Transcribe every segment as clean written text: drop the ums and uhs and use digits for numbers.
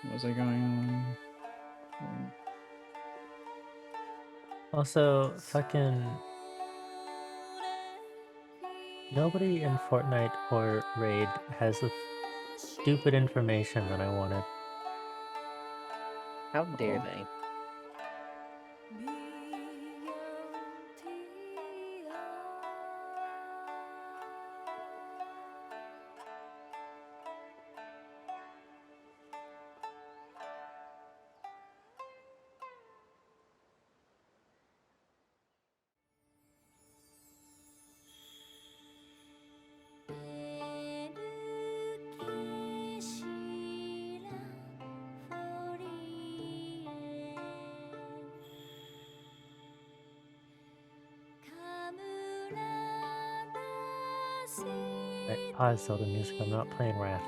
What was I going on? Also, fucking nobody in Fortnite or Raid has the stupid information that I wanted. How dare Oh. they? Right, pause Zelda music. I'm not playing Raft.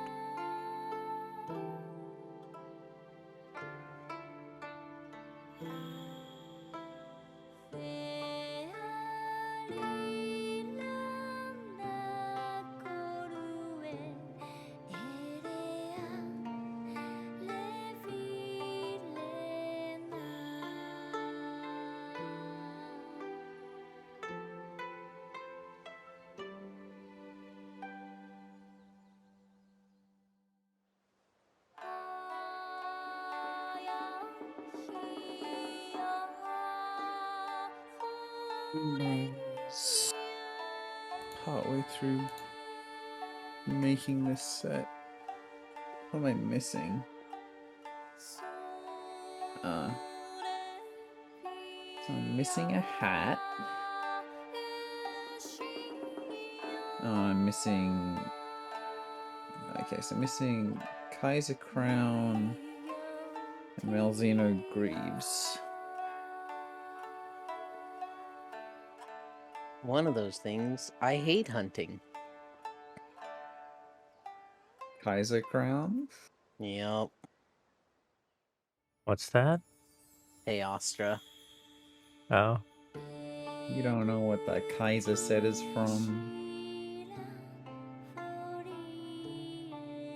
Was partway through making this set. What am I missing? So I'm missing a hat. Oh, I'm missing... Okay, so missing Kaiser Crown and Malzeno Greaves. One of those things. I hate hunting. Kaiser Crown? Yep. What's that? Hey, Astra. Oh. You don't know what that Kaiser set is from.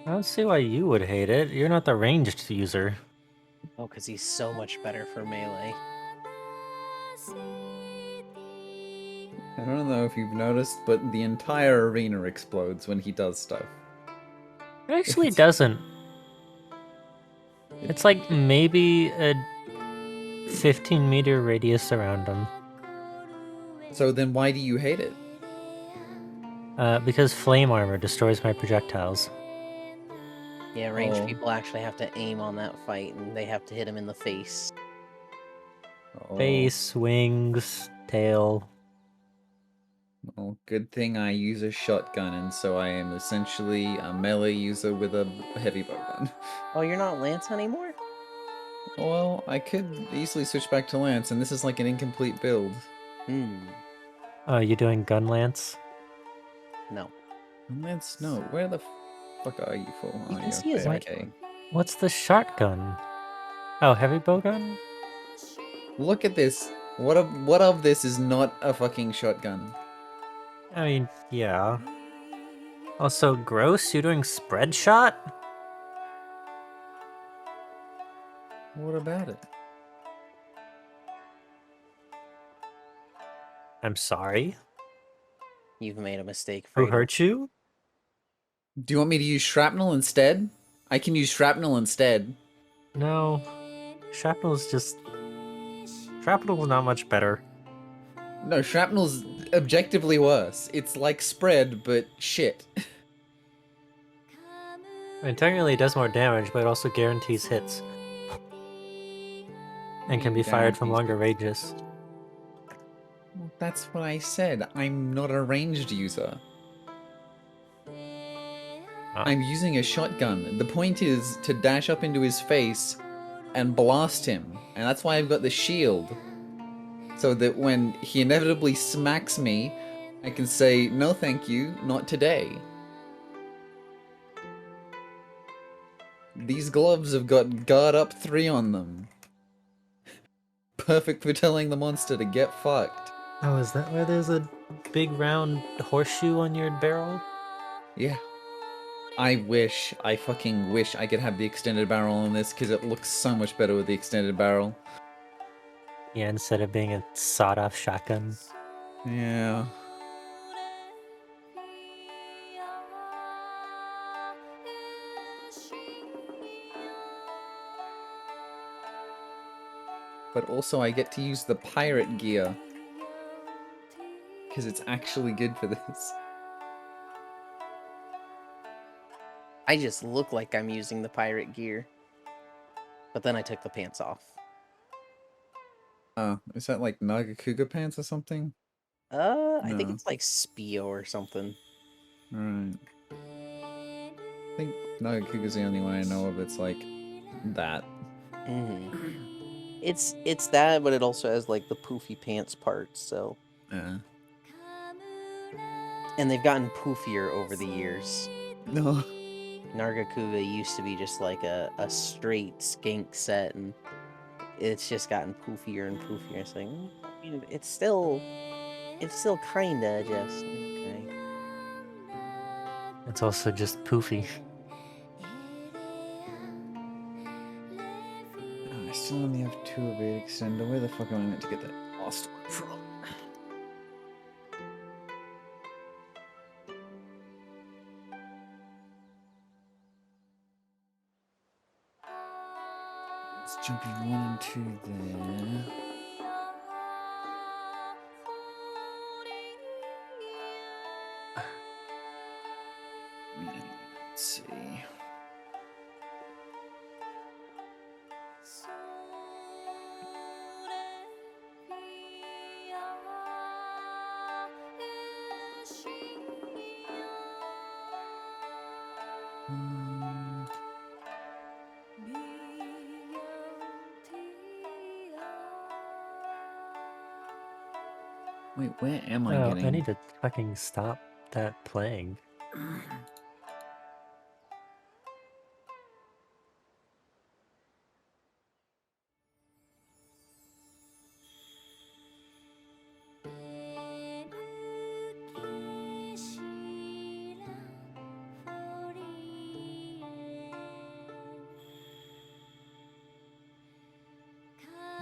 I don't see why you would hate it. You're not the ranged user. Oh, because he's so much better for melee. I don't know if you've noticed, but the entire arena explodes when he does stuff. It actually It's- doesn't. It's like maybe a 15-meter radius around him. So then why do you hate it? Because flame armor destroys my projectiles. Yeah, ranged Oh. people actually have to aim on that fight, and they have to hit him in the face. Oh. Face, wings, tail. Oh, good thing I use a shotgun, and so I am essentially a melee user with a heavy bowgun. Oh, you're not Lance anymore? Well, I could easily switch back to Lance, and this is like an incomplete build. Oh, you doing gun lance? No. Lance, no. Where the fuck are you for? You Oh, can you're see his okay. What's the shotgun? Oh, heavy bowgun? Look at this. What of this is not a fucking shotgun? I mean, yeah. Also, gross, you doing spread shot? What about it? I'm sorry. You've made a mistake, Who Fredo. hurt you? Do you want me to use shrapnel instead? I can use shrapnel instead. No. Shrapnel's just... Shrapnel's not much better. No, shrapnel's objectively worse. It's like spread, but shit. I mean, technically it does more damage, but it also guarantees hits. And can be fired from longer ranges. Well, that's what I said. I'm not a ranged user. I'm using a shotgun. The point is to dash up into his face and blast him. And that's why I've got the shield. So that when he inevitably smacks me, I can say, no thank you, not today. These gloves have got guard up 3 on them. Perfect for telling the monster to get fucked. Oh, is that why there's a big round horseshoe on your barrel? Yeah. I fucking wish I could have the extended barrel on this because it looks so much better with the extended barrel. Yeah, instead of being a sawed-off shotgun. Yeah. But also I get to use the pirate gear. Because it's actually good for this. I just look like I'm using the pirate gear. But then I took the pants off. Is that like Nagakuga pants or something? I think No. it's like Spio or something. Right. I think Nagakuga's the only one I know of that's like that. It's that, but it also has like the poofy pants part, so. Yeah. And they've gotten poofier over the years. No. Nargacuga used to be just like a straight skank set, and it's just gotten poofier and poofier. It's like, I mean, it's still kinda just okay. It's also just poofy. I still only have 2 of it extender. Where the fuck am I meant to get that last one from? It's jumping 1 and 2 there. Let's see. Wait, where am I Oh, getting? I need to fucking stop that playing.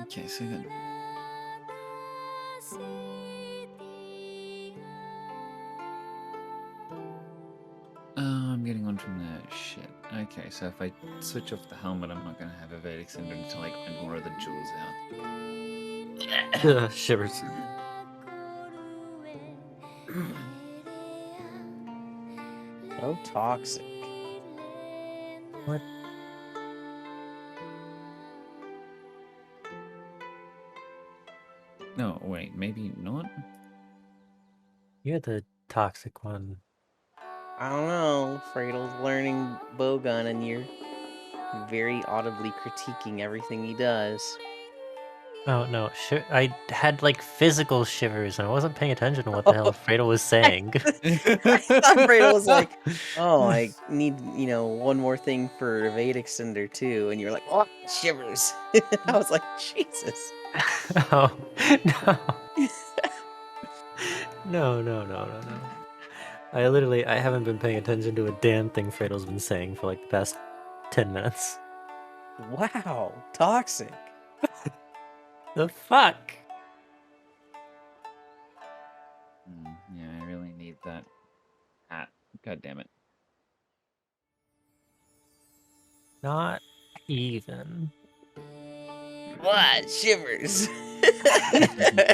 Okay, so then. I'm getting one from there. Shit. Okay, so if I switch off the helmet, I'm not gonna have a Vedic Cinder until I find more of the jewels out. Shivers. Oh, toxic. What? No, wait, maybe not? You're the toxic one. I don't know. Fredo's learning bowgun, and you're very audibly critiquing everything he does. Oh no, I had like physical shivers and I wasn't paying attention to what the hell Fredo was saying. I thought Fredo was like, "Oh, I need one more thing for Vedic Cinder too," and you're like, "Oh, shivers." I was like, "Jesus." Oh no. No. I haven't been paying attention to a damn thing Fredo's been saying for like the past 10 minutes. Wow, toxic. The fuck? Yeah, I really need that hat. God damn it. Not even. What? Shivers.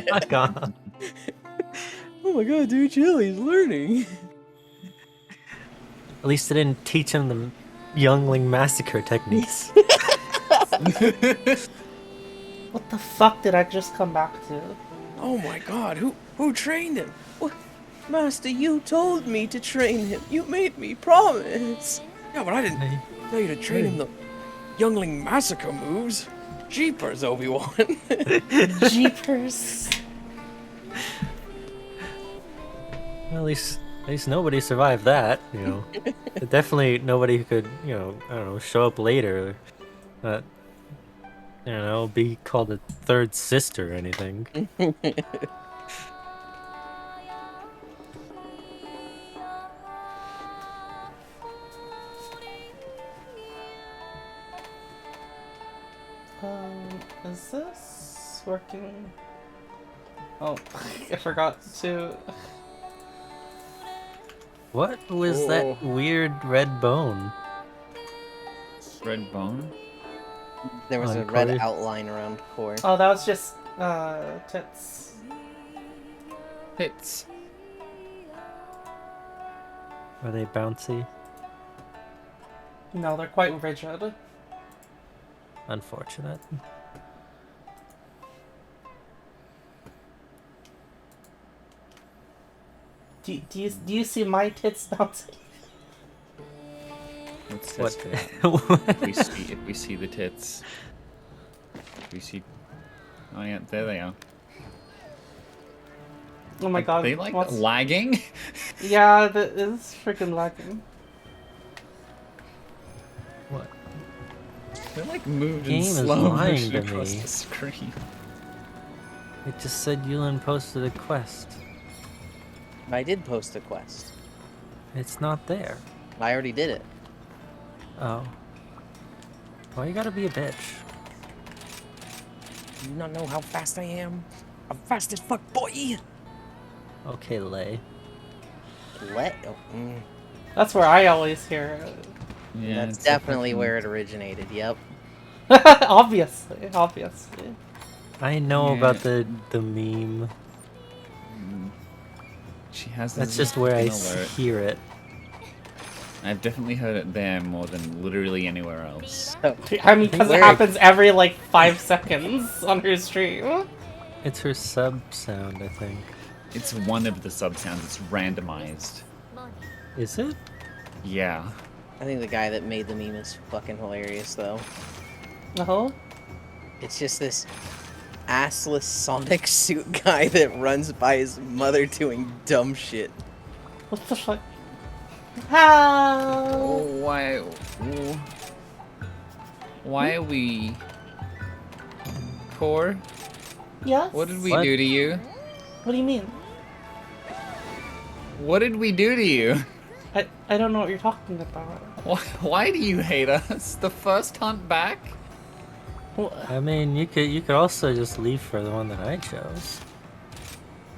Fuck off. Oh my god, dude, chill, he's learning. At least I didn't teach him the youngling massacre techniques. What the fuck did I just come back to? Oh my god, who trained him? What? Master, you told me to train him. You made me promise. Yeah, but I didn't tell you to train him the youngling massacre moves. Jeepers, Obi-Wan. Jeepers. Well, at least nobody survived that, you know. Definitely nobody who could, I don't know, show up later. Be called a third sister or anything. Is this working? Oh, I forgot to. What was that weird red bone? Red bone? There was On a red Corey. outline around core. Oh, that was just tits. Hits. Are they bouncy? No, they're quite rigid. Unfortunate. Do you see my tits bouncing? Let's What? test it. If we see the tits. If we see. Oh yeah, there they are. Oh my god. They like what's... lagging. Yeah, it's freaking lagging. What? They're like moved in Game is slow lying motion to across me. the screen. It just said Yulin posted a quest. I did post a quest. It's not there. I already did it. Oh. Why you gotta be a bitch? Do you not know how fast I am? I'm fast as fuck, boy! Okay, Lay. What? That's where I always hear it. Yeah, That's it's a definitely fucking- where it originated, yep. Obviously. I know Yeah. about the meme. She has. That's this just where I fucking alert. hear it. I've definitely heard it there more than literally anywhere else. I mean, because it Where- happens every like 5 seconds on her stream. It's her sub sound, I think. It's one of the sub sounds. It's randomized. Is it? Yeah. I think the guy that made the meme is fucking hilarious, though. No. It's just this assless Sonic suit guy that runs by his mother doing dumb shit. What the fuck? How? Oh, why? Why are we? Core? Yes. What did we What? do to you? What do you mean? What did we do to you? I don't know what you're talking about. Why do you hate us? The first hunt back? I mean, you could also just leave for the one that I chose,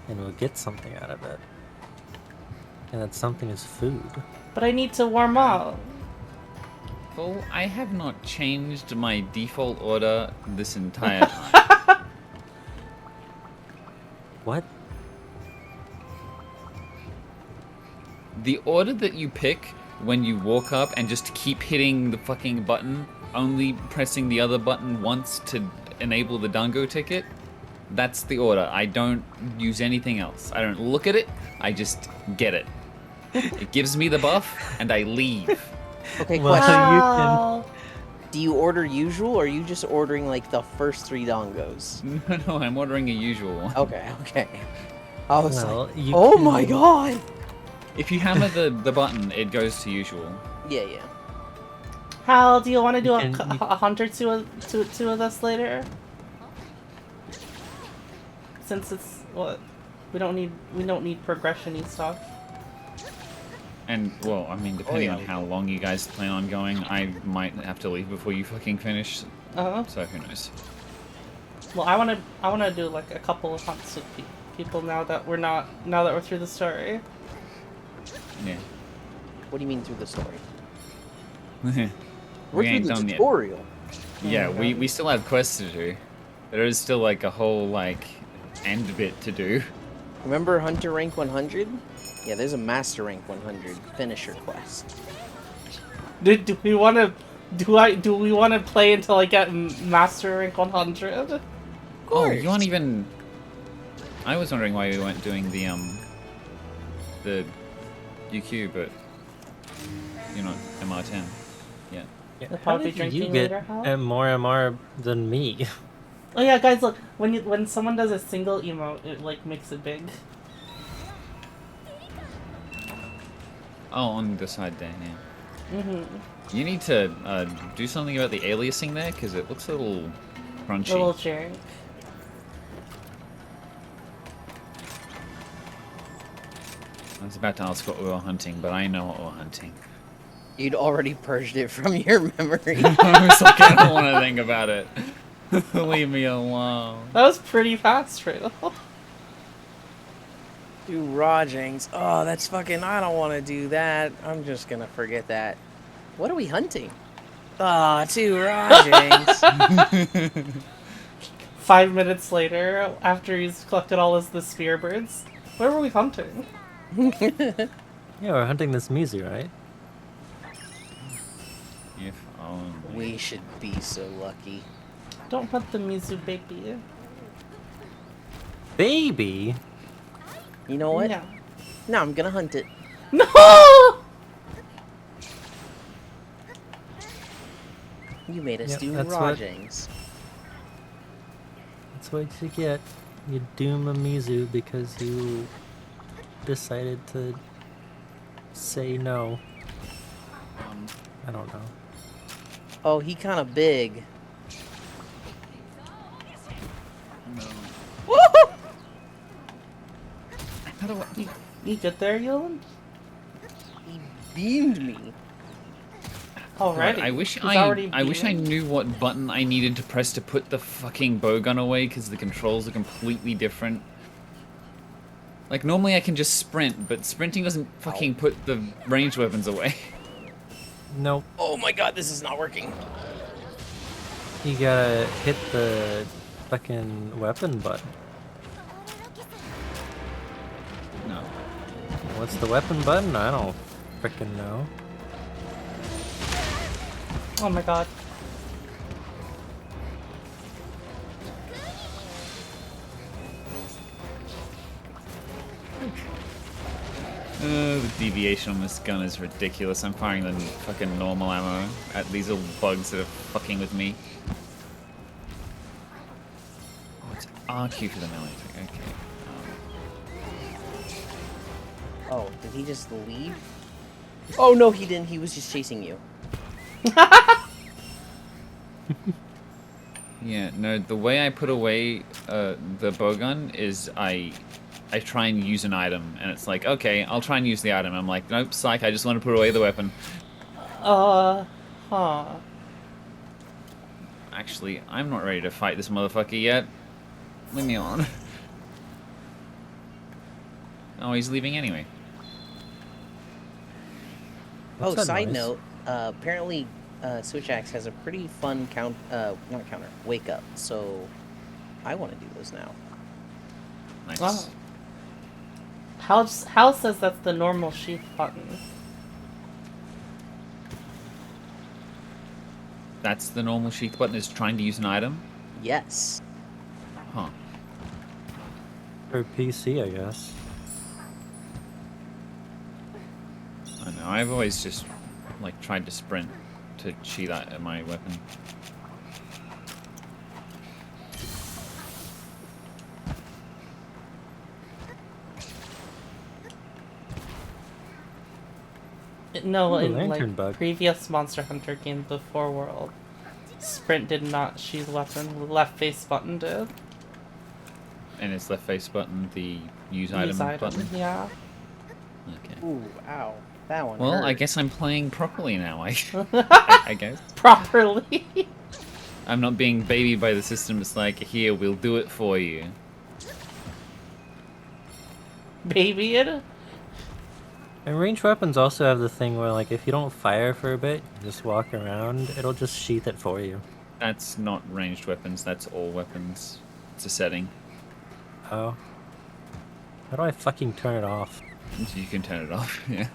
and we'll get something out of it. And that something is food. But I need to warm up. Well, I have not changed my default order this entire time. What? The order that you pick when you walk up and just keep hitting the fucking button, only pressing the other button once to enable the Dango ticket, that's the order. I don't use anything else. I don't look at it, I just get it. It gives me the buff, and I leave. Okay, Well, question. Wow. Do you order usual, or are you just ordering, like, the first 3 dongos? No, I'm ordering a usual one. Okay. I was Well, like, you oh can- my god! If you hammer the button, it goes to usual. Yeah. Hal, do you want to do You can- a hunt or two of us later? Since it's what we don't need progression-y stuff. And, well, I mean, depending yeah. on how long you guys plan on going, I might have to leave before you fucking finish, so who knows. Well, I wanna do like a couple of hunts with people now that we're through the story. Yeah. What do you mean through the story? We We're ain't through the done yet. tutorial. Yeah, we still have quests to do. There is still like a whole like end bit to do. Remember Hunter Rank 100? Yeah, there's a Master Rank 100 finisher quest. Do we want to play until I get Master Rank 100? Oh, you aren't even. I was wondering why we weren't doing the UQ, but you're not MR10 yet. Yeah, They'll how probably did drinking you get later, Hal? more MR than me? Oh yeah, guys, look, when someone does a single emote, it like makes it big. Oh, on the side there, yeah. Mm-hmm. You need to do something about the aliasing there, because it looks a little crunchy. A little jank. I was about to ask what we were hunting, but I know what we're hunting. You'd already purged it from your memory. I was like, I don't want to think about it. Leave me alone. That was pretty fast, Trail. 2 Rajings. Oh, that's fucking. I don't want to do that. I'm just gonna forget that. What are we hunting? Ah, 2 Rajings. 5 minutes later, after he's collected all the spear birds, where were we hunting? Yeah, we're hunting this Mizu, right? If only. We should be so lucky. Don't hunt the Mizu baby. Baby? You know what? Yeah. No, I'm gonna hunt it. No! You made us Yep, do that's what- Rajings. That's what you get. You doom a Mizu because you decided to say no. I don't know. Oh, he kind of big. No. Woo! How do I? You good there, Yolan? He beamed me. Alrighty. God, I wish He's I already wish I beaten. knew what button I needed to press to put the fucking bowgun away, because the controls are completely different. Like, normally I can just sprint, but sprinting doesn't fucking put the ranged weapons away. Nope. Oh my god, this is not working. You gotta hit the fucking weapon button. No. What's the weapon button? I don't frickin' know. Oh my god. The deviation on this gun is ridiculous. I'm firing the fucking normal ammo at these little bugs that are fucking with me. Oh, it's RQ for the melee attack. Okay. Oh, did he just leave? Oh no, he didn't. He was just chasing you. Yeah, no, the way I put away the bowgun is I try and use an item, and it's like, okay, I'll try and use the item. I'm like, nope, psych, I just want to put away the weapon. Huh. Actually, I'm not ready to fight this motherfucker yet. Leave me alone. Oh, he's leaving anyway. What's Oh, that side noise? note, apparently Switch Axe has a pretty fun wake up, so I want to do those now. Nice. Wow. Hal says that's the normal sheath button. That's the normal sheath button, is trying to use an item? Yes. Huh. For PC, I guess. I don't know, I've always just, like, tried to sprint to cheat at my weapon. No, Ooh, in lantern like bug. previous Monster Hunter games before World, sprint did not sheath weapon. Left face button did. And it's left face button, the use item button? Yeah. Okay. Ooh, ow. That one Well, hurt. I guess I'm playing properly now, I guess. Properly. I'm not being babied by the system, it's like, here, we'll do it for you. Baby it. And ranged weapons also have the thing where, like, if you don't fire for a bit, you just walk around, it'll just sheath it for you. That's not ranged weapons, that's all weapons. It's a setting. Oh. How do I fucking turn it off? You can turn it off, yeah.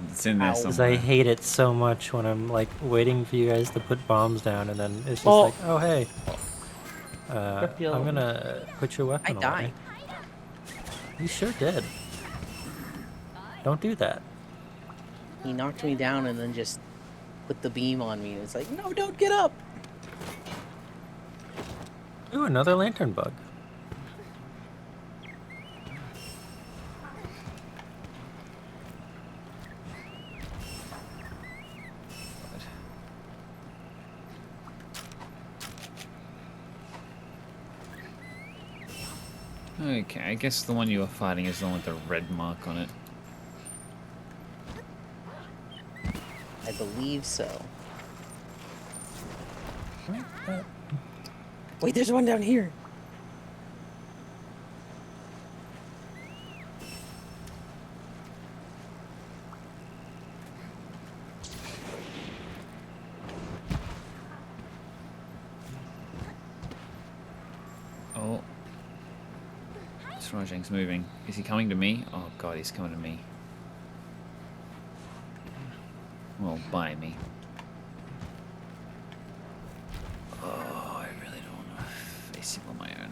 It's in there Ow. Because somewhere. I hate it so much when I'm, like, waiting for you guys to put bombs down, and then it's just Oh. like, oh, hey. Rip you I'm alone. gonna put your I weapon away. died. You sure did. Don't do that. He knocked me down and then just put the beam on me. It's like, no, don't get up. Ooh, another lantern bug. Okay, I guess the one you were fighting is the one with the red mark on it. I believe so. Wait, there's one down here. Oh. This Rajang's moving. Is he coming to me? Oh god, he's coming to me. Well, by me. Oh, I really don't want to face him on my own.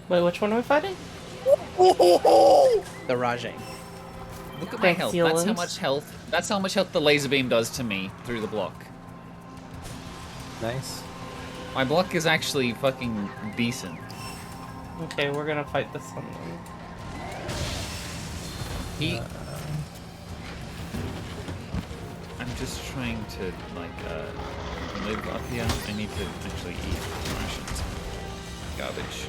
Wait, which one are we fighting? The Rajang. Look at my Thanks, health. Yolans. That's how much health the laser beam does to me through the block. Nice. My block is actually fucking decent. Okay, we're gonna fight this one then. He. I'm just trying to live up here. I need to actually eat rations. Garbage.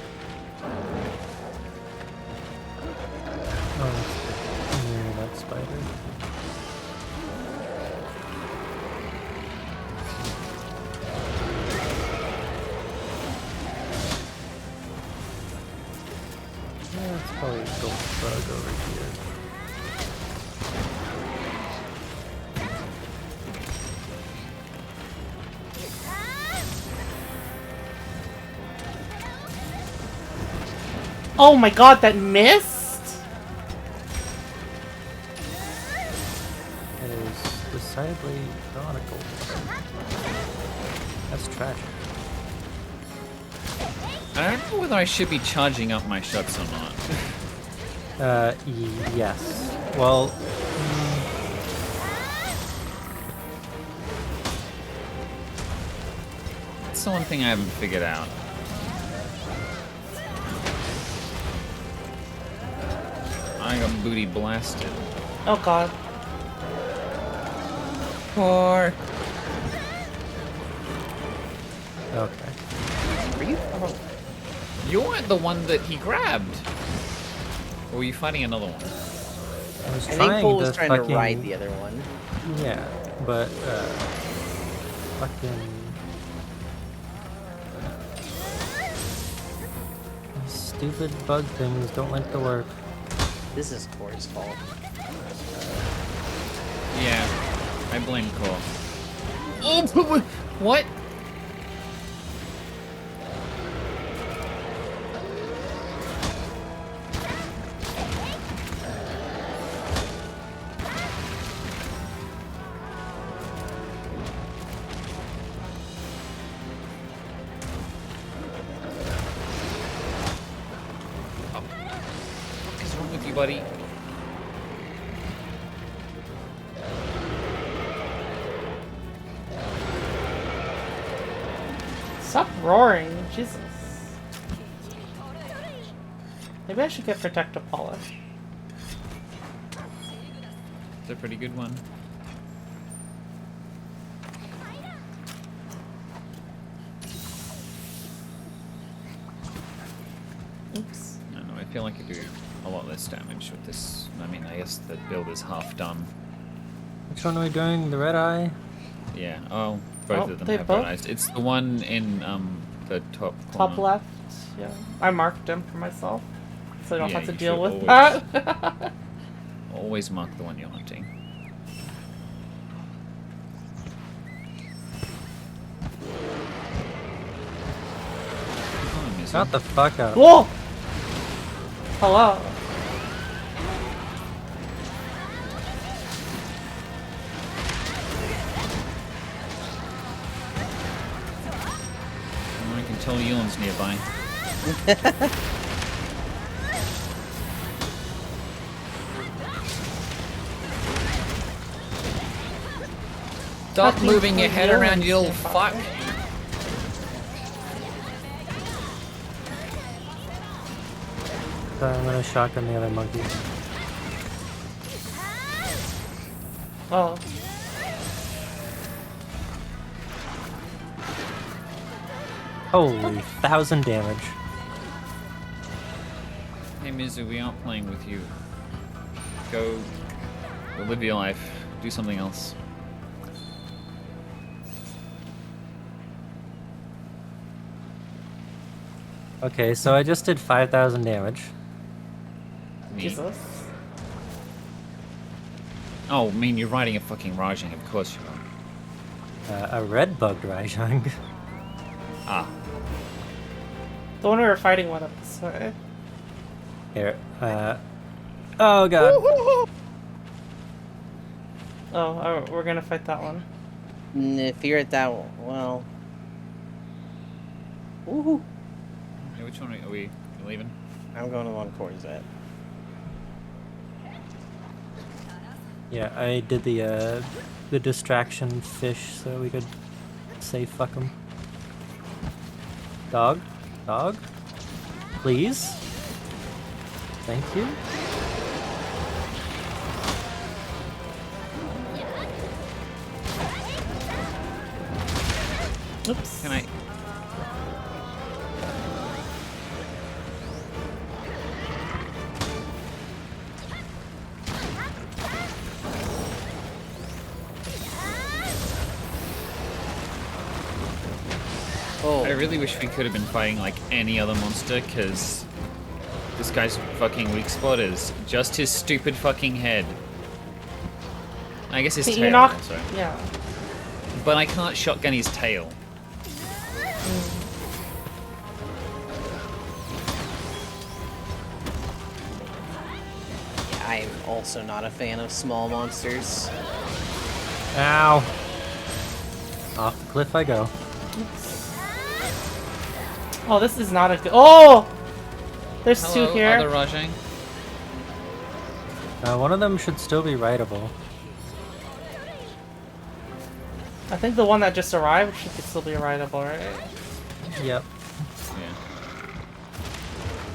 Oh, near that spider. Yeah, it's probably a gold bug over here. Oh my god, that missed? It is decidedly not a gold bug. That's tragic. I don't know whether I should be charging up my shots or not. Yes. Well, That's the one thing I haven't figured out. I got booty blasted. Oh god. Poor. okay. Are you? Oh. You weren't the one that he grabbed. Or were you fighting another one? I was I think trying Cole was to trying fucking... to ride the other one. Yeah, but, fucking... These stupid bug things don't like to work. This is Corey's fault. Yeah, I blame Cole. Oh, what? What is wrong with you, buddy? Stop roaring, Jesus. Maybe I should get protective polish. It's a pretty good one. Oops. I don't know, I feel like I do a lot less damage with this. I mean, I guess the build is half done. Which one are we doing? The red eye? Yeah, oh, both Oh, of them they have both- red eyes. It's the one in the top Top corner. left. Yeah. I marked him for myself. So I don't Yeah, have to you deal should with always- that. Always mark the one you're hunting. Come on, Missy. Shut the fuck up. Whoa! Hello. I can tell Ewan's nearby. Stop Fucking moving your head around, you little Ewan's fuck. nearby. I'm gonna shotgun the other monkey. Oh. Holy 1,000 damage. Hey Mizu, we aren't playing with you. Go live your life. do something else. Okay, so I just did 5,000 damage. Neat. Jesus. Oh, I mean, you're riding a fucking Rajang, of course you are. A red bugged Rajang. Ah. The one we were fighting went up this way. Here, oh god. Oh, we're gonna fight that one. If you're at that one, well. Woohoo! Yeah, which one are we leaving? I'm going to the one Corey's at. Yeah, I did the distraction fish so we could say fuck him. Dog? Dog? Please? Thank you? Oops. Can I? Oh, I really wish we could have been fighting like any other monster, because this guy's fucking weak spot is just his stupid fucking head. I guess his See, tail you knocked. also. Yeah. But I can't shotgun his tail. I'm also not a fan of small monsters. Ow! Off the cliff I go. Oh, this is not a good. Oh! There's Hello, two here. other Rajang. One of them should still be rideable. I think the one that just arrived should still be rideable, right? Yep. Yeah.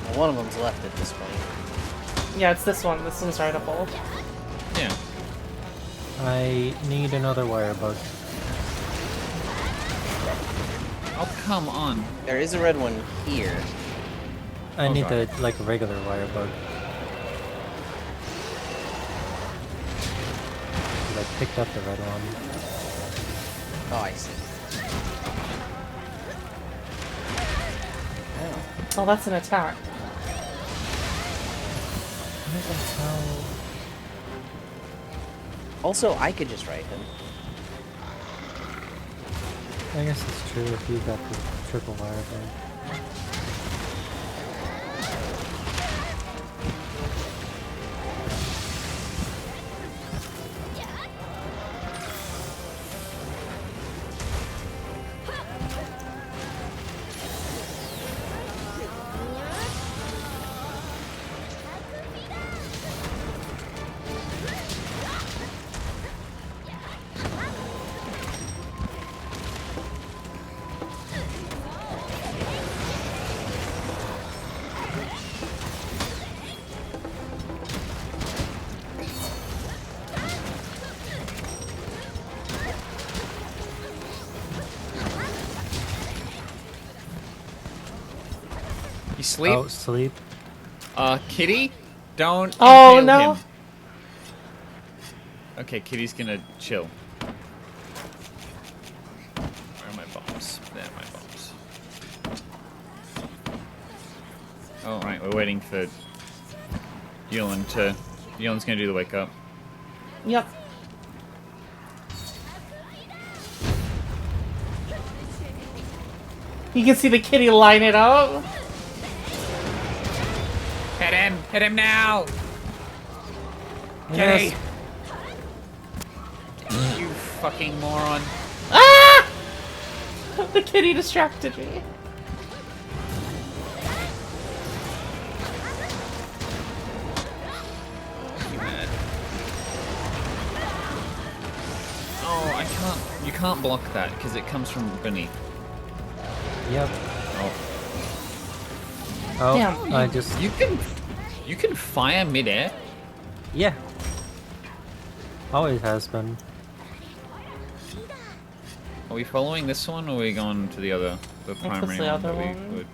Well, one of them's left at this point. Yeah, it's this one. This one's rideable. Yeah. I need another wire bug. Oh, come on. There is a red one here. I Oh, need God. the, like, regular wire bug. 'Cause I picked up the red one. Oh, I see. Oh, that's an attack. Also, I could just write him. I guess it's true if you got the triple wire bug. You sleep? Oh, sleep. Kitty? Don't Oh, impale no. him. Okay, Kitty's gonna chill. Where are my bombs? There are my bombs. Oh, right, we're waiting for Yulin to... Yulin's gonna do the wake up. Yep. You can see the kitty line it up. Hit him! Hit him now! Yes. Kitty! You fucking moron. Ah! The kitty distracted me. You mad? Oh, I can't... You can't block that, because it comes from beneath. Yep. Oh. Oh, Damn. I just... You can fire midair? Yeah. Always has been. Are we following this one, or are we going to the other, the primary the one other that we one. would?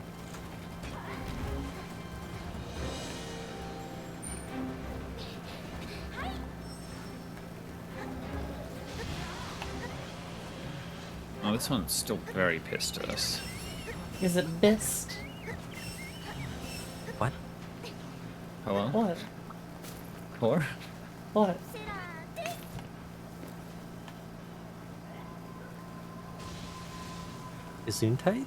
this one's still very pissed at us. Is it best? What? Hello? What? Core? What? Gesundheit?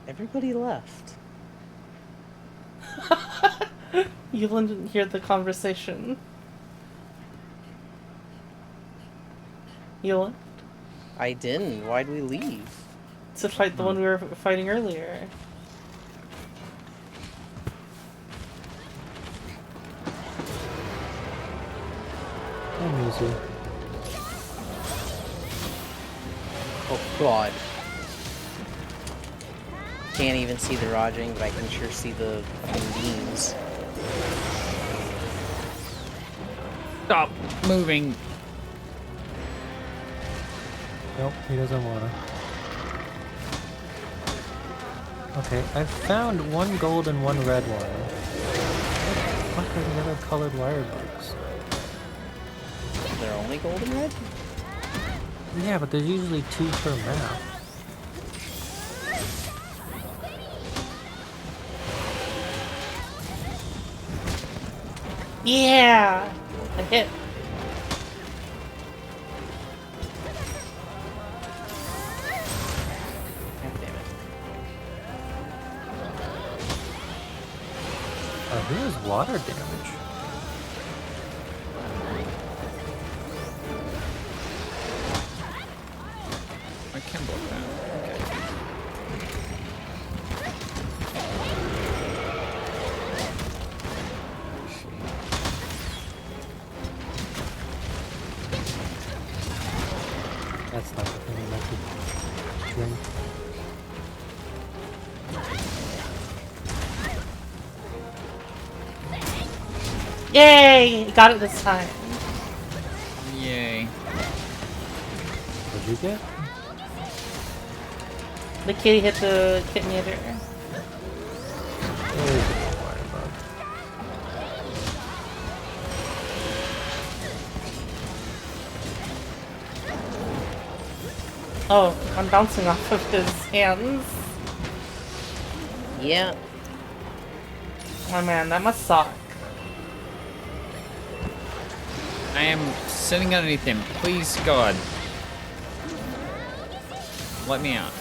Everybody left. You didn't hear the conversation. You I didn't. Why'd we leave? to fight the one we were fighting earlier. I'm easy. Oh god. Can't even see the Rajang, but I can sure see the fucking beams. Stop moving! Nope, he doesn't wanna. Okay, I found one gold and one red one. What the fuck are the other colored wire bugs? They're only gold and red? Yeah, but there's usually 2 per map. Yeah! I hit. God damn it. Oh, here's water damage. I can block that. Okay. That's not the thing I meant to drink. Yay! Got it this time. Yay. What'd you get? The kitty hit the kitten eater. There's a wire bug. Oh, I'm bouncing off of his hands. Yeah. Oh man, that must suck. I am sitting underneath him. Please, God. Let me out.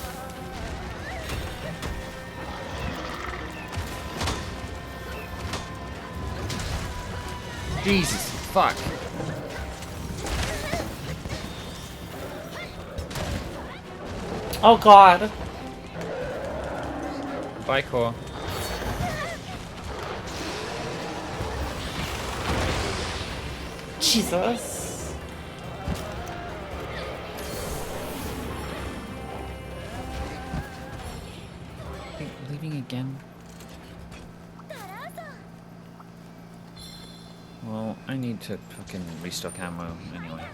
Jesus, fuck. Oh god. Bye, Core. Jesus. Hey, leaving again? Well, I need to fucking restock ammo anyway.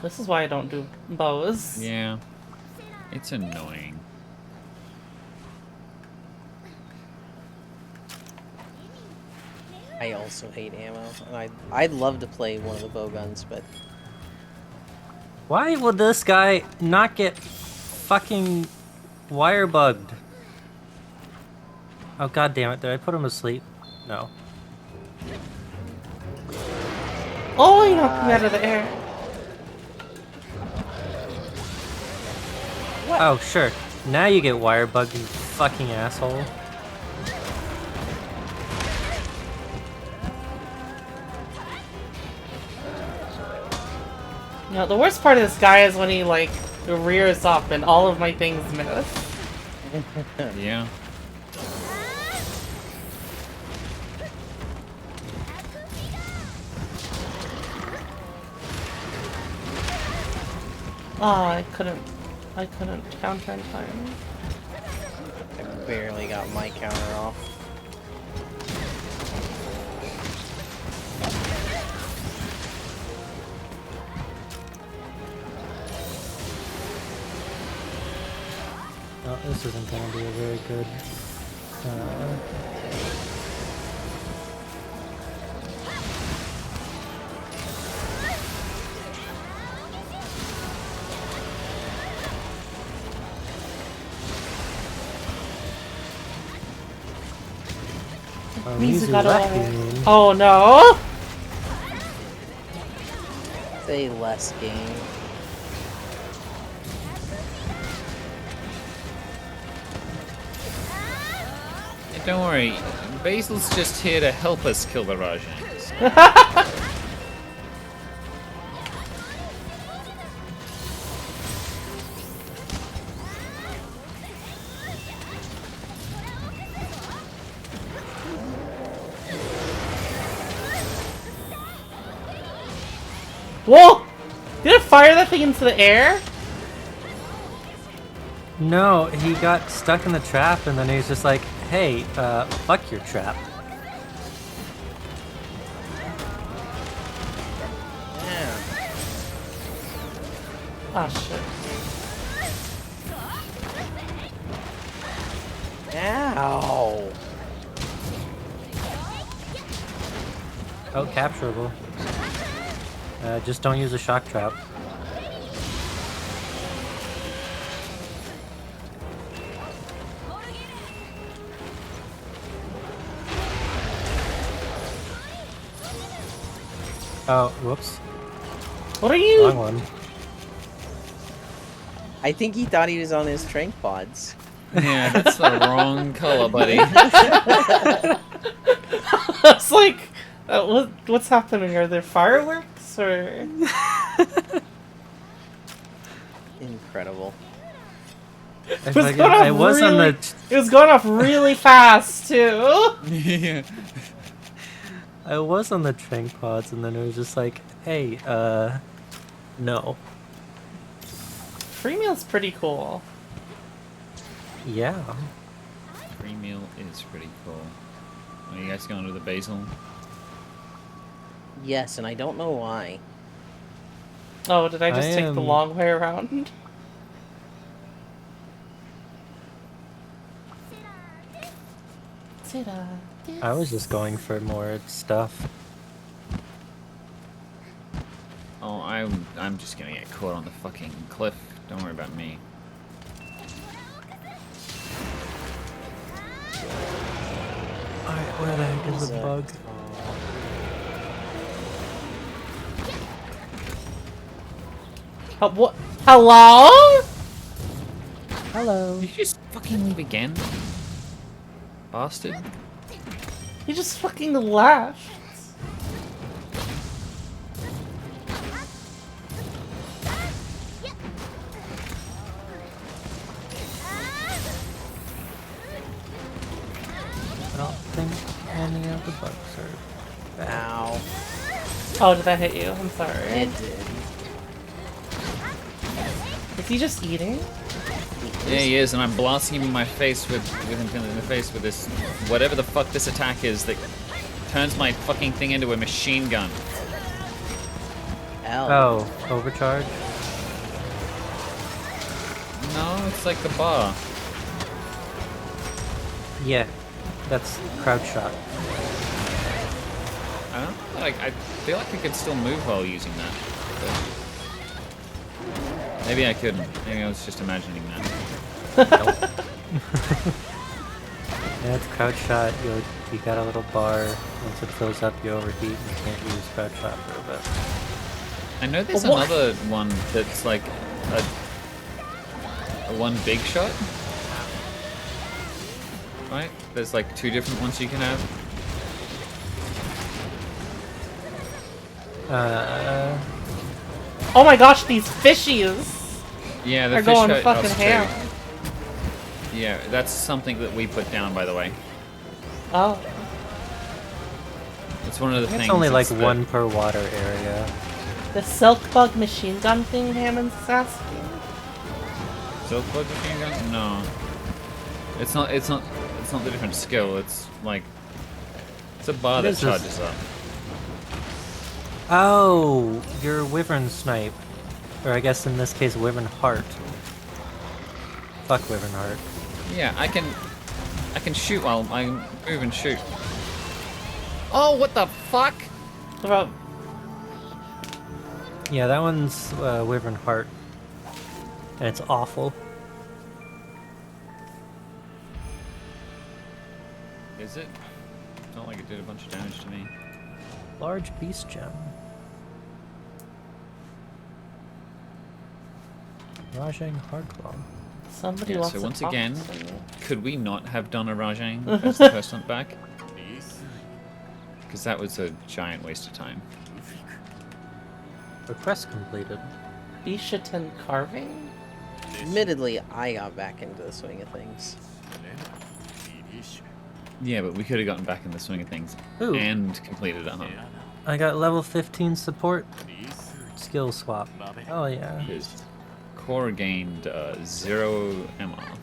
This is why I don't do bows. Yeah. It's annoying. I also hate ammo. And I'd love to play one of the bow guns, but Why would this guy not get fucking wire bugged? Oh god damn it, did I put him to sleep? No. Oh, you knocked me out of the air. Oh sure. Now you get wire bugged, you fucking asshole. You know, the worst part of this guy is when he, like, rears up and all of my things miss. Yeah. Oh, I couldn't counter in time. I barely got my counter off. Oh, this isn't gonna be a very good Oh, Mizu got lucky. away. Oh no! Say less game. Yeah, don't worry, Basil's just here to help us kill the Rajans. Whoa! Did it fire that thing into the air? No, he got stuck in the trap, and then he was just like, "Hey, fuck your trap." Yeah. Oh shit. Ow. Oh, capturable. Just don't use a shock trap. Oh, whoops. What are you? Wrong one. I think he thought he was on his trank pods. Yeah, that's the wrong color, buddy. It's like, what's happening? Are there fireworks or? Incredible. I was on the. It was going off really fast too. Yeah. I was on the trank pods, and then it was just like, "Hey, no." Free meal's pretty cool. Yeah. Free meal is pretty cool. Are you guys going to the Basil? Yes, and I don't know why. Oh, did I just I take the am- long way around? I was just going for more stuff. Oh, I'm just gonna get caught on the fucking cliff. Don't worry about me. Alright, where the heck is the bug? What? Hello? Hello. Did you just fucking leave again? Bastard. He just fucking left. I don't think any of the bugs are bad. Ow. Oh, did that hit you? I'm sorry. It did. Is he just eating? Yeah, he is, and I'm blasting him in my face with him in the face with this whatever the fuck this attack is that turns my fucking thing into a machine gun. Ow. Oh, overcharge? No, it's like the bar. Yeah, that's crouch shot. I don't like. I feel like I could still move while using that. But maybe I couldn't. Maybe I was just imagining that. Yeah, it's crouch shot. You got a little bar. Once it fills up, you overheat and you can't use crouch shot for a bit. I know there's What? another one that's like a one big shot. Right? There's like two different ones you can have. Oh my gosh, these fishies Yeah, the are fish going hut fucking us too. ham. Yeah, that's something that we put down, by the way. Oh. It's one of the things. It's only like the- one per water area. The silk bug machine gun thing Hammond's asking? Silk bug machine gun? No. It's not. It's not. It's not the different skill. It's like it's a bar What that is this? charges up. Oh, your wyvern snipe. Or I guess in this case, wyvern heart. Fuck wyvern heart. Yeah, I can shoot while I move and shoot. Oh, what the fuck? What about Yeah, that one's wyvern heart. And it's awful. Is it? Oh did a bunch of damage to me. Large beast gem. Rajang Hardclaw. Somebody Yeah, wants so to once talk again, to me. could we not have done a Rajang as the first hunt back? Because that was a giant waste of time. Request completed. Bishaten carving? Admittedly, I got back into the swing of things. Yeah, but we could have gotten back in the swing of things Ooh. and completed a hunt. I got level 15 support. Skill swap. Oh yeah. Because Core gained 0 MR.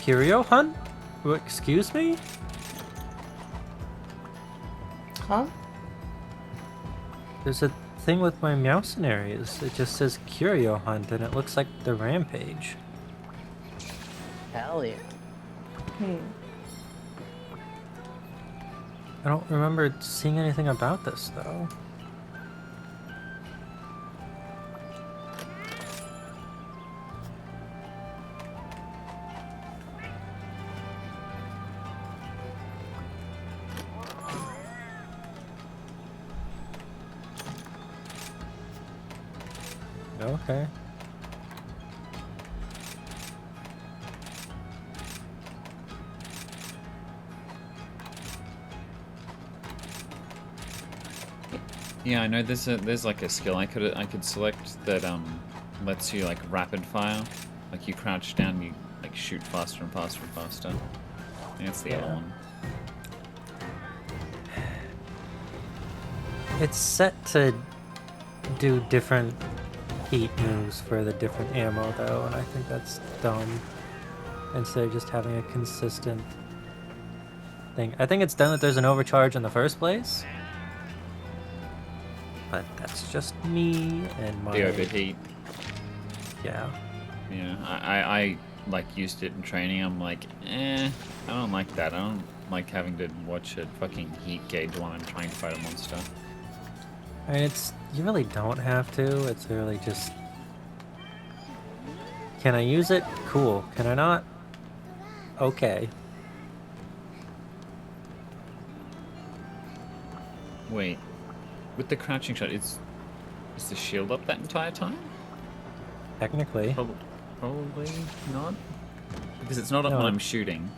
Curio hunt? What, excuse me? Huh? There's a thing with my mercenaries. It just says Curio hunt and it looks like the rampage. Hell yeah. I don't remember seeing anything about this though. Okay. Yeah, I know there's like a skill I could select that lets you like rapid fire. Like you crouch down, you like shoot faster and faster and faster. I think that's the other Yeah. one. It's set to do different heat moves for the different ammo though, and I think that's dumb. Instead of just having a consistent thing. I think it's dumb that there's an overcharge in the first place. But that's just me and my... The overheat. Yeah. Yeah, I like used it in training. I'm like, I don't like that. I don't like having to watch a fucking heat gauge while I'm trying to fight a monster. I mean, you really don't have to. It's really just... Can I use it? Cool. Can I not? Okay. Wait, with the crouching shot, is the shield up that entire time? Technically. Probably not. Because it's not up No. when I'm shooting.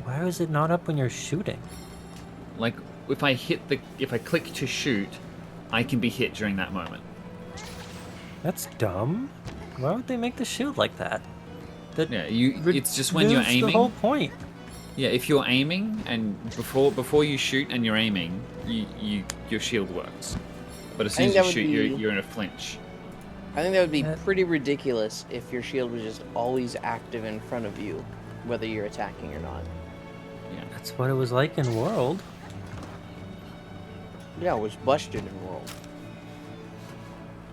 Why is it not up when you're shooting? Like, if I click to shoot, I can be hit during that moment. That's dumb. Why would they make the shield like that? That Yeah, it's just when you're removes aiming. the whole point. Yeah, if you're aiming and before you shoot and you're aiming, your shield works. But as soon think as you that would shoot, be- you're in a flinch. I think that would be That- pretty ridiculous if your shield was just always active in front of you, whether you're attacking or not. Yeah. That's what it was like in World. Yeah, it was busted in World.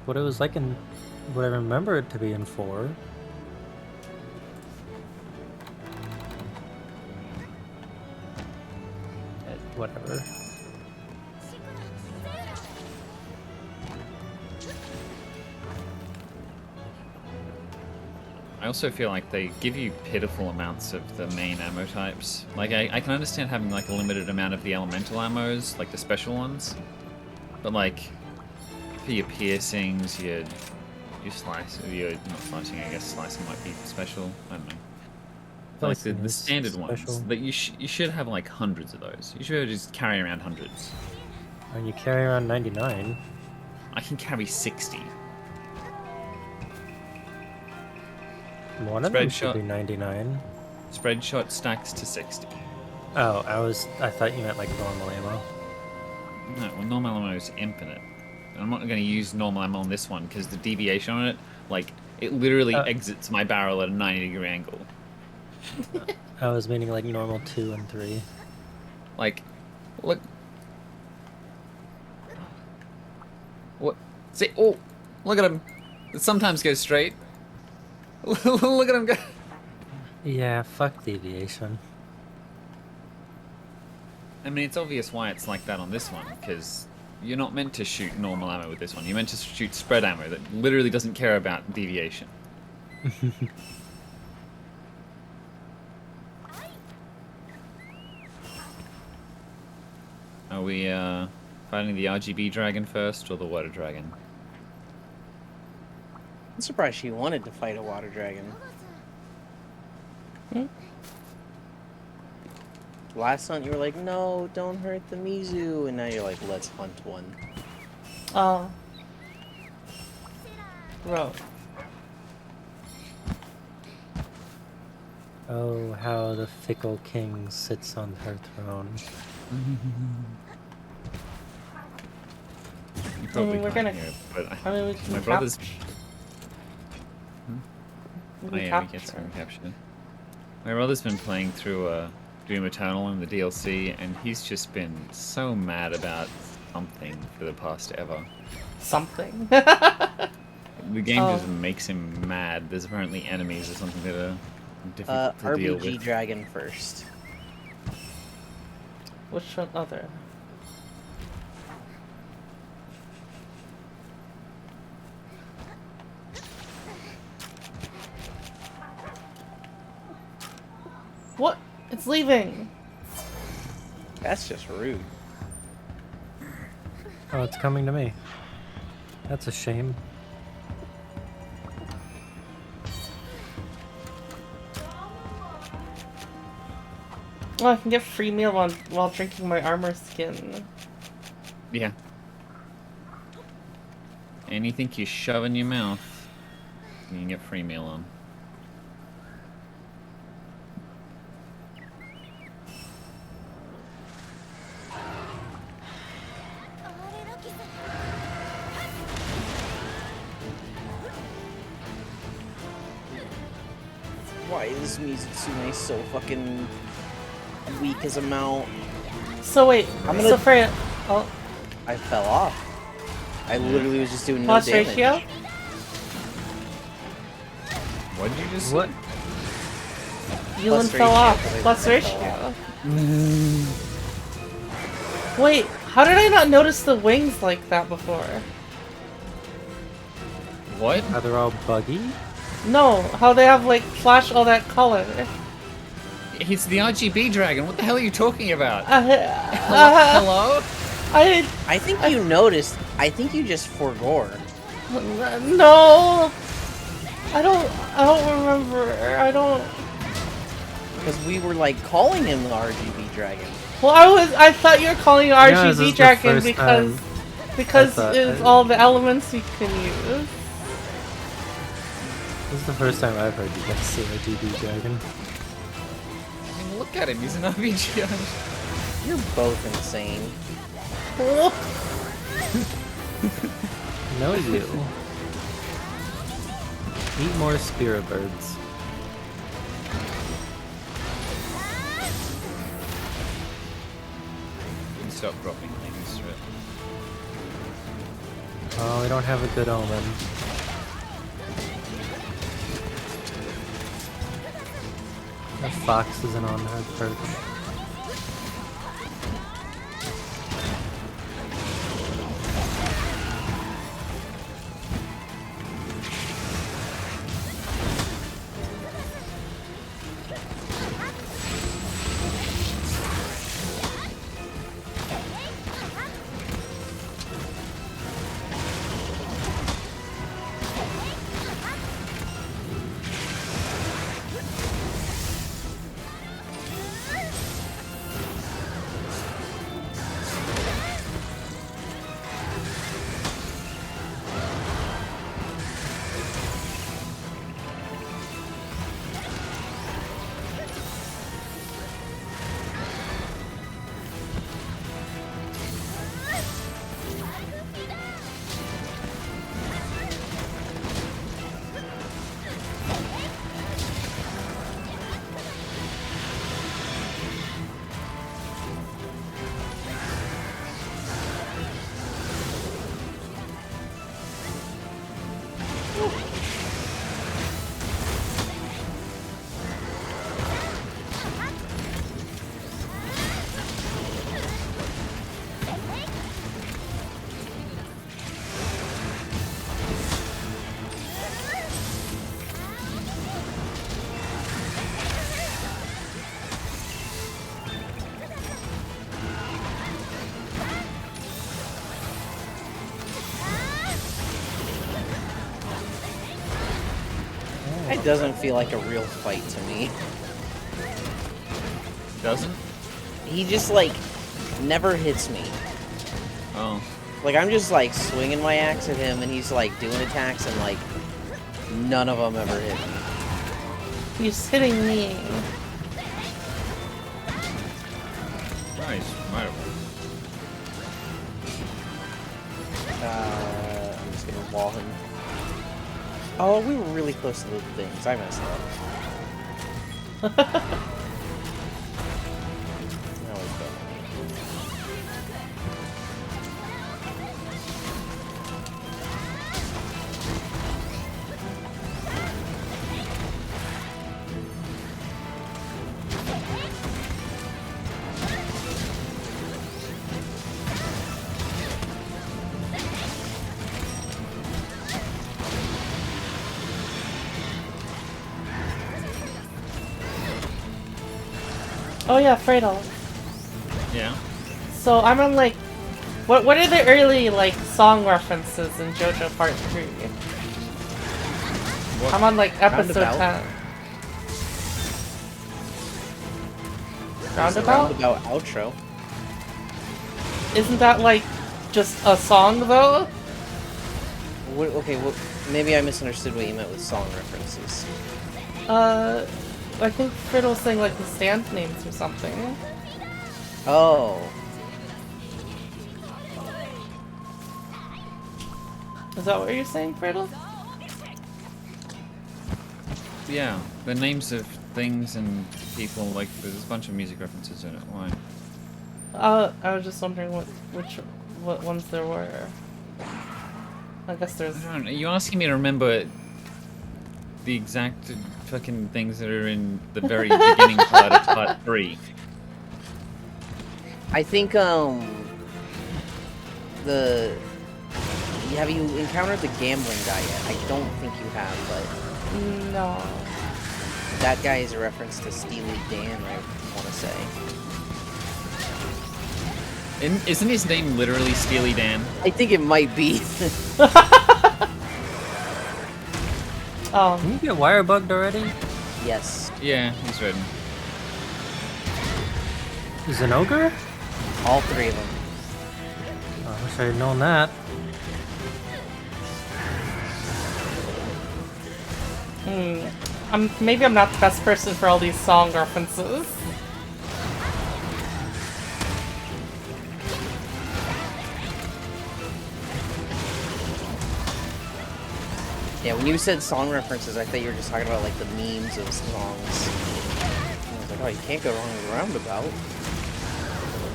What it was like in what I remember it to be in 4. Whatever. I also feel like they give you pitiful amounts of the main ammo types. Like, I can understand having like a limited amount of the elemental ammos, like the special ones. But like, for your piercings, your slice, your not slicing, I guess slicing might be special. I don't know. But like Slicing the is standard ones, special. that you should have like hundreds of those. You should just carry around hundreds. And you carry around 99. I can carry 60. One of Spread them should shot. be 99. Spread shot stacks to 60. Oh, I thought you meant like normal ammo. No, well, normal ammo is infinite. I'm not going to use normal ammo on this one because the deviation on it, like, It literally Uh. exits my barrel at a 90-degree angle. I was meaning like normal 2 and 3. Like, look. What? See? Oh, look at him. It sometimes goes straight. Look at him go. Yeah, fuck deviation. I mean, it's obvious why it's like that on this one, because you're not meant to shoot normal ammo with this one. You're meant to shoot spread ammo that literally doesn't care about deviation. Are we fighting the RGB dragon first or the water dragon? I'm surprised she wanted to fight a water dragon. Last hunt you were like, no, don't hurt the Mizu, and now you're like, let's hunt one. Oh. Bro. Oh, how the fickle king sits on her throne. You probably we're can't gonna- hear it, but I mean, we can my brother's... we Oh can yeah, we get capture. screen captured. My brother's been playing through Doom Eternal in the DLC, and he's just been so mad about something for the past ever. Something. The game Oh. just makes him mad. There's apparently enemies or something that are difficult to deal RBG with. dragon first. Which one other? What? It's leaving. That's just rude. Oh, it's coming to me. That's a shame. Oh, I can get free meal while drinking my armor skin. Yeah. Anything you shove in your mouth, you can get free meal on. Why is Mizutsume so fucking weak as a mount? So wait, I'm gonna- so Freya, oh, I fell off. I literally was just doing no plus damage. ratio? What did you just say? What? Yulin ratio, fell off. because I Plus fell ratio. Wait, how did I not notice the wings like that before? What? How they're all buggy? No, how they have like flash all that color. It's the RGB dragon. What the hell are you talking about? Hello? Hello? I think you noticed. I think you just forgore. No, I don't remember. I don't. Because we were like calling him the RGB dragon. Well, I thought you were calling it Yeah, this is RGB the dragon first because time because I thought it's I- all the elements you can use. This is the first time I've heard you guys say RGB dragon. I mean, look at him. He's an RPG. You're both insane. No, you. Eat more spirit birds. You stop dropping things through it. Oh, we don't have a good omen. The fox isn't on her perch. It doesn't feel like a real fight to me. Doesn't? He just, like, never hits me. Oh. Like, I'm just, like, swinging my axe at him, and he's, like, doing attacks, and, like, none of them ever hit me. He's hitting me. Nice. Right. I'm just gonna wall him. Oh, we were really close to the things. I messed up. That was bad. Oh yeah, Fredo. Yeah. So I'm on like, what are the early like song references in JoJo Part 3? What? I'm on like episode Roundabout? 10. Roundabout? Roundabout outro. Isn't that like just a song though? What, okay, well, maybe I misunderstood what you meant with song references. I think Fredo was saying like the stand names or something. Oh. Is that what you're saying, Fredo? Yeah. The names of things and people, like, there's a bunch of music references in it. Why? I was just wondering what ones there were. I guess there's. I don't know. You're asking me to remember the exact fucking things that are in the very beginning part of Part 3. I think, have you encountered the gambling guy yet? I don't think you have, but No. that guy is a reference to Steely Dan, I want to say. Isn't his name literally Steely Dan? I think it might be. Can you get wire bugged already? Yes. Yeah, he's red. He's an ogre? All three of them. I wish I had known that. Maybe I'm not the best person for all these song references. Yeah, when you said song references, I thought you were just talking about, like, the memes of songs. And I was like, oh, you can't go wrong with Roundabout.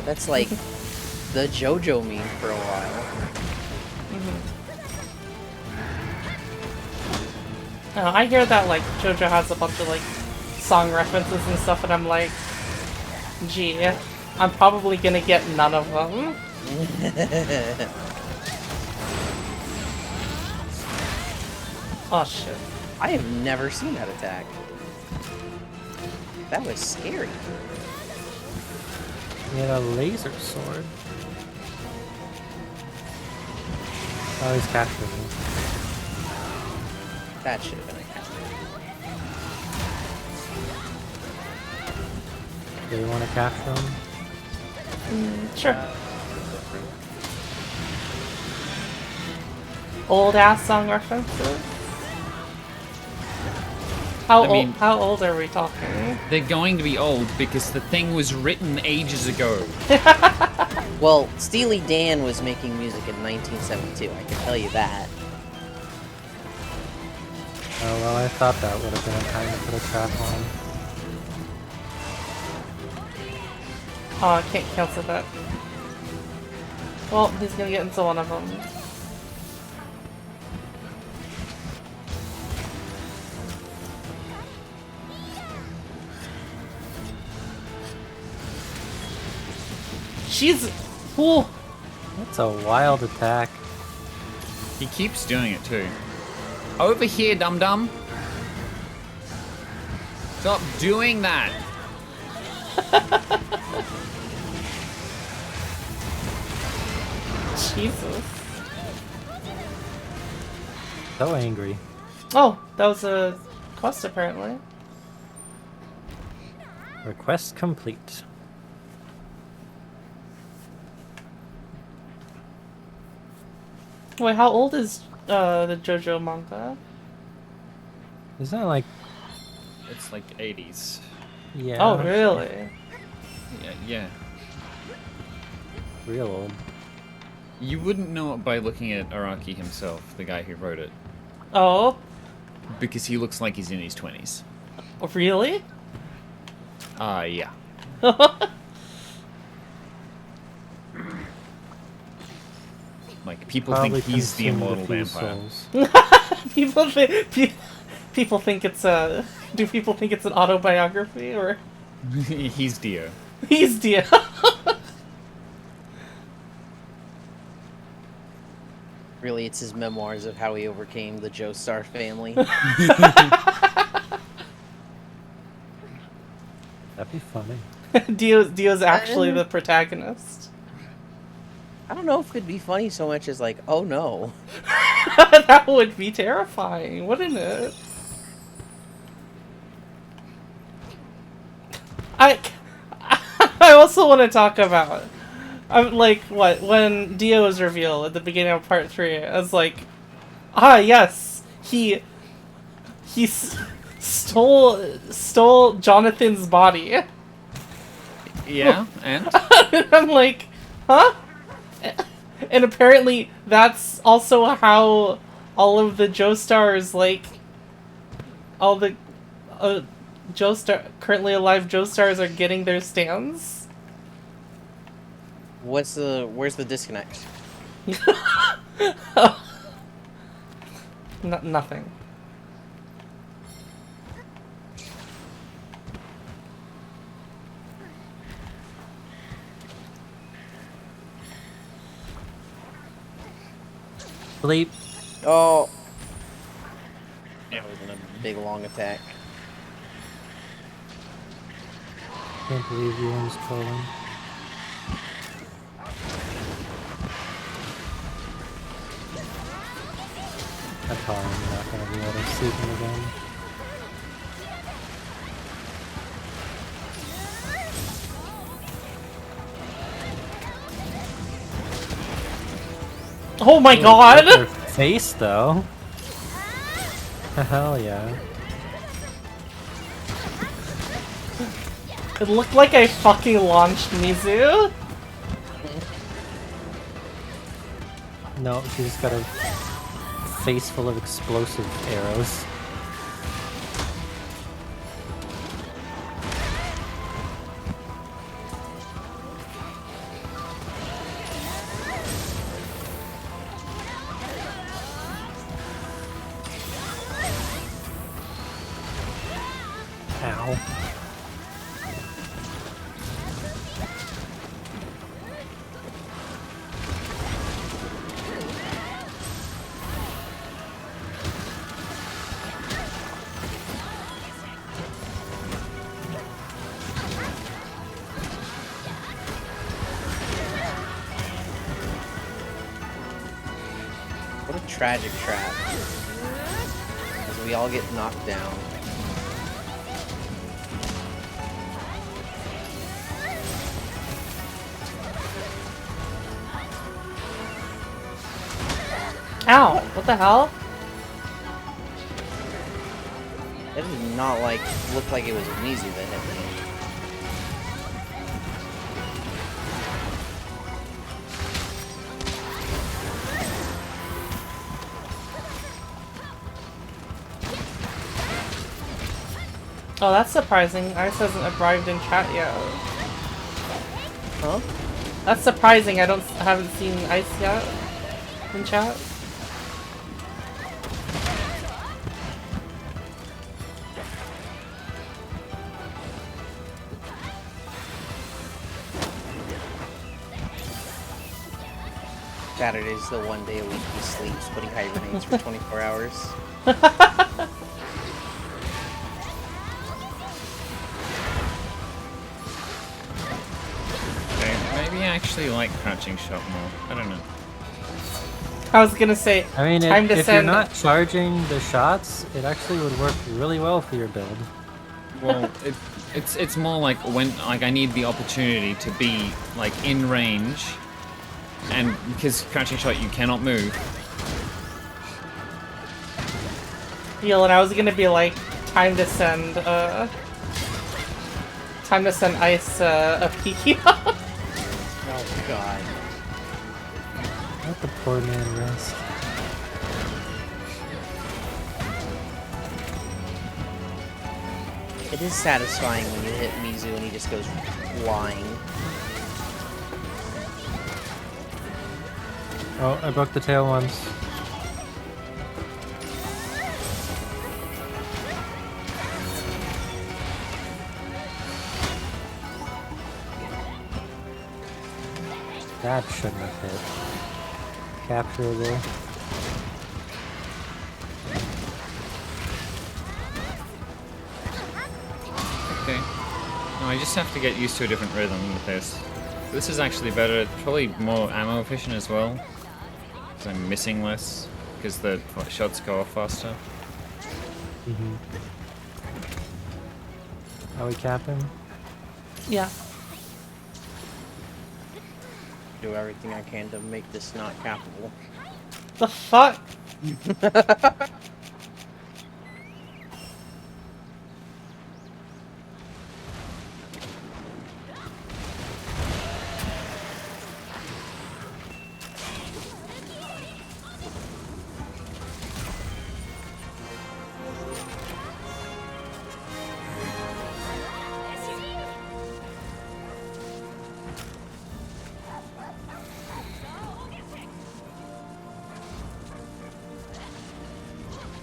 That's, like, the JoJo meme for a while. Oh, I hear that like JoJo has a bunch of like song references and stuff, and I'm like, gee, I'm probably gonna get none of them. Oh shit. I have never seen that attack. That was scary. He had a laser sword. Oh, he's captured me. That should have been a counter. Do you want to capture him? Sure. Old ass song references. How old are we talking? They're going to be old because the thing was written ages ago. Well, Steely Dan was making music in 1972, I can tell you that. Oh, well, I thought that would have been a time to put a trap on. Oh, I can't cancel that. Well, he's gonna get into one of them. She's... Ooh. That's a wild attack. He keeps doing it too. Over here, dum-dum. Stop doing that. Jesus. So angry. Oh, that was a quest, apparently. Request complete. Wait, how old is the JoJo manga? Isn't that like, It's like 80s. yeah, Oh, really? Yeah. real old. You wouldn't know it by looking at Araki himself, the guy who wrote it, Oh, because he looks like he's in his 20s. really? Yeah. Like, people Probably think he's the consumed a immortal few vampire. souls. People think it's a. Do people think it's an autobiography or? He's Dio. He's Dio. Really, it's his memoirs of how he overcame the Joestar family. That'd be funny. Dio's actually the protagonist. I don't know if it'd be funny so much as like, oh no. That would be terrifying, wouldn't it? I also want to talk about, like, what, when Dio was revealed at the beginning of part 3, I was like, yes, he stole Jonathan's body. Yeah, and? I'm like, huh? And apparently that's also how all of the Joestars, like, all the currently alive Joestars are getting their stands. Where's the disconnect? Nothing. Bleep. Oh. That was a big long attack. Can't believe you one's trolling. I'm probably not gonna be able to see him again. Oh my Their god! face though. Hell yeah. It looked like I fucking launched Mizu. No, she just got a face full of explosive arrows. Ow. What a tragic trap. As we all get knocked down. Ow! What the hell? That did not look like it was Mizu that hit me. Oh, that's surprising. Ice hasn't arrived in chat yet. Huh? That's surprising. I haven't seen Ice yet in chat. Saturday's the one day a week he sleeps, but he hibernates for 24 hours. Okay, maybe I actually like crouching shot more. I don't know. I was gonna say, I mean, time to if you're send. not charging the shots, it actually would work really well for your build. Well, it's more like when I need the opportunity to be like in range, and because crouching shot you cannot move. Deal, and I was gonna be like, time to send Ice a peeky. Oh god. Let the poor man rest. It is satisfying when you hit Mizu and he just goes flying. Oh, I broke the tail once. That shouldn't have hit. Capturable. Okay. No, I just have to get used to a different rhythm with this. This is actually better. It's probably more ammo efficient as well. Because I'm missing less. Because the shots go off faster. Are we capping? Yeah. Do everything I can to make this not cappable. The fuck?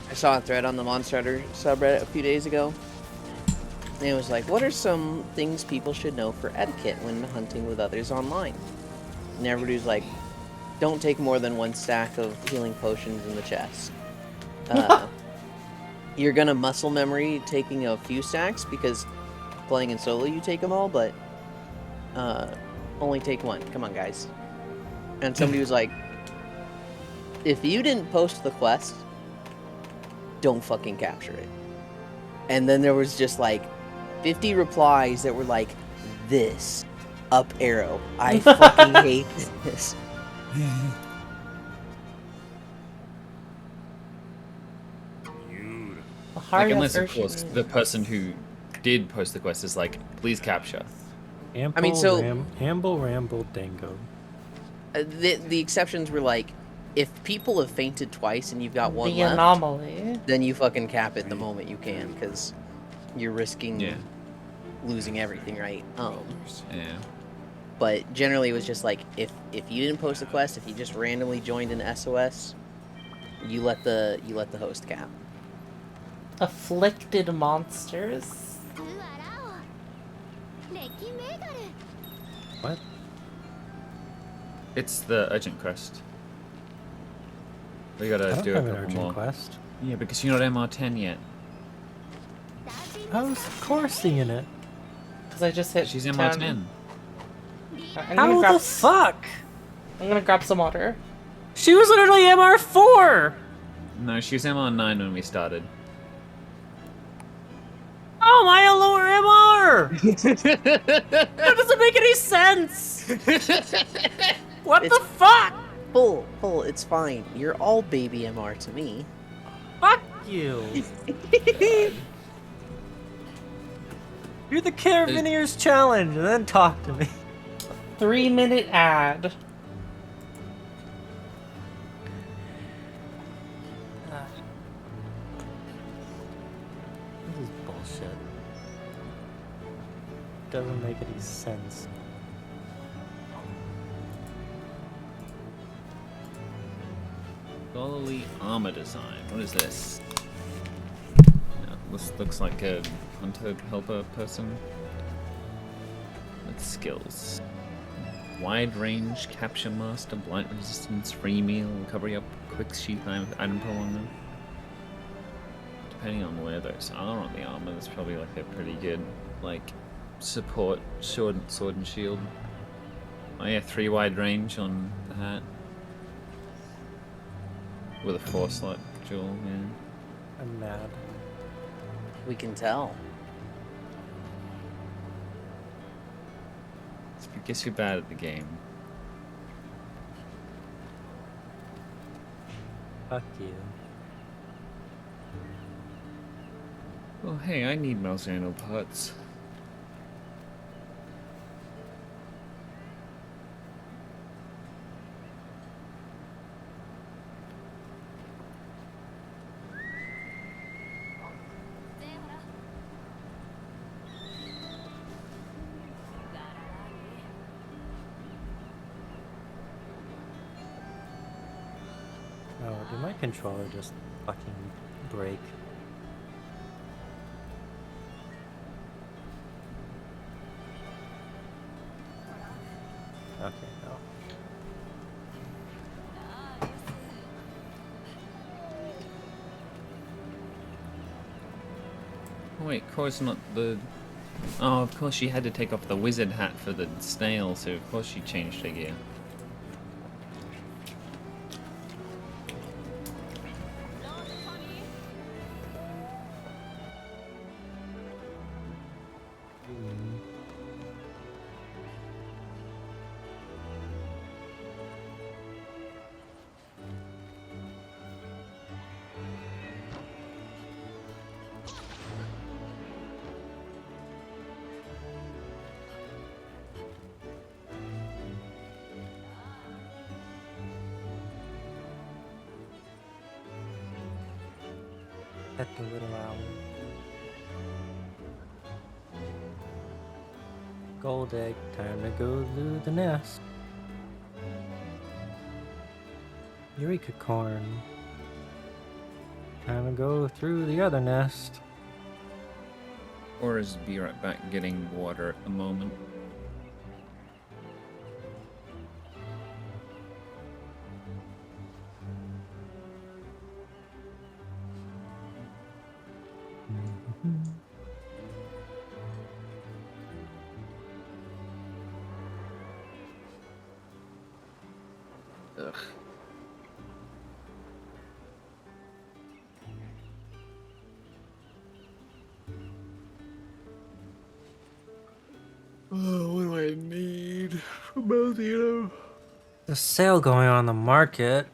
I saw a thread on the Monster Hunter subreddit a few days ago. And it was like, what are some things people should know for etiquette when hunting with others online? And everybody was like, don't take more than one stack of healing potions in the chest. You're gonna muscle memory taking a few stacks because playing in solo you take them all, but only take one. Come on, guys. And somebody was like, if you didn't post the quest, don't fucking capture it. And then there was just like 50 replies that were like, this up arrow. I fucking hate this. Like, unless, of course, the person who did post the quest is like, please capture. Ample, I mean, so amble, ramble, dango. the exceptions were like, if people have fainted twice and you've got one The left, anomaly. then you fucking cap it the moment you can, because you're risking losing everything, right? Yeah. But generally, it was just like, if you didn't post a quest, if you just randomly joined an SOS, you let the host cap. Afflicted monsters. What? It's the urgent quest. We gotta I don't do a have an couple urgent more. quest. Yeah, because you're not MR10 yet. I was of course seeing it. Because I just hit She's 10. MR10. I'm gonna grab, fuck? I'm gonna grab some water. She was literally MR4! No, she was MR9 when we started. Oh, my lower MR! That doesn't make any sense! What It's- the fuck? Bull, it's fine. You're all baby MR to me. Fuck you! You're the Carabineers challenge, and then talk to me. 3-minute ad. This is bullshit. Doesn't make any sense. Scholarly armor design. What is this? This looks like a hunter helper person. With skills. Wide range, capture master, blight resistance, free meal, recovery up, quick sheath item prolonger. Depending on where those are on the armor, that's probably like a pretty good like support sword and shield. Oh yeah, 3 wide range on the hat. With a 4-slot jewel, yeah. I'm mad. We can tell. I guess you're bad at the game. Fuck you. Well, hey, I need Malzano parts. Oh, did my controller just fucking break? Okay, no. Oh, wait, of course not the... Oh, of course she had to take off the wizard hat for the snail, so of course she changed her gear. Pet the little owl. Gold egg, time to go to the nest. Eureka corn. Time to go through the other nest. Or is be right back getting water at the moment. Ugh. Oh, what do I need from Malzino? There's a sale going on in the market.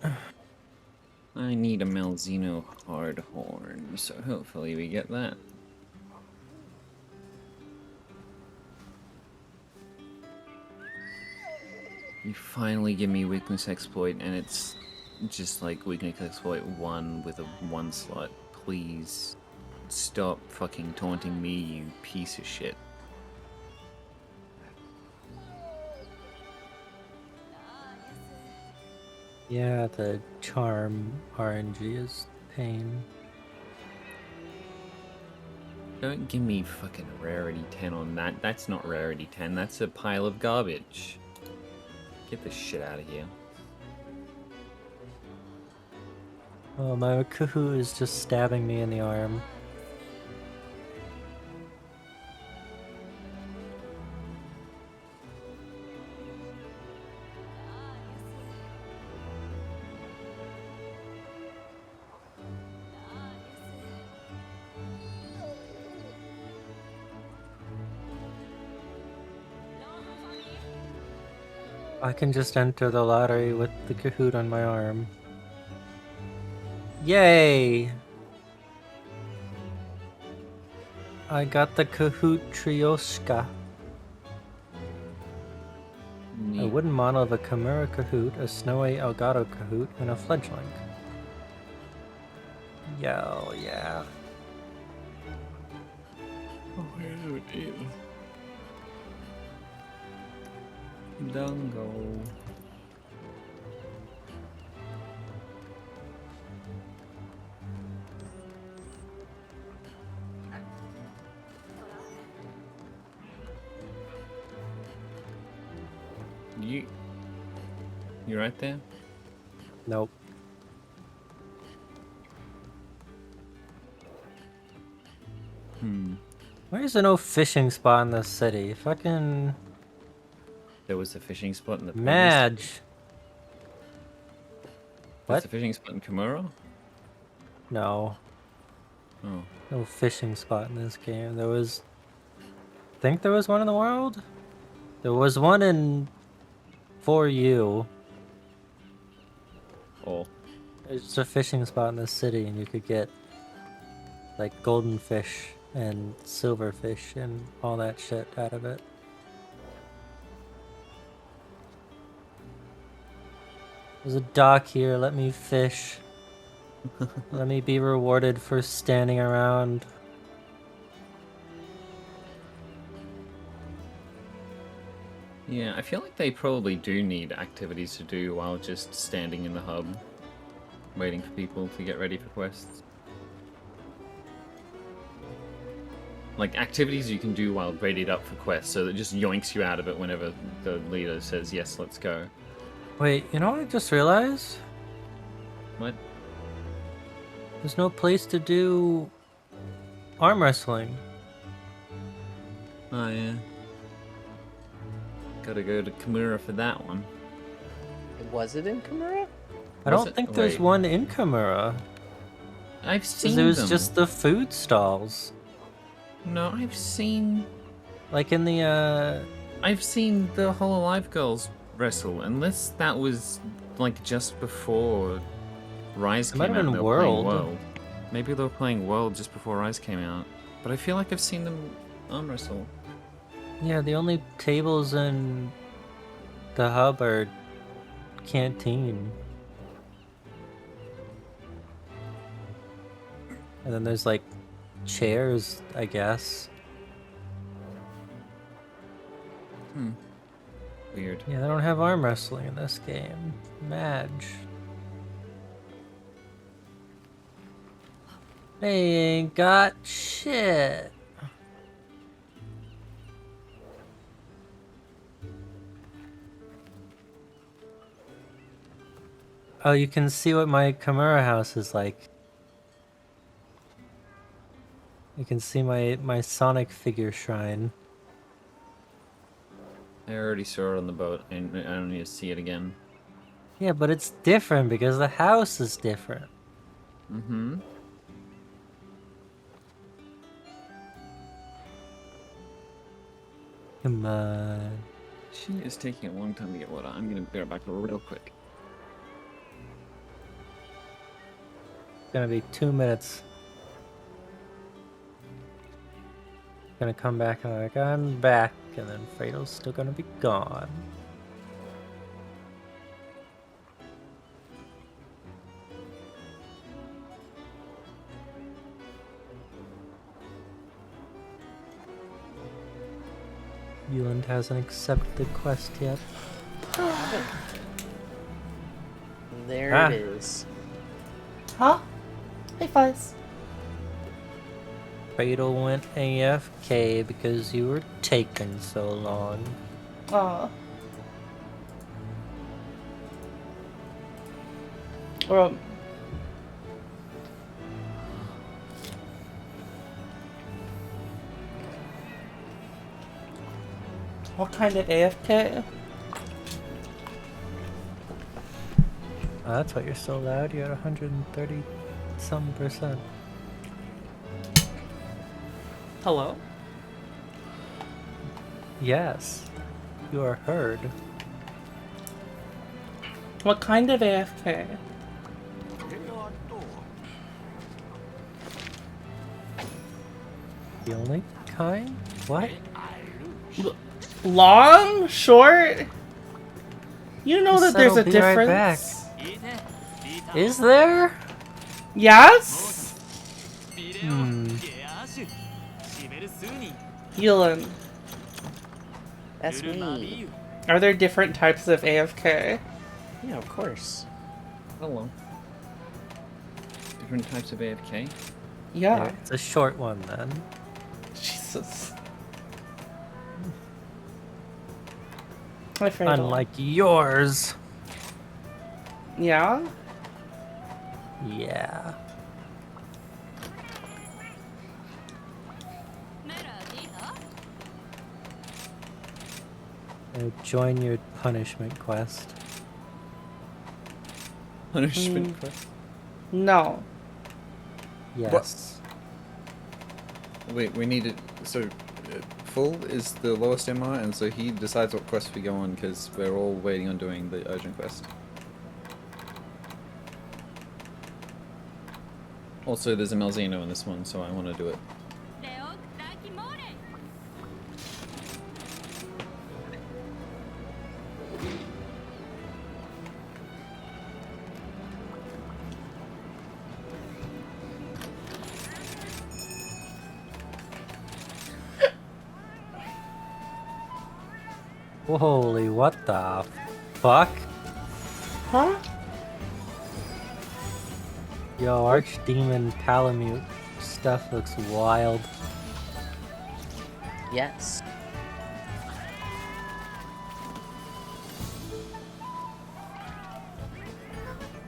I need a Malzino hard horn, so hopefully we get that. You finally give me weakness exploit, and it's just like weakness exploit 1 with a 1 slot. Please stop fucking taunting me, you piece of shit. Yeah, the charm RNG is pain. Don't give me fucking rarity 10 on that. That's not rarity 10, that's a pile of garbage. Get this shit out of here. Oh, my Kahoot is just stabbing me in the arm. I can just enter the lottery with the Kahoot on my arm. Yay! I got the Kahoot Trioshka. A Neat. wooden model of a Chimera Kahoot, a snowy Elgato Kahoot, and a fledgling. Yo, yeah. Oh, I don't eat. Dungo. You right there? Nope. Why is there no fishing spot in this city? Fucking There was a fishing spot in the previous... Madge. There's What? a fishing spot in Kimura? No. Oh. No fishing spot in this game. There was... I think there was one in the world? There was one in 4U. Oh. There's just a fishing spot in the city and you could get like golden fish and silver fish and all that shit out of it. There's a dock here, let me fish. Let me be rewarded for standing around. Yeah, I feel like they probably do need activities to do while just standing in the hub, waiting for people to get ready for quests. Like, activities you can do while readied up for quests, so that just yoinks you out of it whenever the leader says, yes, let's go. Wait, you know what I just realized? What? There's no place to do arm wrestling. Oh, yeah. Gotta go to Kimura for that one. Was it in Kimura? I Was don't it? think there's Wait. one in Kimura. I've 'Cause seen it was them. just the food stalls. No, I've seen Like in the, the Hololive girls wrestle, unless that was like just before Rise It came might have out. And been they were playing World. World. Maybe they were playing World just before Rise came out. But I feel like I've seen them arm wrestle. yeah, the only tables in the hub are canteen. And then there's like chairs, I guess. Weird. Yeah, they don't have arm wrestling in this game. Madge. They ain't got shit. Oh, you can see what my Kimura house is like. You can see my Sonic figure shrine. I already saw it on the boat, and I don't need to see it again. Yeah, but it's different because the house is different. Mm-hmm. Come on. She is taking a long time to get water. I'm gonna be right back real quick. It's gonna be 2 minutes. Gonna come back and I'm like, I'm back, and then Fredo's still gonna be gone. Euland hasn't accepted the quest yet. There Ah. it is. Huh? Hey, Fuzz. Fredo went AFK because you were taking so long. Aw. Well, what kind of AFK? Oh, that's why you're so loud. You're at 130 some %. Hello? Yes, you are heard. What kind of AFK? The only kind? What? Long? Short? You know that there's a I'll be right difference. back. Is there? Yes? Yulin, That's me. are there different types of AFK? Yeah, of course. Hello. Different types of AFK. Yeah. It's a short one then. Jesus. My friend. Unlike yours. Yeah? Yeah. Join your punishment quest. punishment quest. No. Yes. Wait, we need it. So, full is the lowest MR, and so he decides what quest we go on because we're all waiting on doing the urgent quest. Also, there's a Malzeno in this one, so I want to do it. Holy, what the fuck? Huh? Yo, Archdemon Palamute stuff looks wild. Yes.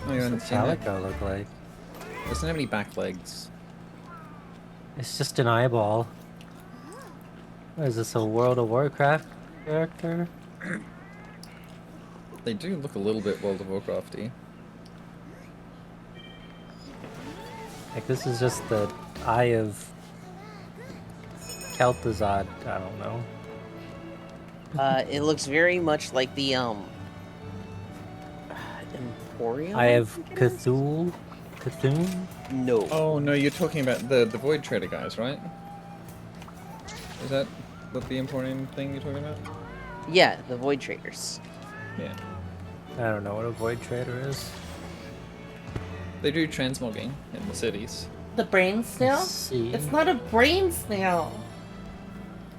Oh, you haven't What's seen it? Calico look like? Doesn't have any back legs. It's just an eyeball. What is this, a World of Warcraft character? They do look a little bit World of Warcrafty. Like, this is just the eye of Kel'Thuzad, I don't know. It looks very much like the Emporium. Eye of think it is? Cthulhu? Cthulhu? No. Oh no, you're talking about the Void Trader guys, right? Is that what the Emporium thing you're talking about? Yeah, the Void Traders. Yeah. I don't know what a Void Trader is. They do transmogging in the cities. The brain snail? Let's see. It's not a brain snail.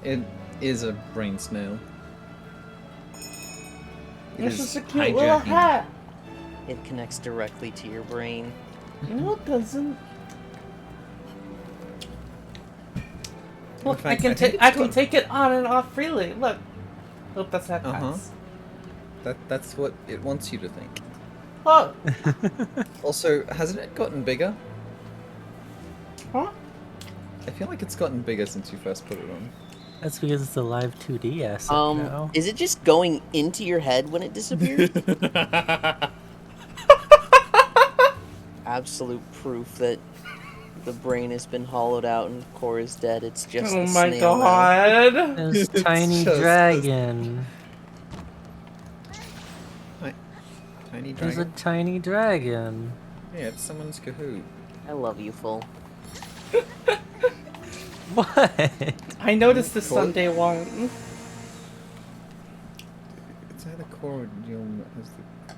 It is a brain snail. It It's is just a cute little hijacking- hat. It connects directly to your brain. No, it doesn't. Look, fact, I I think can it's got- take it on and off freely. Look. Oh, that's not Uh-huh. cats. That's what it wants you to think. Oh, Also, hasn't it gotten bigger? huh? I feel like it's gotten bigger since you first put it on. That's because it's a live 2D asset now. Is it just going into your head when it disappears? Absolute proof that the brain has been hollowed out and core is dead. It's just Oh the my snail now. god. There's It's Tiny just- Dragon. Tiny There's a dragon? tiny dragon. Yeah, it's someone's Kahoot. I love you, Full. What? I noticed this Cool. on day one. It's either Core or Yulm has the...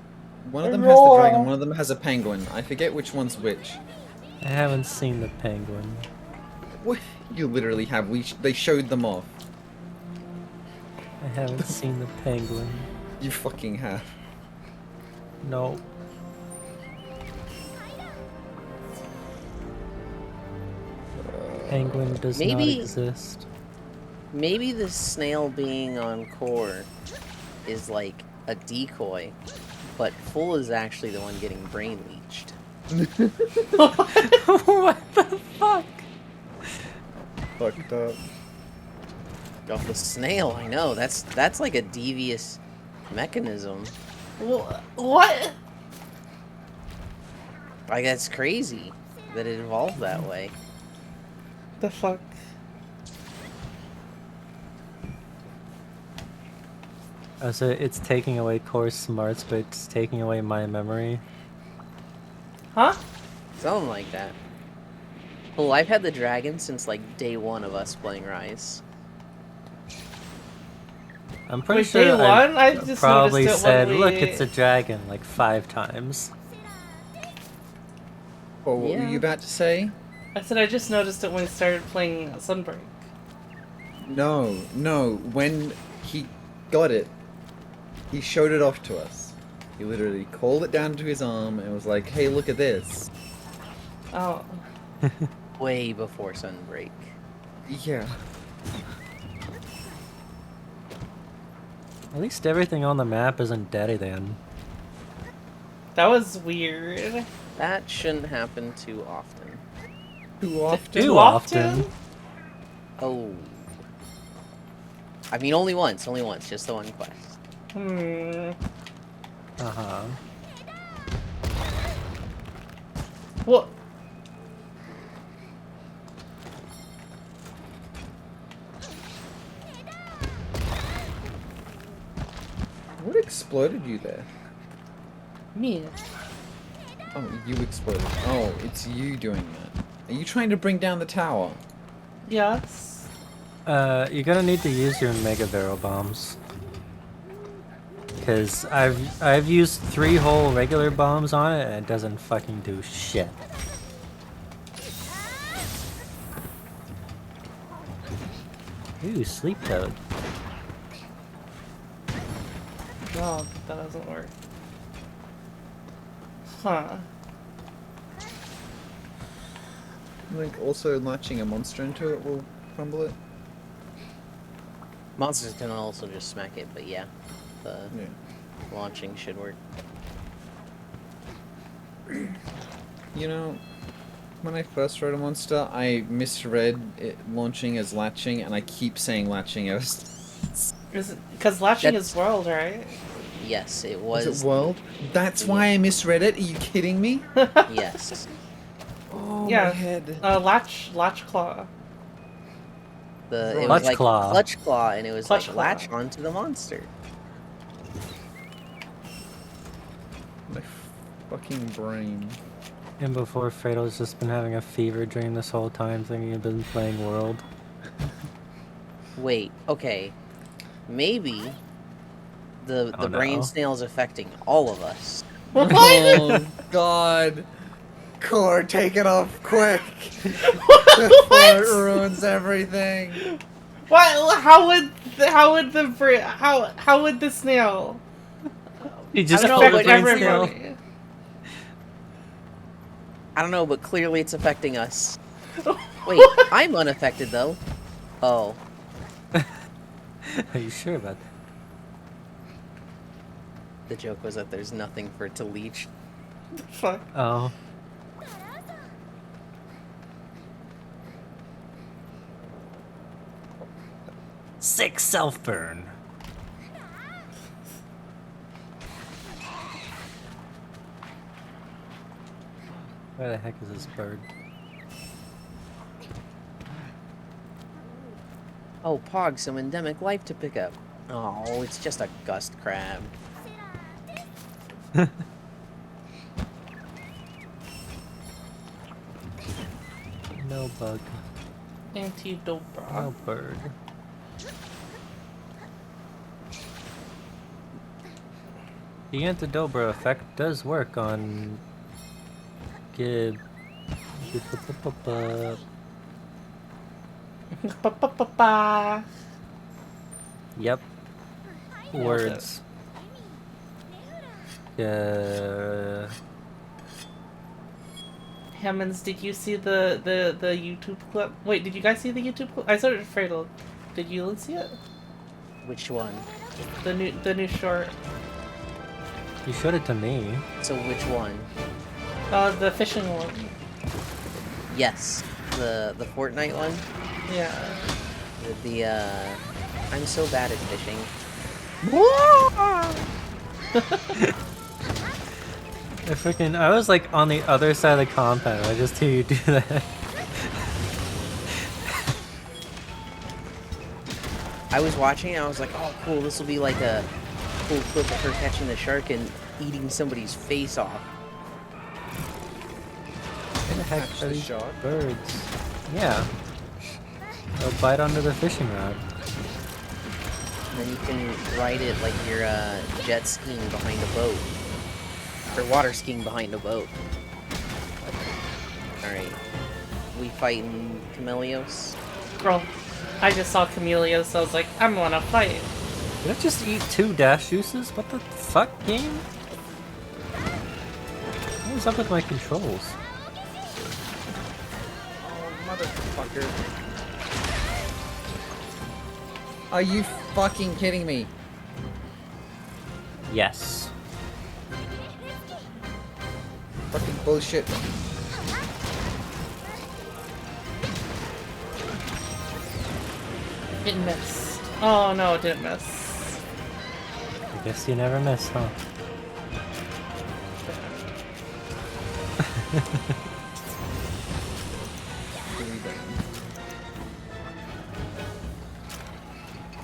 One of them has the dragon, one of them has a penguin. I forget which one's which. I haven't seen the penguin. What? You literally have. They showed them off. I haven't seen the penguin. You fucking have. No. Penguin does not Maybe- exist. Maybe the snail being on core is like a decoy, but Full is actually the one getting brain leeched. What the fuck? Fucked up. Oh, the snail, I know. That's like a devious mechanism. What? Like, that's crazy that it evolved that way. The fuck? Oh, so it's taking away core smarts, but it's taking away my memory. Huh? Something like that. Well, I've had the dragon since like day one of us playing Rise. I'm pretty Wait, sure day I one? I just probably noticed it said, when look, we- it's a dragon, like 5 times. Oh, what were Yeah. you about to say? I said I just noticed it when we started playing Sunbreak. No. When he got it, he showed it off to us. He literally called it down to his arm and was like, hey, look at this. Oh. Way before Sunbreak. Yeah. At least everything on the map isn't dead then. That was weird. That shouldn't happen too often. Too often? Too often. Oh. I mean, only once, just the one quest. Hmm. Uh-huh. What? What exploded you there? Me. Oh, you exploded. Oh, it's you doing that. Are you trying to bring down the tower? Yes. You're gonna need to use your mega barrel bombs. Cause I've used 3 whole regular bombs on it and it doesn't fucking do shit. Ooh, sleep toad. Oh, that doesn't work. Huh. I think also latching a monster into it will crumble it. Monsters can also just smack it, but yeah, the Yeah. launching should work. You know, when I first wrote a monster, I misread it launching as latching, and I keep saying latching as. Is it because latching That's- is world, right? Yes, it Was was. it world? That's why I misread it? Are you kidding me? Yes. Oh, my Yeah. head. Latch claw. It Clutch was like claw. clutch claw, and it was Clutch like claw. latch onto the monster. My fucking brain. And before Fredo's just been having a fever dream this whole time thinking he'd been playing World. Wait, okay. Maybe the Oh, brain no. snail's affecting all of us. Oh, God. Core, take it off quick. Before it ruins everything. What? How would the snail He just I don't know, killed but a brain everyone- snail. everybody? I don't know, but clearly it's affecting us. Wait, I'm unaffected though. Oh, Are you sure about that? the joke was that there's nothing for it to leech. Fuck. Oh. Sick self-burn. Where the heck is this bird? Oh, Pog, some endemic life to pick up. Oh, it's just a gust crab. No bug. Antidopra. No bird. The Antidobra effect does work on Gib. Ba-ba-ba-ba. Yep. Nailed Words. Hammonds, did you see the YouTube clip? Wait, did you guys see the YouTube clip? I saw it at Fredo. Did you see it? Which one? The new short. You showed it to me. So which one? The fishing one. Yes, the Fortnite one. Yeah. I'm so bad at fishing. I was like on the other side of the compound. I just hear you do that. I was watching it, I was like, oh cool, this will be like a cool clip of her catching the shark and eating somebody's face off. Where the heck Catch are the these shark? birds? Yeah. They'll bite onto the fishing rod. And then you can ride it like you're jet skiing behind a boat. Or water skiing behind a boat. Alright. We fighting Camelios? Girl, I just saw Camellia, so I was like, I'm gonna fight. Did I just eat 2 dash juices? What the fuck, game? What is up with my controls? Oh, motherfucker. Are you fucking kidding me? Yes. Fucking bullshit. It missed. Oh no, it didn't miss. I guess you never miss, huh?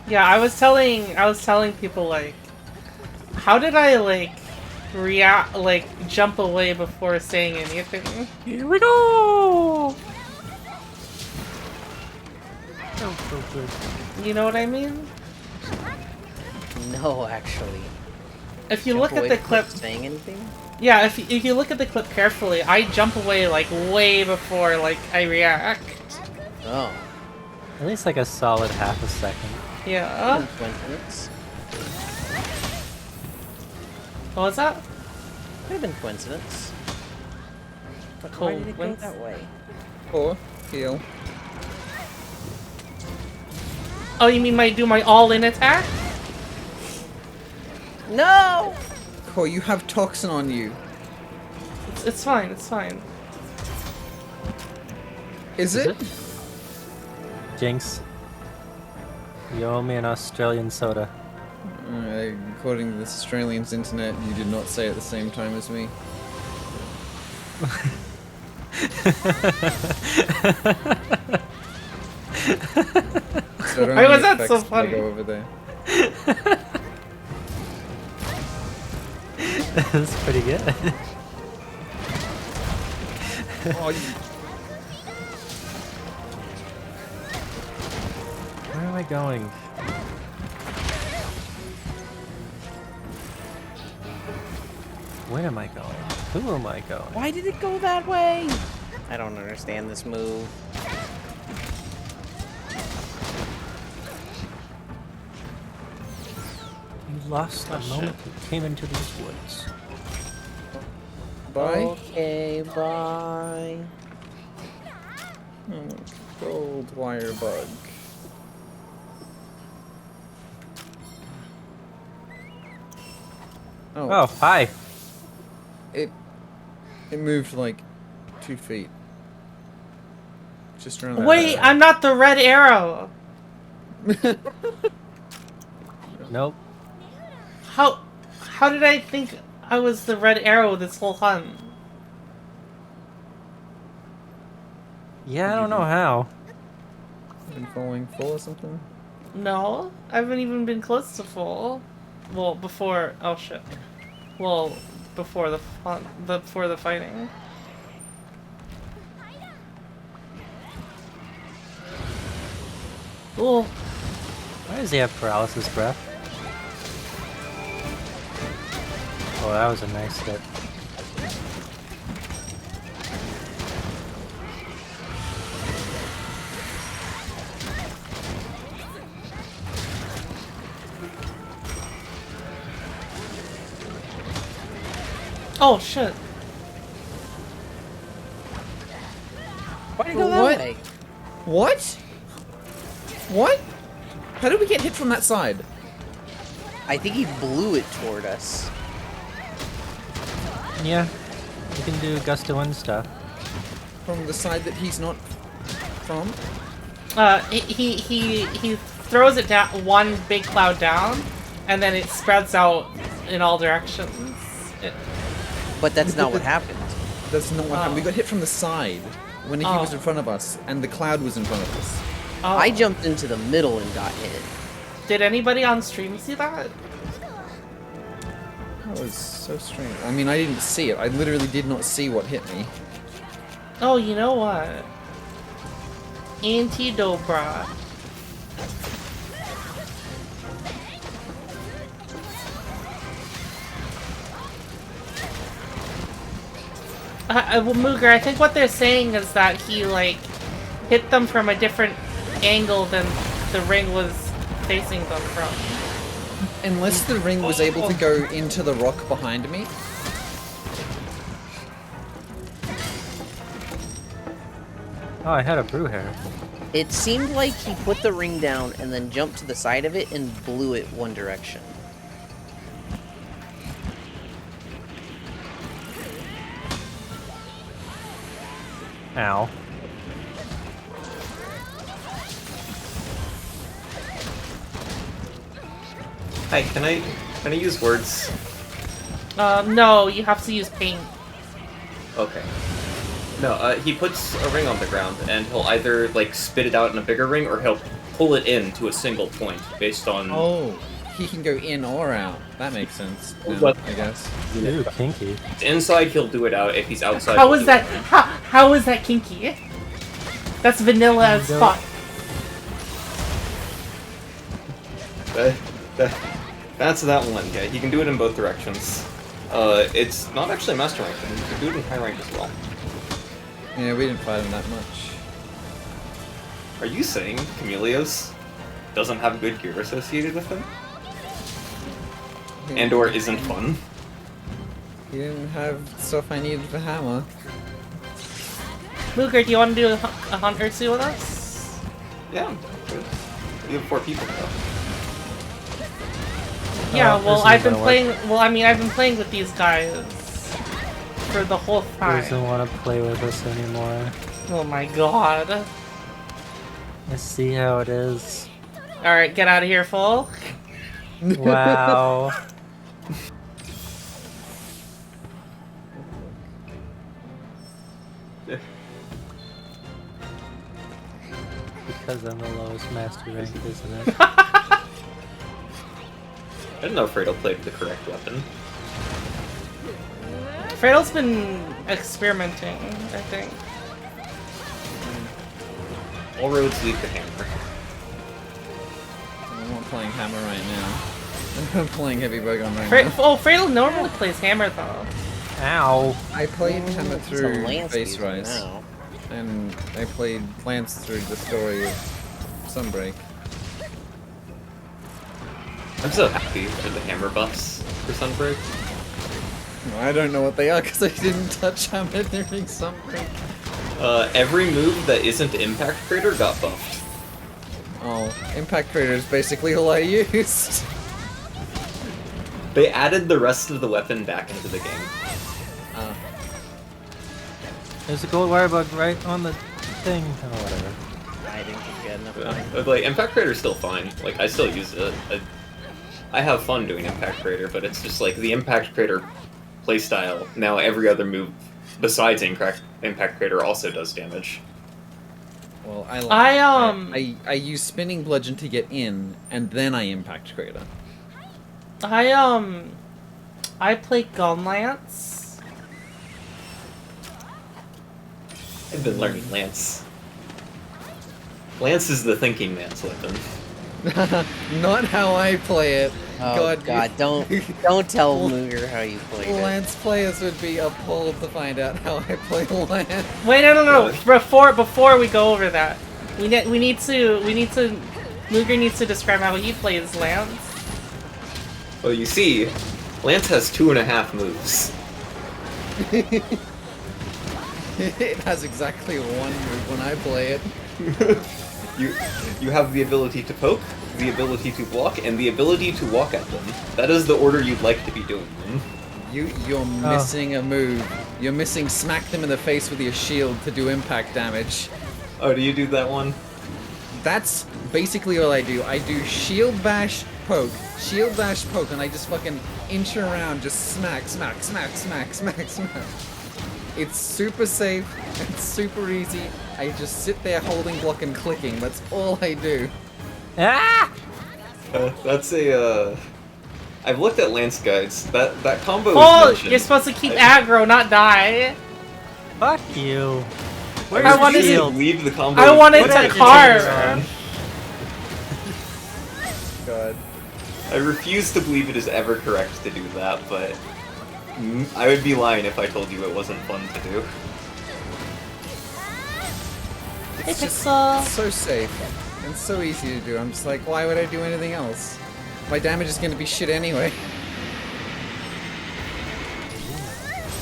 Yeah, I was telling people like, how did I like react, like jump away before saying anything? Here we go! So good. You know what I mean? No, actually. If you Jump look at away the from clip, saying anything? yeah, if you look at the clip carefully, I jump away like way before like I react. Oh. At least like a solid half a second. Yeah. Coincidence. What was that? Could have been coincidence. But Cool. why did it go that way? Or heal. Oh, you mean do my all-in attack? No! Core, you have toxin on you. It's fine. It's fine. Is it? Jinx. You owe me an Australian soda. According to this Australian's internet, you did not say at the same time as me. So it Why only was that so affects when I funny? go over there. That's pretty good. Oh, Where am I going? Where am I going? Who am I going? Why did it go that way? I don't understand this move. You lost the Oh, moment you came into these woods. bye. Okay, bye. Oh, gold wire bug. Oh, hi. It moved like 2 feet. Just around that Wait, area. I'm not the red arrow. Nope. How did I think I was the red arrow this whole hunt? Yeah, I don't know how. Been falling full or something? No, I haven't even been close to full. Well, before. Oh shit. Well, before the before the fighting. Ooh. Why does he have paralysis breath? Oh, that was a nice hit. Oh shit. Why did it go that What? way? What? What? How did we get hit from that side? I think he blew it toward us. Yeah, you can do gust of wind stuff. From the side that he's not from? He throws it down one big cloud down, and then it spreads out in all directions. But that's not what happened. That's not what happened. We Oh. got hit from the side when he Oh. was in front of us, and the cloud was in front of us. Oh. I jumped into the middle and got hit. Did anybody on stream see that? That was so strange. I mean, I didn't see it. I literally did not see what hit me. Oh, you know what? Anti-Dobra. Well, Mooger, I think what they're saying is that he, like, hit them from a different angle than the ring was facing them from. Unless the ring was able to go into the rock behind me. Oh, I had a brew hair. It seemed like he put the ring down and then jumped to the side of it and blew it one direction. Ow. Hi, can I use words? No, you have to use paint. Okay. No, he puts a ring on the ground, and he'll either like spit it out in a bigger ring, or he'll pull it in to a single point based on. Oh, he can go in or out. That makes sense. Now, What? I guess. Ooh, kinky. If he's inside, he'll do it out. If he's outside, How he'll is do that? it out. How is that kinky? That's vanilla as No. fuck. That's that one. Yeah, he can do it in both directions. It's not actually master rank, and you can do it in high rank as well. Yeah, we didn't fight him that much. Are you saying Chameleos doesn't have good gear associated with him? And or isn't fun? He didn't have stuff I needed for hammer. Luger, do you want to do a hunt or two with us? Yeah, I'm down with it. We have 4 people though. Yeah, this well, isn't I've been gonna playing. Well, I mean, I've been playing with these guys for the whole He time. doesn't want to play with us anymore. Oh my god! I see how it is. All right, get out of here, fool. Wow. Because I'm the lowest master rank, isn't it? I didn't know Fredo played the correct weapon. Fredo's been experimenting, I think. All roads lead to hammer. I'm not playing hammer right now. I'm playing heavy bowgun right now. Oh, Fredo normally plays hammer though. Ow. I played hammer Some through Lance Base user Rise, now. and I played Lance through the story of Sunbreak. I'm so happy for the hammer buffs for Sunbreak. I don't know what they are because I didn't touch hammer during Sunbreak. Every move that isn't Impact Crater got buffed. Oh, Impact Crater is basically all I used. They added the rest of the weapon back into the game. There's a gold wire bug right on the thing. Oh, whatever. I didn't get enough time. Like, Impact Crater's still fine. Like, I still use it. I have fun doing Impact Crater, but it's just like the Impact Crater playstyle. Now every other move besides Impact Crater also does damage. Well, I use Spinning Bludgeon to get in, and then I Impact Crater. I play Gunlance. I've been learning Lance. Lance is the thinking man's weapon. Not how I play it. Oh God! Don't tell Luger how you played it. Lance players would be appalled to find out how I play Lance. Wait, no. Before we go over that, we need to. Luger needs to describe how he plays Lance. Well, you see, Lance has 2.5 moves. It has exactly one move when I play it. You have the ability to poke, the ability to block, and the ability to walk at them. That is the order you'd like to be doing them. You're missing a move. You're missing smack them in the face with your shield to do impact damage. Oh, do you do that one? That's basically all I do. I do shield bash, poke, and I just fucking inch around, just smack. It's super safe, it's super easy. I just sit there holding block and clicking. That's all I do. Ah! That's a, I've looked at Lance guides. That combo is Oh, mentioned. you're supposed to keep aggro, not die. Fuck you. Where's I your wanted refuse to shield? believe the combo. I is wanted What to did you carve. take God. I refuse to believe it is ever correct to do that, but I would be lying if I told you it wasn't fun to do. Hey, It's just Pixel. so safe and so easy to do. I'm just like, why would I do anything else? My damage is gonna be shit anyway.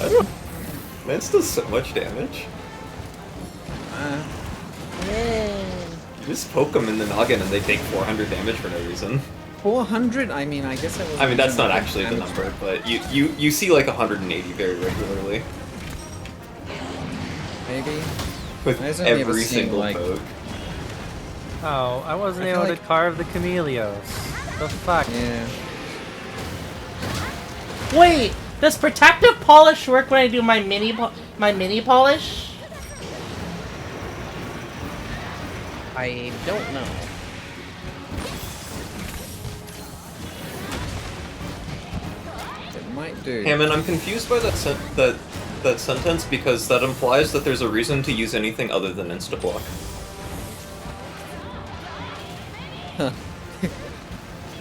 I don't. Lance does so much damage. You just poke them in the noggin and they take 400 damage for no reason. 400? I mean, I guess I was. I mean, that's not actually the number, but you see like 180 very regularly Maybe. with I just only ever every seen, single like- poke. Oh, I wasn't I feel able like- to carve the Chameleos. The fuck? Yeah. Wait, does protective polish work when I do my mini polish? I don't know. Dude. Hammond, I'm confused by that sentence because that implies that there's a reason to use anything other than insta-block.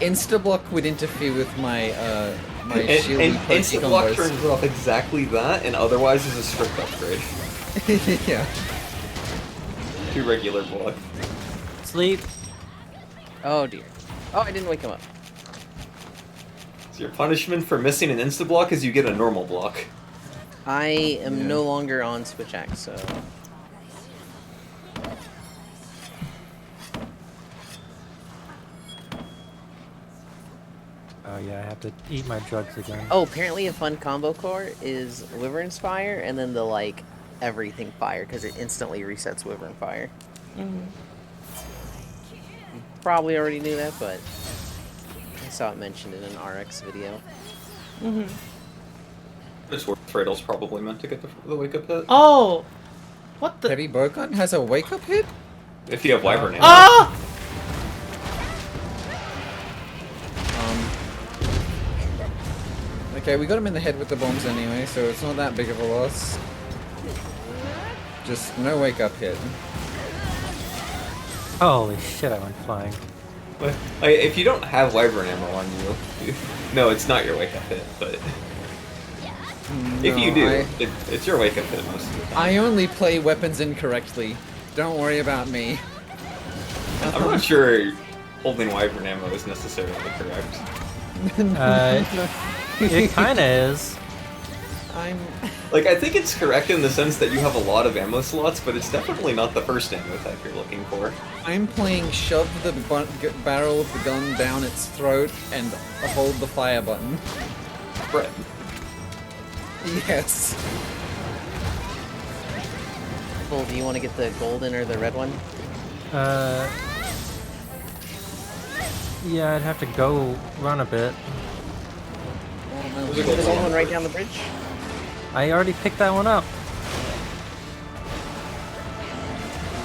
Insta-block would interfere with my, my And shieldy pokey insta-block combos. turns off exactly that, and otherwise is a strict upgrade Yeah. to regular block. Sleep. Oh dear. Oh, I didn't wake him up. So your punishment for missing an insta-block is you get a normal block. I am Yeah. no longer on Switch X, so. Oh yeah, I have to eat my drugs again. Oh, apparently a fun combo core is Wyvern's Fire and then the like everything fire because it instantly resets Wyvern Fire. Probably already knew that, but I saw it mentioned in an RX video. It's where Fredo's probably meant to get the wake-up hit. Oh! What the? Heavy Bowgun has a wake-up hit? If you have Wyvern ammo. Ah! Okay, we got him in the head with the bombs anyway, so it's not that big of a loss. Just no wake-up hit. Holy shit, I went flying. Like, if you don't have Wyvern ammo on you, no, it's not your wake-up hit, but if you do, it's your wake-up hit most of the time. I only play weapons incorrectly. Don't worry about me. I'm not sure holding Wyvern ammo is necessarily correct. It kinda is. I'm... Like, I think it's correct in the sense that you have a lot of ammo slots, but it's definitely not the first ammo type you're looking for. I'm playing shove the barrel of the gun down its throat and hold the fire button. Right. Yes. Bull, do you want to get the golden or the red one? Yeah, I'd have to go run a bit. There's a The gold golden one. one right down the bridge? I already picked that one up.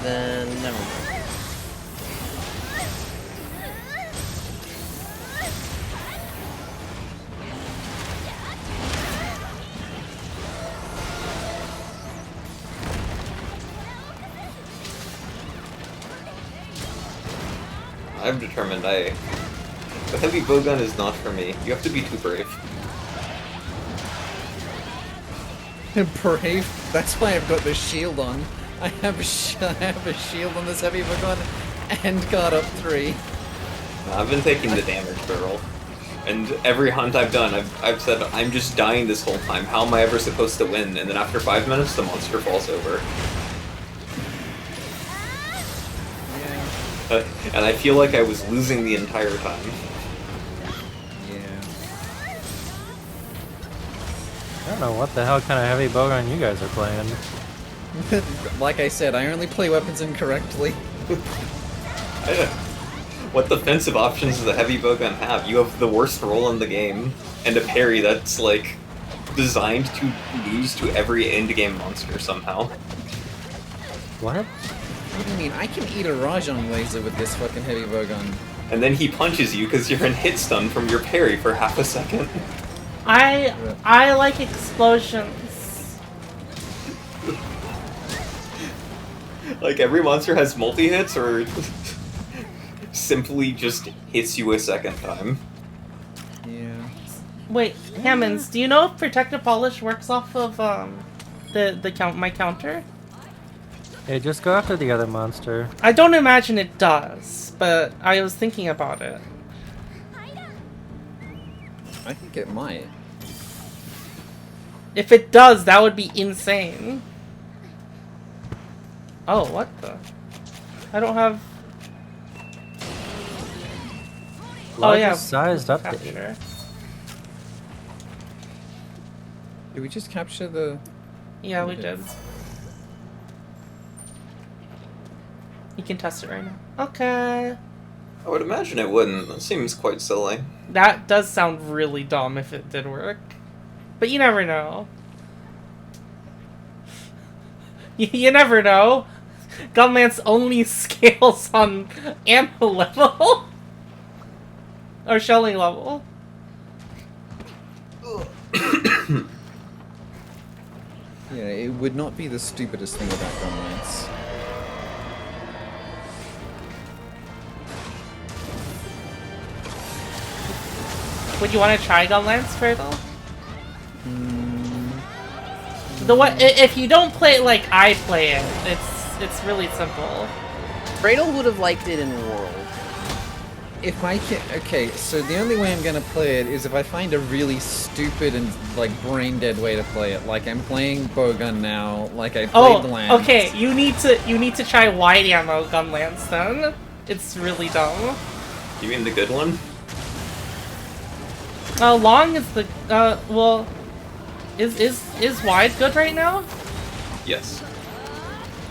Then never mind. I'm determined. The heavy bowgun is not for me. You have to be too brave. Brave. That's why I've got the shield on. I have a shield on this heavy gun and guard up 3. I've been taking the damage barrel. And every hunt I've done, I've said, I'm just dying this whole time. How am I ever supposed to win? And then after 5 minutes, the monster falls over. Yeah. And I feel like I was losing the entire time. Yeah. I don't know what the hell kind of heavy bowgun you guys are playing. Like I said, I only play weapons incorrectly. What defensive options does the heavy bowgun have? You have the worst roll in the game, and a parry that's, like, designed to lose to every endgame monster somehow. What? What do you mean? I can eat a Rajan laser with this fucking heavy bowgun. And then he punches you because you're in hit stun from your parry for half a second. I like explosions. Like, every monster has multi-hits, or simply just hits you a second time. Yeah. Wait, Hammonds, do you know if Protective Polish works off of my counter? Hey, just go after the other monster. I don't imagine it does, but I was thinking about it. I think it might. If it does, that would be insane. Oh, what the? I don't have... Largest sized update. capture. Did we just capture the... Yeah, we did. You can test it right now. Okay. I would imagine it wouldn't. That seems quite silly. That does sound really dumb if it did work. But you never know. You never know. Gunlance only scales on ammo level. Or shelling level. Yeah, it would not be the stupidest thing about gun lance. Would you want to try gun lance, Fergal? Mm, The what? If you don't play it like I play it, it's really simple. Cradle would have liked it in World. if I can, okay, so the only way I'm gonna play it is if I find a really stupid and like brain dead way to play it. Like I'm playing bowgun now, like I played lance. Okay. You need to try wide ammo gun lance then. It's really dumb. You mean the good one? Long is the well, is wide good right now? Yes.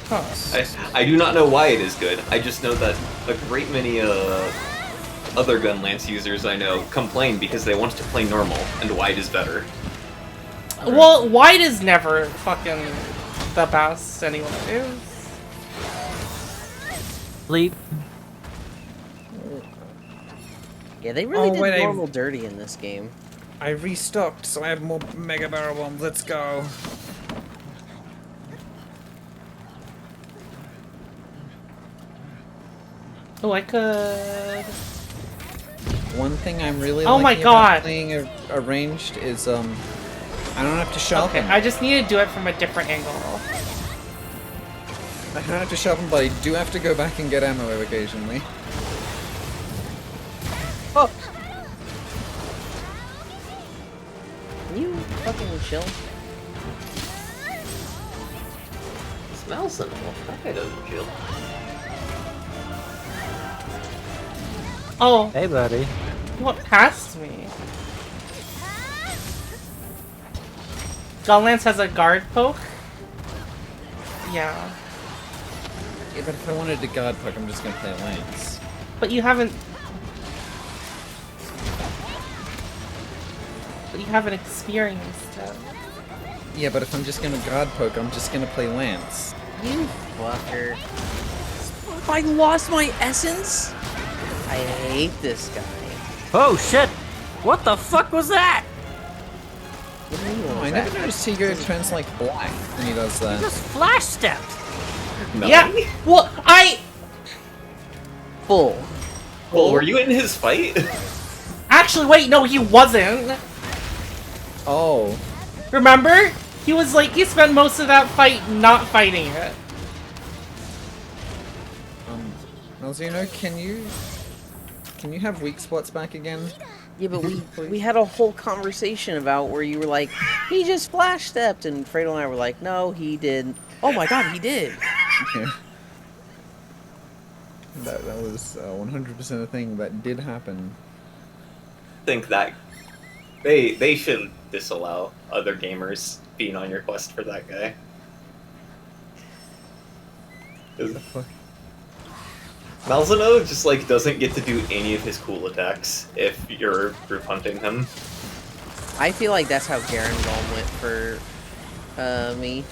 Huh. I do not know why it is good. I just know that a great many other gun lance users I know complain because they want to play normal, and wide is better. Well, wide is never fucking the best anyway. Sleep. Yeah, they really did wait, normal dirty in this game. I restocked, so I have more mega barrel bombs. Let's go. Oh, I could. One thing I'm really Oh my liking about God. playing a ranged is I don't have to sharpen. Okay, I just need to do it from a different angle. I don't have to sharpen, but I do have to go back and get ammo occasionally. Oh! Can you fucking chill? Smells simple. That guy doesn't chill. Oh, Hey, buddy. you went past me. Gunlance has a guard poke? Yeah. Yeah, but if I wanted to guard poke, I'm just gonna play a lance. But you haven't... But you haven't experienced it. Yeah, but if I'm just gonna guard poke, I'm just gonna play lance. You fucker. I lost my essence? I hate this guy. Oh shit! What the fuck was that? What do you mean, what Oh, was I never that? noticed he turns like black when he does that. Just flash stepped. No. Yeah, well, Full. Well, were you in his fight? Actually, wait, no, he wasn't. Oh. Remember? He was like, he spent most of that fight not fighting it. Malzino, can you have weak spots back again? Yeah, but we had a whole conversation about where you were like, he just flash stepped, and Fredo and I were like, no, he didn't. Oh my god, he did. Yeah. That was 100% a thing that did happen. Think that they should disallow other gamers being on your quest for that guy. Malzeno just like doesn't get to do any of his cool attacks if you're group hunting him. I feel like that's how Garen Golem went for me.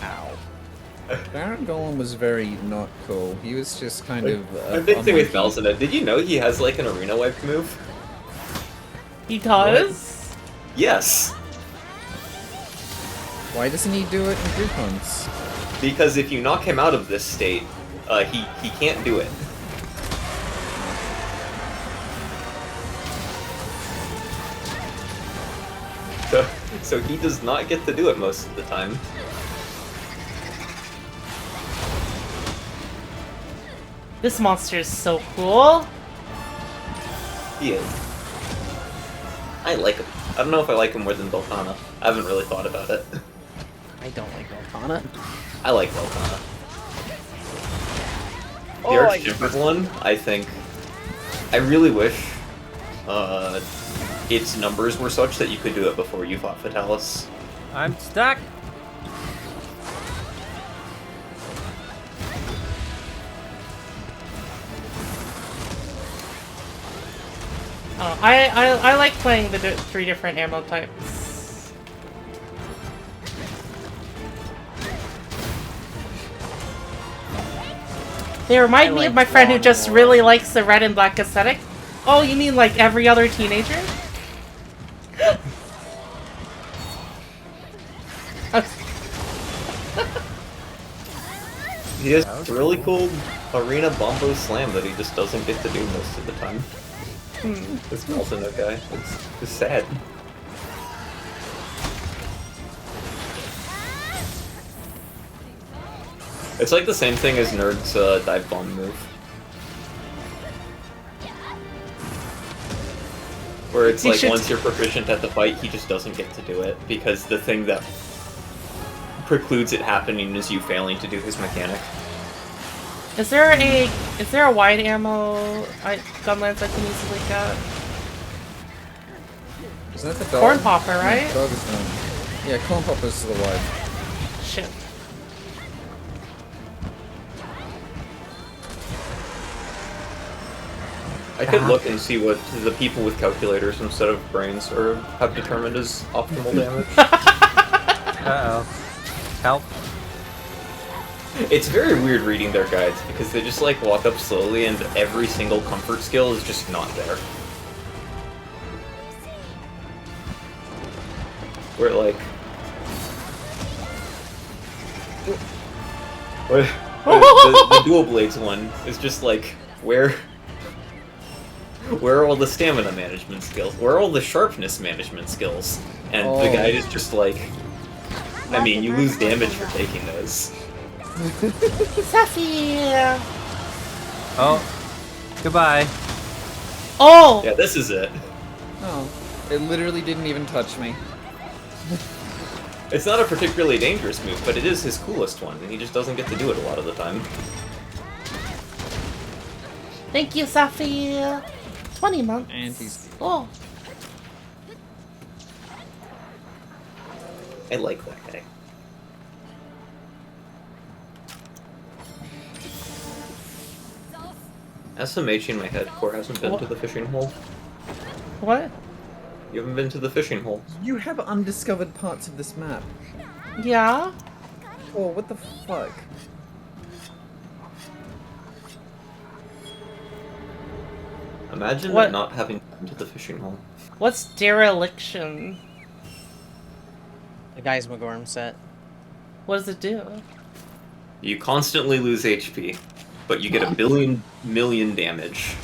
Ow. Baron Golem was very not cool. He was just kind of. My big thing with monkey. Malzeno, did you know he has like an arena wipe move? He does? Yes, Why doesn't he do it in group hunts? because if you knock him out of this state, he can't do it. So he does not get to do it most of the time. This monster is so cool. He is. I like him. I don't know if I like him more than Volcana. I haven't really thought about it. I don't like Volcana. I like Volcana. The Oh, I- Arch-Tempered one, I think... I really wish its numbers were such that you could do it before you fought Fatalis. I'm stuck. Oh, I like playing the three different ammo types. They remind me of my friend who just really likes the red and black aesthetic. Oh, you mean like every other teenager? He has That was a really cool. cool arena bombo slam that he just doesn't get to do most of the time. This Malzeno guy. It's sad. It's like the same thing as Nerd's dive bomb move. Where it's He like should- once you're proficient at the fight, he just doesn't get to do it because the thing that precludes it happening is you failing to do his mechanic. Is there a wide ammo gun lance I can easily get? Isn't that the dog? Corn popper, right? Dog is done. Yeah, corn popper's the wide. Shit. I could look and see what the people with calculators instead of brains have determined as optimal damage. Uh-oh. Help. It's very weird reading their guides because they just like walk up slowly and every single comfort skill is just not there. Where like... the dual blades one is just like, where are all the stamina management skills? Where are all the sharpness management skills? And the guide is just like, I mean, you lose damage for taking those. Sassy! Oh. Goodbye. Oh! Yeah, this is it. Oh, it literally didn't even touch me. It's not a particularly dangerous move, but it is his coolest one, and he just doesn't get to do it a lot of the time. Thank you, Safi! 20 months. And he's... Oh. I like that guy. SMH in my head, Core hasn't been to the fishing hole. What? You haven't been to the fishing hole. You have undiscovered parts of this map. Yeah? Oh, what the fuck? Imagine What? not having been to the fishing hole. What's dereliction? The guy's McGorm set. What does it do? You constantly lose HP, but you get a billion million damage.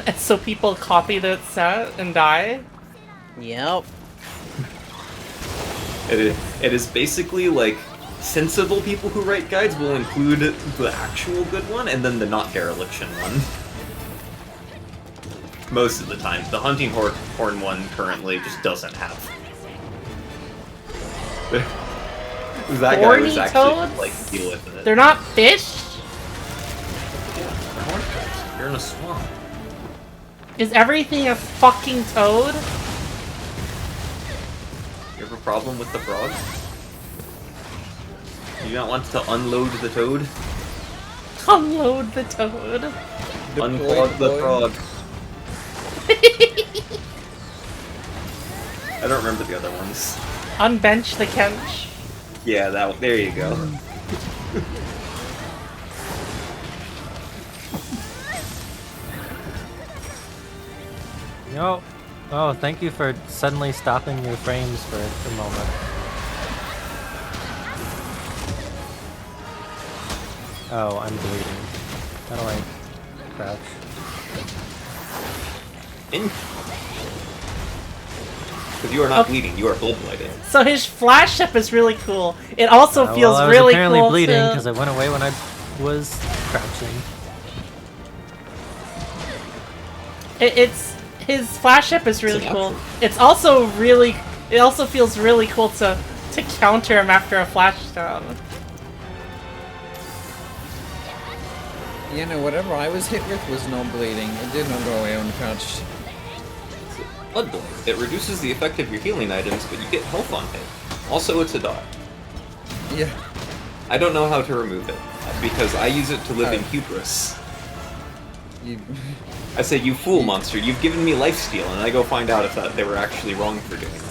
And so people copy that set and die? Yep. It is basically like sensible people who write guides will include the actual good one and then the not dereliction one. Most of the time. The hunting horn one currently just doesn't have. That guy Horny was actually toads? like deal with it. They're not fish? Yeah, they're horned toads. You're in a swamp. Is everything a fucking toad? You have a problem with the frog? You don't want to unload the toad? Unload the toad. Unclog the frog. I don't remember the other ones. Unbench the kench. Yeah, there you go. No. Oh, thank you for suddenly stopping your frames for a moment. Oh, I'm bleeding. How do I crouch? Because you are not bleeding, you are blood blighted. So his flash up is really cool. It also Well, feels I was really apparently cool bleeding to... because I went away when I was crouching. His flash up is really It's an cool. action. It's also really... It also feels really cool to counter him after a flash down. Yeah, no, whatever I was hit with was not bleeding. It did not go away when crouched. Blood blight. It reduces the effect of your healing items, but you get health on hit. Also, it's a dot. Yeah. I don't know how to remove it, because I use it to live in Oh. hubris. You... I say, you fool monster, you've given me lifesteal, and I go find out if they were actually wrong for doing that.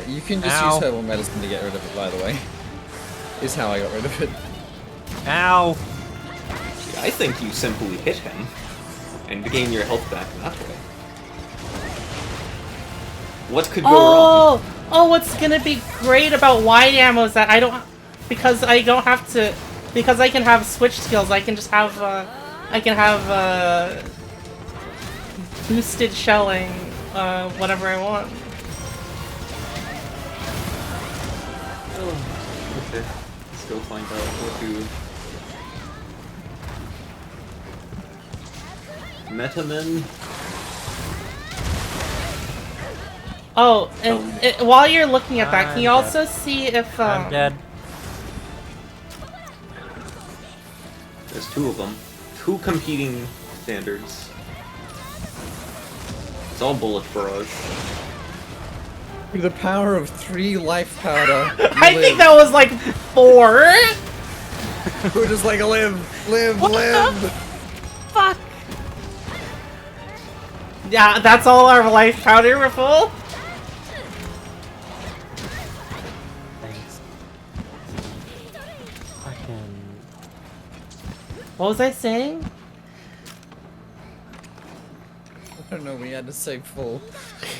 you can just Ow. use herbal medicine to get rid of it, by the way. Is how I got rid of it. Ow! See, I think you simply hit him, and gain your health back that way. What could go wrong? Oh, what's gonna be great about wide ammo is that I don't, because I don't have to, because I can have switch skills. I can just have, boosted shelling, whatever I want. Oh, okay. Let's go find out what to... Metaman? Oh, and while you're looking at that, can you I'm also see if I'm dead. There's two of them. Two competing standards. It's all bullet barrage. Through the power of 3 life powder. I think that was like 4. We're just like, live, live. Fuck. Yeah, that's all our life powder we're full. Thanks. Fucking. What was I saying? I don't know, we had to say full.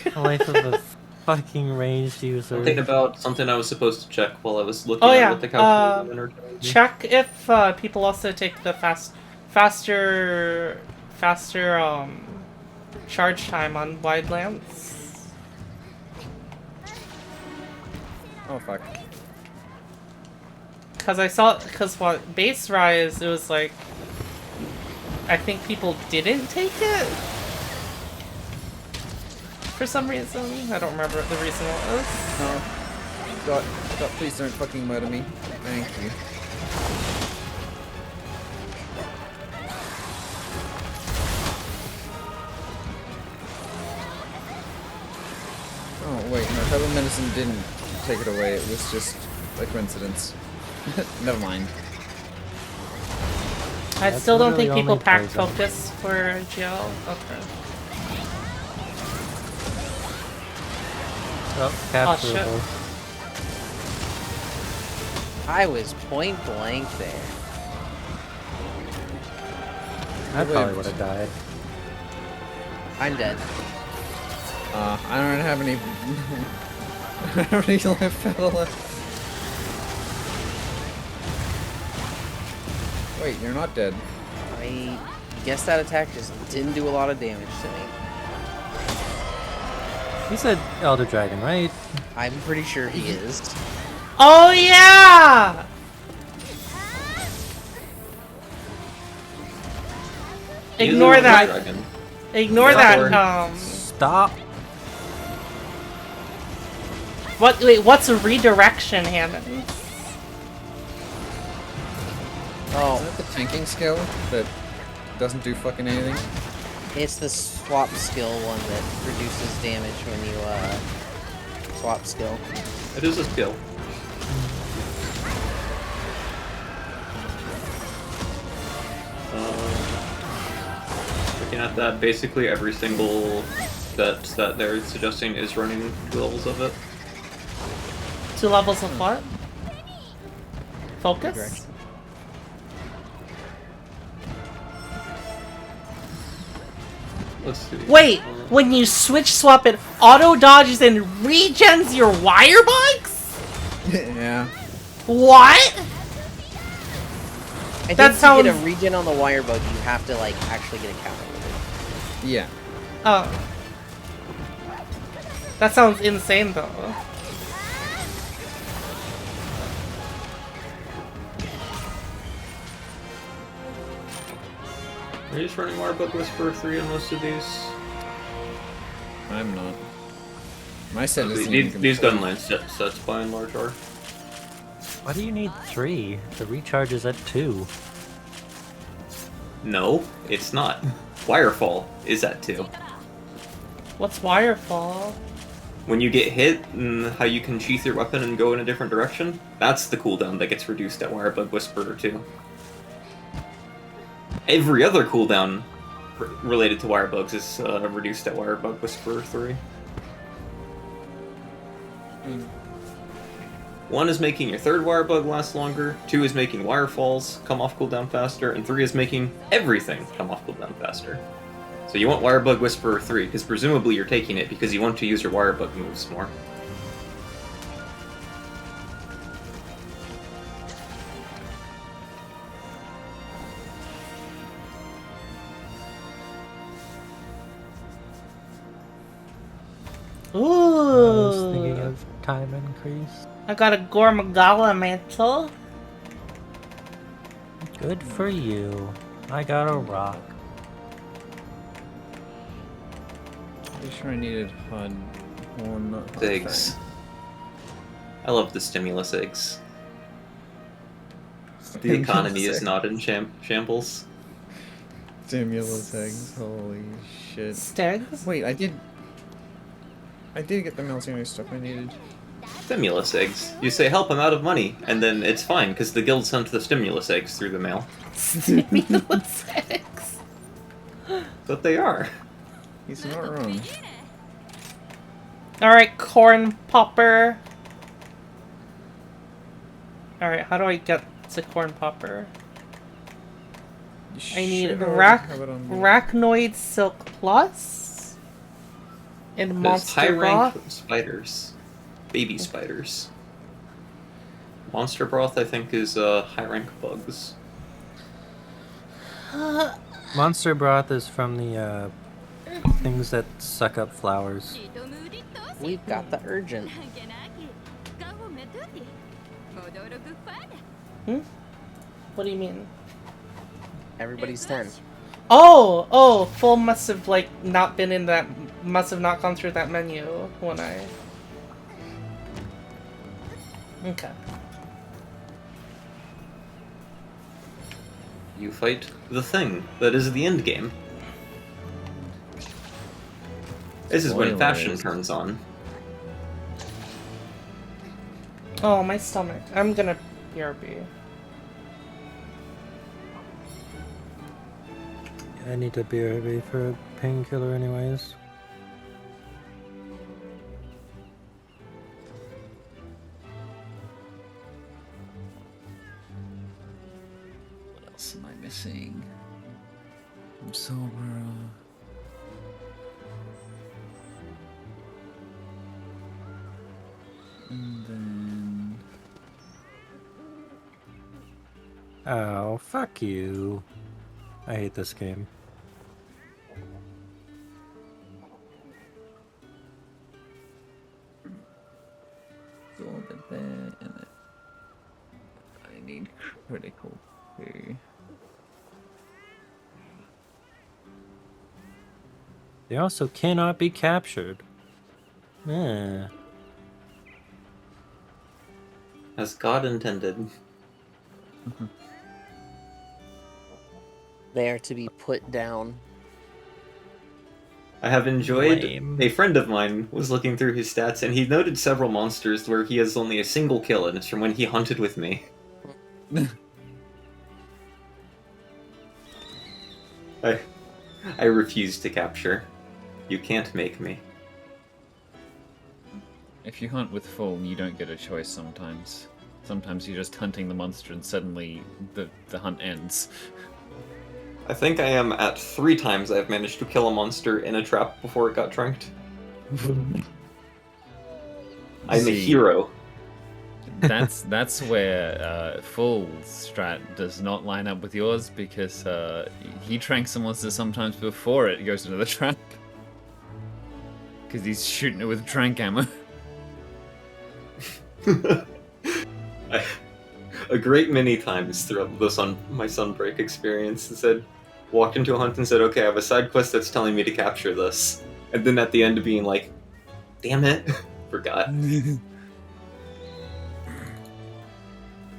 The life of a fucking ranged user. Something about something I was supposed to check while I was looking Oh, at yeah, what the calculator Check if people also take the faster charge time on wide lamps. Oh fuck. Because what base rise, it was like, I think people didn't take it for some reason. I don't remember what the reason was. No. God, please don't fucking murder me. Thank you. Oh wait, no, herbal medicine didn't take it away, it was just a coincidence. Never mind. I That's still don't literally think people only pack poison. focus for GL. Okay. Oh, capturable. I was point blank there. I probably would have died. I'm dead. I don't have any... I don't have any life powder left. Wait, you're not dead. I guess that attack just didn't do a lot of damage to me. You said Elder Dragon, right? I'm pretty sure he is. Oh yeah! Ignore Either that. dragon. Ignore Yeah, that. Stop. What's a redirection, Hammond? Oh, Isn't it the tanking skill that doesn't do fucking anything? it's the swap skill one that reduces damage when you swap skill. It is a skill. Looking at that, basically every single set that they're suggesting is running 2 levels of it. 2 levels of what? Focus? Redirection. Let's see. Wait, when you switch swap it, auto dodges and regens your wire bugs? Yeah. What? I think That to sounds- get a regen on the wire bug, you have to like actually get a counter with it. Yeah. Oh. That sounds insane though. Are you just running Wirebug Whisperer 3 on most of these? I'm not. My set isn't These even gun complete. lines sets by and large are. Why do you need 3? The recharge is at 2. No, it's not. Wirefall is at 2. What's wirefall? When you get hit and how you can sheath your weapon and go in a different direction, that's the cooldown that gets reduced at Wirebug Whisperer 2. Every other cooldown related to Wirebugs is reduced at Wirebug Whisperer 3. One is making your third Wirebug last longer, 2 is making Wirefalls come off cooldown faster, and 3 is making everything come off cooldown faster. So you want Wirebug Whisperer 3, because presumably you're taking it because you want to use your Wirebug moves more. I was thinking Ooh. of time increase. I got a Gormagala mantle. Good for you. I got a rock. Pretty sure I needed HUD one, not HUD Eggs. I love the stimulus eggs. The economy is not in shambles. Stimulus eggs, holy shit. Stegs? Wait, I did get the Malzeno stuff I needed. Stimulus eggs. You say help, I'm out of money, and then it's fine because the guild sent the stimulus eggs through the mail. Stimulus eggs. But they are. He's not wrong. Alright, corn popper. Alright, how do I get to corn popper? I need Should already have it on me. Arachnoid Silk Plus and There's Monster high rank Broth. spiders. Baby spiders. Monster broth, I think, is high rank bugs. Monster broth is from the things that suck up flowers. We've got the urgent. What do you mean? Everybody's 10. Oh, Full must have like not been in that, must have not gone through that menu when I. Okay. You fight the thing that is the end game. This is when fashion Spoilers. turns on. Oh, my stomach. I'm gonna BRB. I need to BRB for a painkiller anyways. What else am I missing? I'm sober. And then... Oh, fuck you. I hate this game. Go over there, and then... I need critical too. They also cannot be captured. Eh. As God intended. They are to be put down. I have enjoyed. Lame. A friend of mine was looking through his stats, and he noted several monsters where he has only a single kill, and it's from when he hunted with me. I refuse to capture. You can't make me. If you hunt with full, you don't get a choice sometimes. Sometimes you're just hunting the monster and suddenly the hunt ends. I think I am at 3 times I've managed to kill a monster in a trap before it got tranked. I'm a See, hero. That's where full strat does not line up with yours because he tranks a monster sometimes before it goes into the trap. Because he's shooting it with trank ammo. A great many times throughout my Sunbreak experience, walked into a hunt and said, okay, I have a side quest that's telling me to capture this. And then at the end being like, damn it, forgot.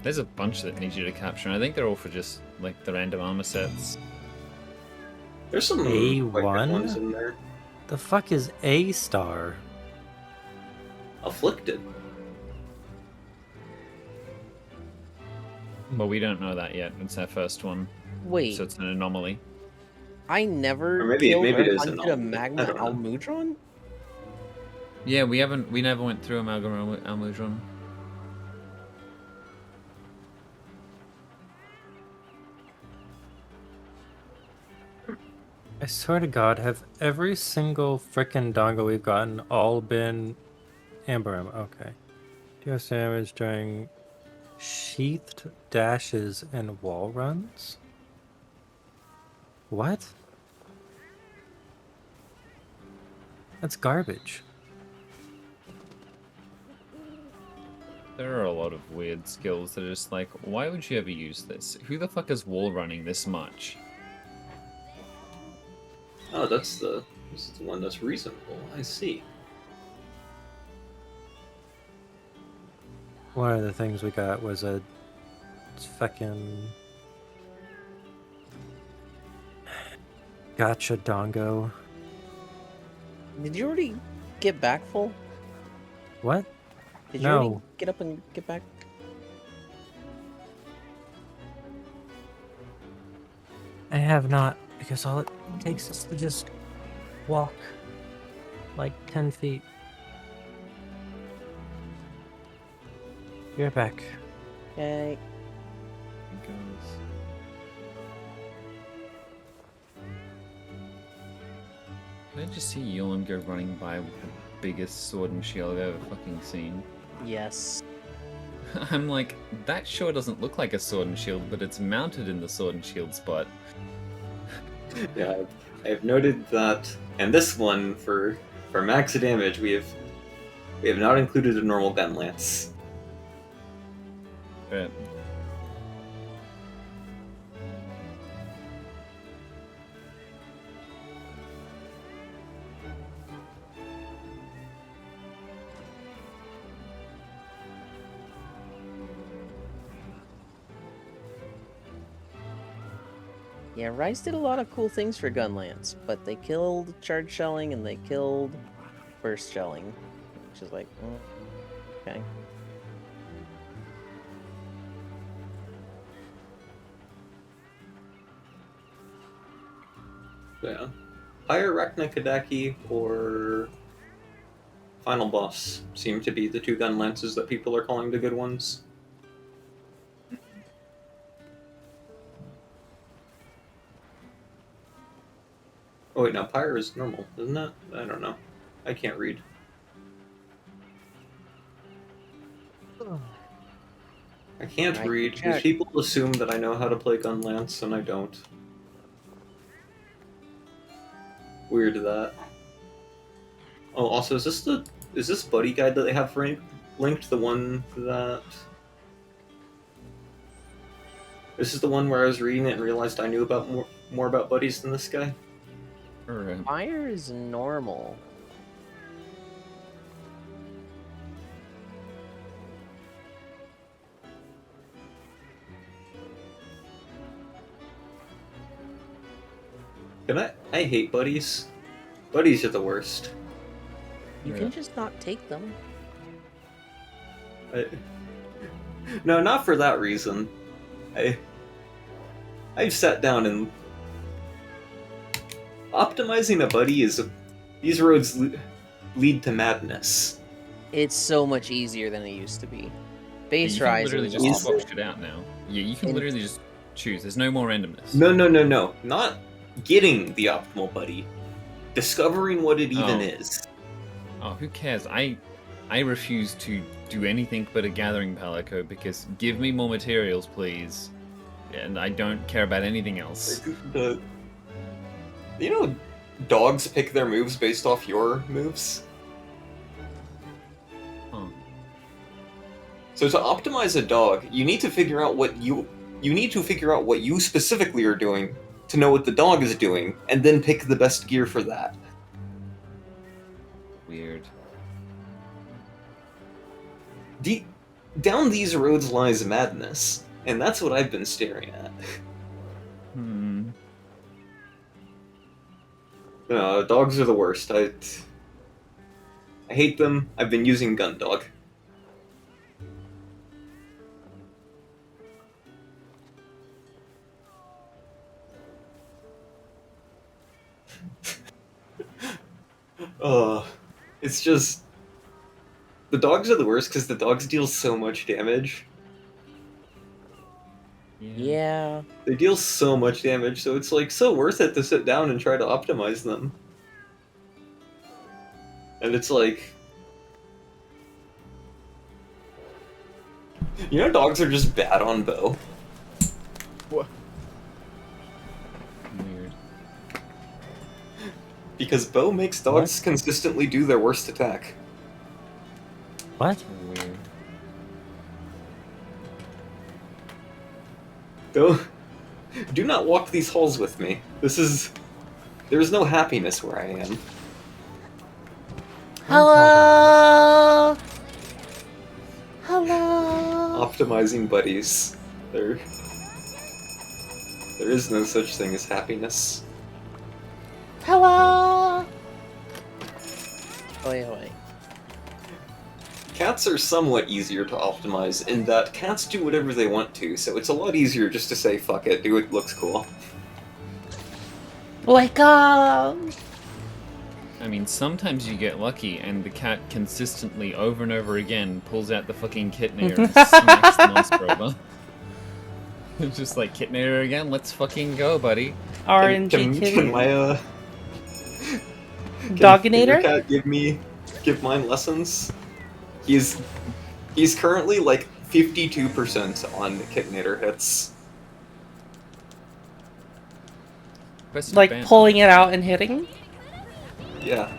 There's a bunch that need you to capture, and I think they're all for just like the random armor sets. There's some A1? quite good ones in there. The fuck is A star? Afflicted. But we don't know that yet. It's our first one, Wait, so it's an anomaly. I never Or maybe killed it or is hunted an a alt- I magma don't know. almudron? Yeah, we never went through Amalgam Almudron. I swear to God, have every single frickin' dongo we've gotten all been Amber Ammo? Okay. Deals damage during sheathed dashes and wall runs? What? That's garbage. There are a lot of weird skills that are just like, why would you ever use this? Who the fuck is wall running this much? Oh, this is the one that's reasonable. I see. One of the things we got was a fucking gotcha dongo. Did you already get back full? What? Did you already No. get up and get back? I have not, because all it takes is to just walk like 10 feet. You're back. Okay. Can I just see Ewan go running by with the biggest sword and shield I've ever fucking seen? Yes. I'm like, that sure doesn't look like a sword and shield, but it's mounted in the sword and shield spot. Yeah, I've noted that, and this one for max damage, we have not included a normal gun lance. But Yeah, Rise did a lot of cool things for Gunlance, but they killed charge shelling and they killed burst shelling, which is like, okay. Yeah. Higher Arachna Kadaki or Final Boss seem to be the two gun lances that people are calling the good ones. Oh wait, now Pyre is normal, isn't it? I don't know. I can't read. I can't I can read because check. people assume that I know how to play gun lance and I don't. Weird that. Oh, also, is this buddy guide that they have linked the one that? This is the one where I was reading it and realized I knew about more about buddies than this guy. alright. Fire is normal. I hate buddies. Buddies are the worst. You Yeah. can just not take them. No, not for that reason. I've sat down and optimizing a buddy is these roads lead to madness. It's so much easier than it used to be. You Base can Rise literally was just awful. swap shit out now. Yeah, you can And- literally just choose. There's no more randomness. No, not getting the optimal buddy. Discovering what it even Oh. is. Oh, who cares? I refuse to do anything but a gathering palico because give me more materials, please. And I don't care about anything else. You know, dogs pick their moves based off your moves. Huh. So to optimize a dog, you need to figure out what you specifically are doing to know what the dog is doing, and then pick the best gear for that. Weird. Down these roads lies madness, and that's what I've been staring at. Hmm. No, dogs are the worst. I hate them. I've been using gun dog. It's just the dogs are the worst because the dogs deal so much damage. Yeah. They deal so much damage, so it's like so worth it to sit down and try to optimize them. And it's like, you know, dogs are just bad on bow. Weird. Because bow makes dogs consistently do their worst attack. What? Weird. Do not walk these halls with me. There is no happiness where I am. Hello. Hello. Optimizing buddies. There is no such thing as happiness. Hello. Oi, oi. Cats are somewhat easier to optimize in that cats do whatever they want to, so it's a lot easier just to say fuck it, do what looks cool. Wake up. I mean, sometimes you get lucky and the cat consistently, over and over again, pulls out the fucking Kitnator and smacks the monster over. It's just like, Kitnator again? Let's fucking go, buddy. RNG Can kitty. my can your Dogginator? cat give mine lessons? He's currently like 52% on Kitnator hits. Question Like ban. pulling it out and hitting? Yeah.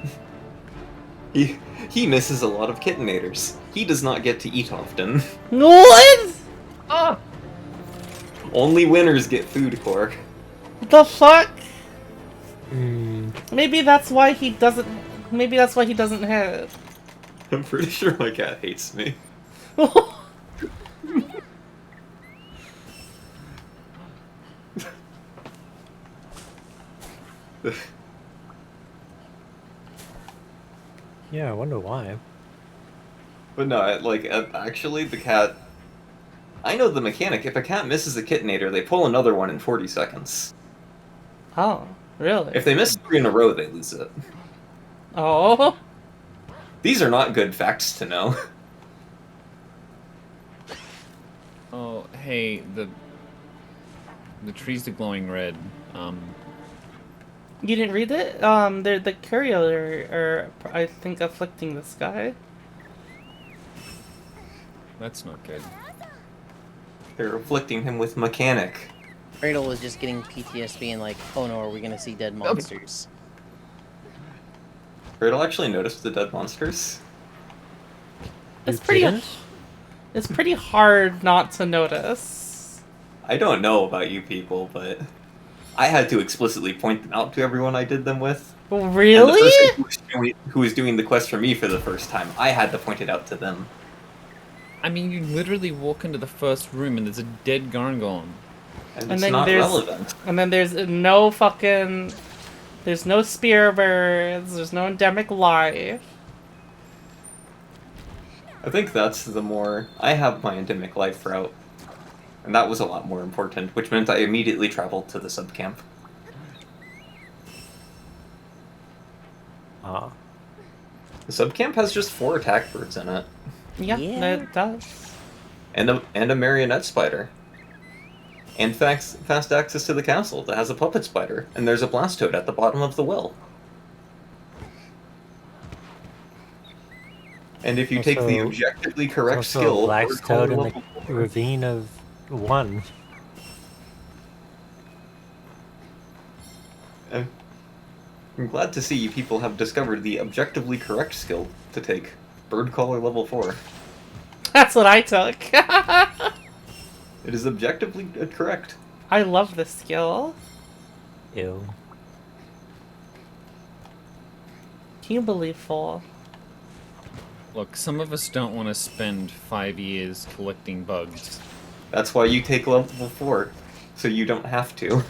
He misses a lot of Kitnators. He does not get to eat often. What? Only winners get food core. The fuck? Hmm. Maybe that's why he doesn't. Maybe that's why he doesn't hit. I'm pretty sure my cat hates me. Yeah, I wonder why. But no, actually, the cat... I know the mechanic. If a cat misses a Kitnator, they pull another one in 40 seconds. Oh, really? If they miss 3 in a row, they lose it. Oh. These are not good facts to know. Oh, hey, the trees are glowing red. You didn't read it? The Curio are, I think, afflicting the sky. That's not good. They're afflicting him with mechanic. Cradle was just getting PTSD and like, oh no, are we gonna see dead monsters? Cradle actually noticed the dead monsters. It's You pretty. didn't? It's pretty hard not to notice. I don't know about you people, but I had to explicitly point them out to everyone I did them with. And the Really? person who was doing the quest for me for the first time, I had to point it out to them. I mean, you literally walk into the first room and there's a dead Garngolem. And And it's then not there's- relevant. And then there's no fucking. There's no spear birds. There's no endemic life. I think that's the more... I have my endemic life route. And that was a lot more important, which meant I immediately traveled to the subcamp. Ah. The subcamp has just 4 attack birds in it. Yeah, Yeah. that does. And a marionette spider. And fast access to the castle that has a puppet spider. And there's a Blastoad at the bottom of the well. And if you take the Also- objectively correct Also, skill... Black's Toad in level the Ravine of 1. I'm glad to see you people have discovered the objectively correct skill to take. Bird Caller level 4. That's what I took. It is objectively correct. I love this skill. Ew. Can you believe full? Look, some of us don't want to spend 5 years collecting bugs. That's why you take level 4, so you don't have to.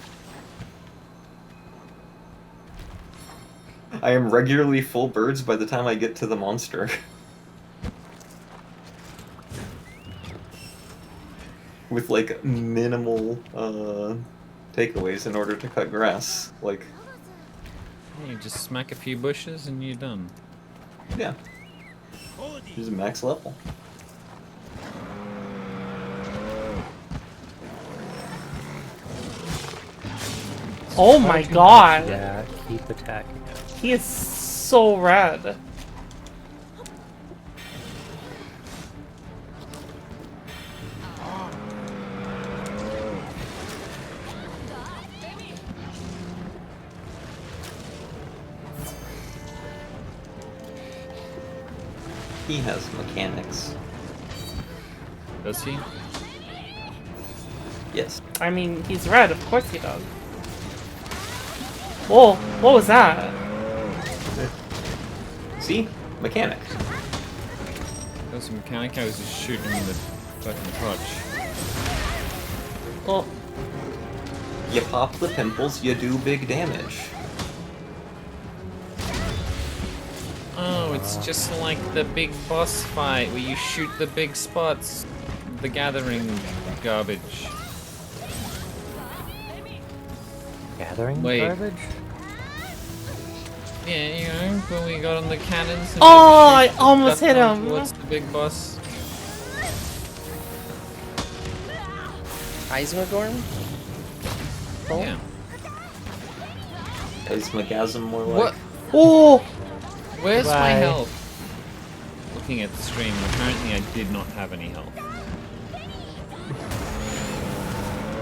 I am regularly full birds by the time I get to the monster. With like minimal takeaways in order to cut grass. Like, You just smack a few bushes and you're done. yeah. Here's a max level. Oh my god. Yeah, keep attacking it. He is so red. He has mechanics. Does he? Yes. I mean, he's red. Of course he does. Whoa! What was that? See? Mechanic. That was a mechanic. I was just shooting him in the fucking crotch. Well, You pop the pimples, you do big damage. Oh, it's just like the big boss fight where you shoot the big spots. The gathering garbage. Gathering Wait. garbage? Yeah, you know, when we got on the cannons. And Oh, we I almost stuff hit them him. Towards the big boss. Eismagorn? Oh. Yeah. Is Magasm more like? What? Oh! Where's my Goodbye. health? Looking at the stream, apparently I did not have any health.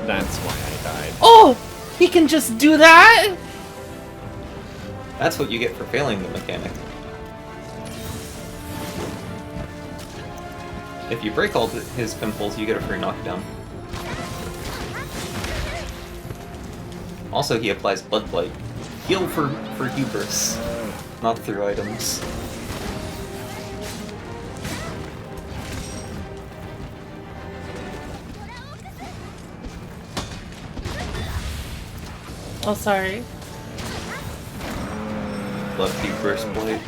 That's why I died. Oh! He can just do that? That's what you get for failing the mechanic. If you break all his pimples, you get a free knockdown. Also, he applies Blood Blight. Heal for hubris, not through items. Oh, sorry. Love hubris Blight.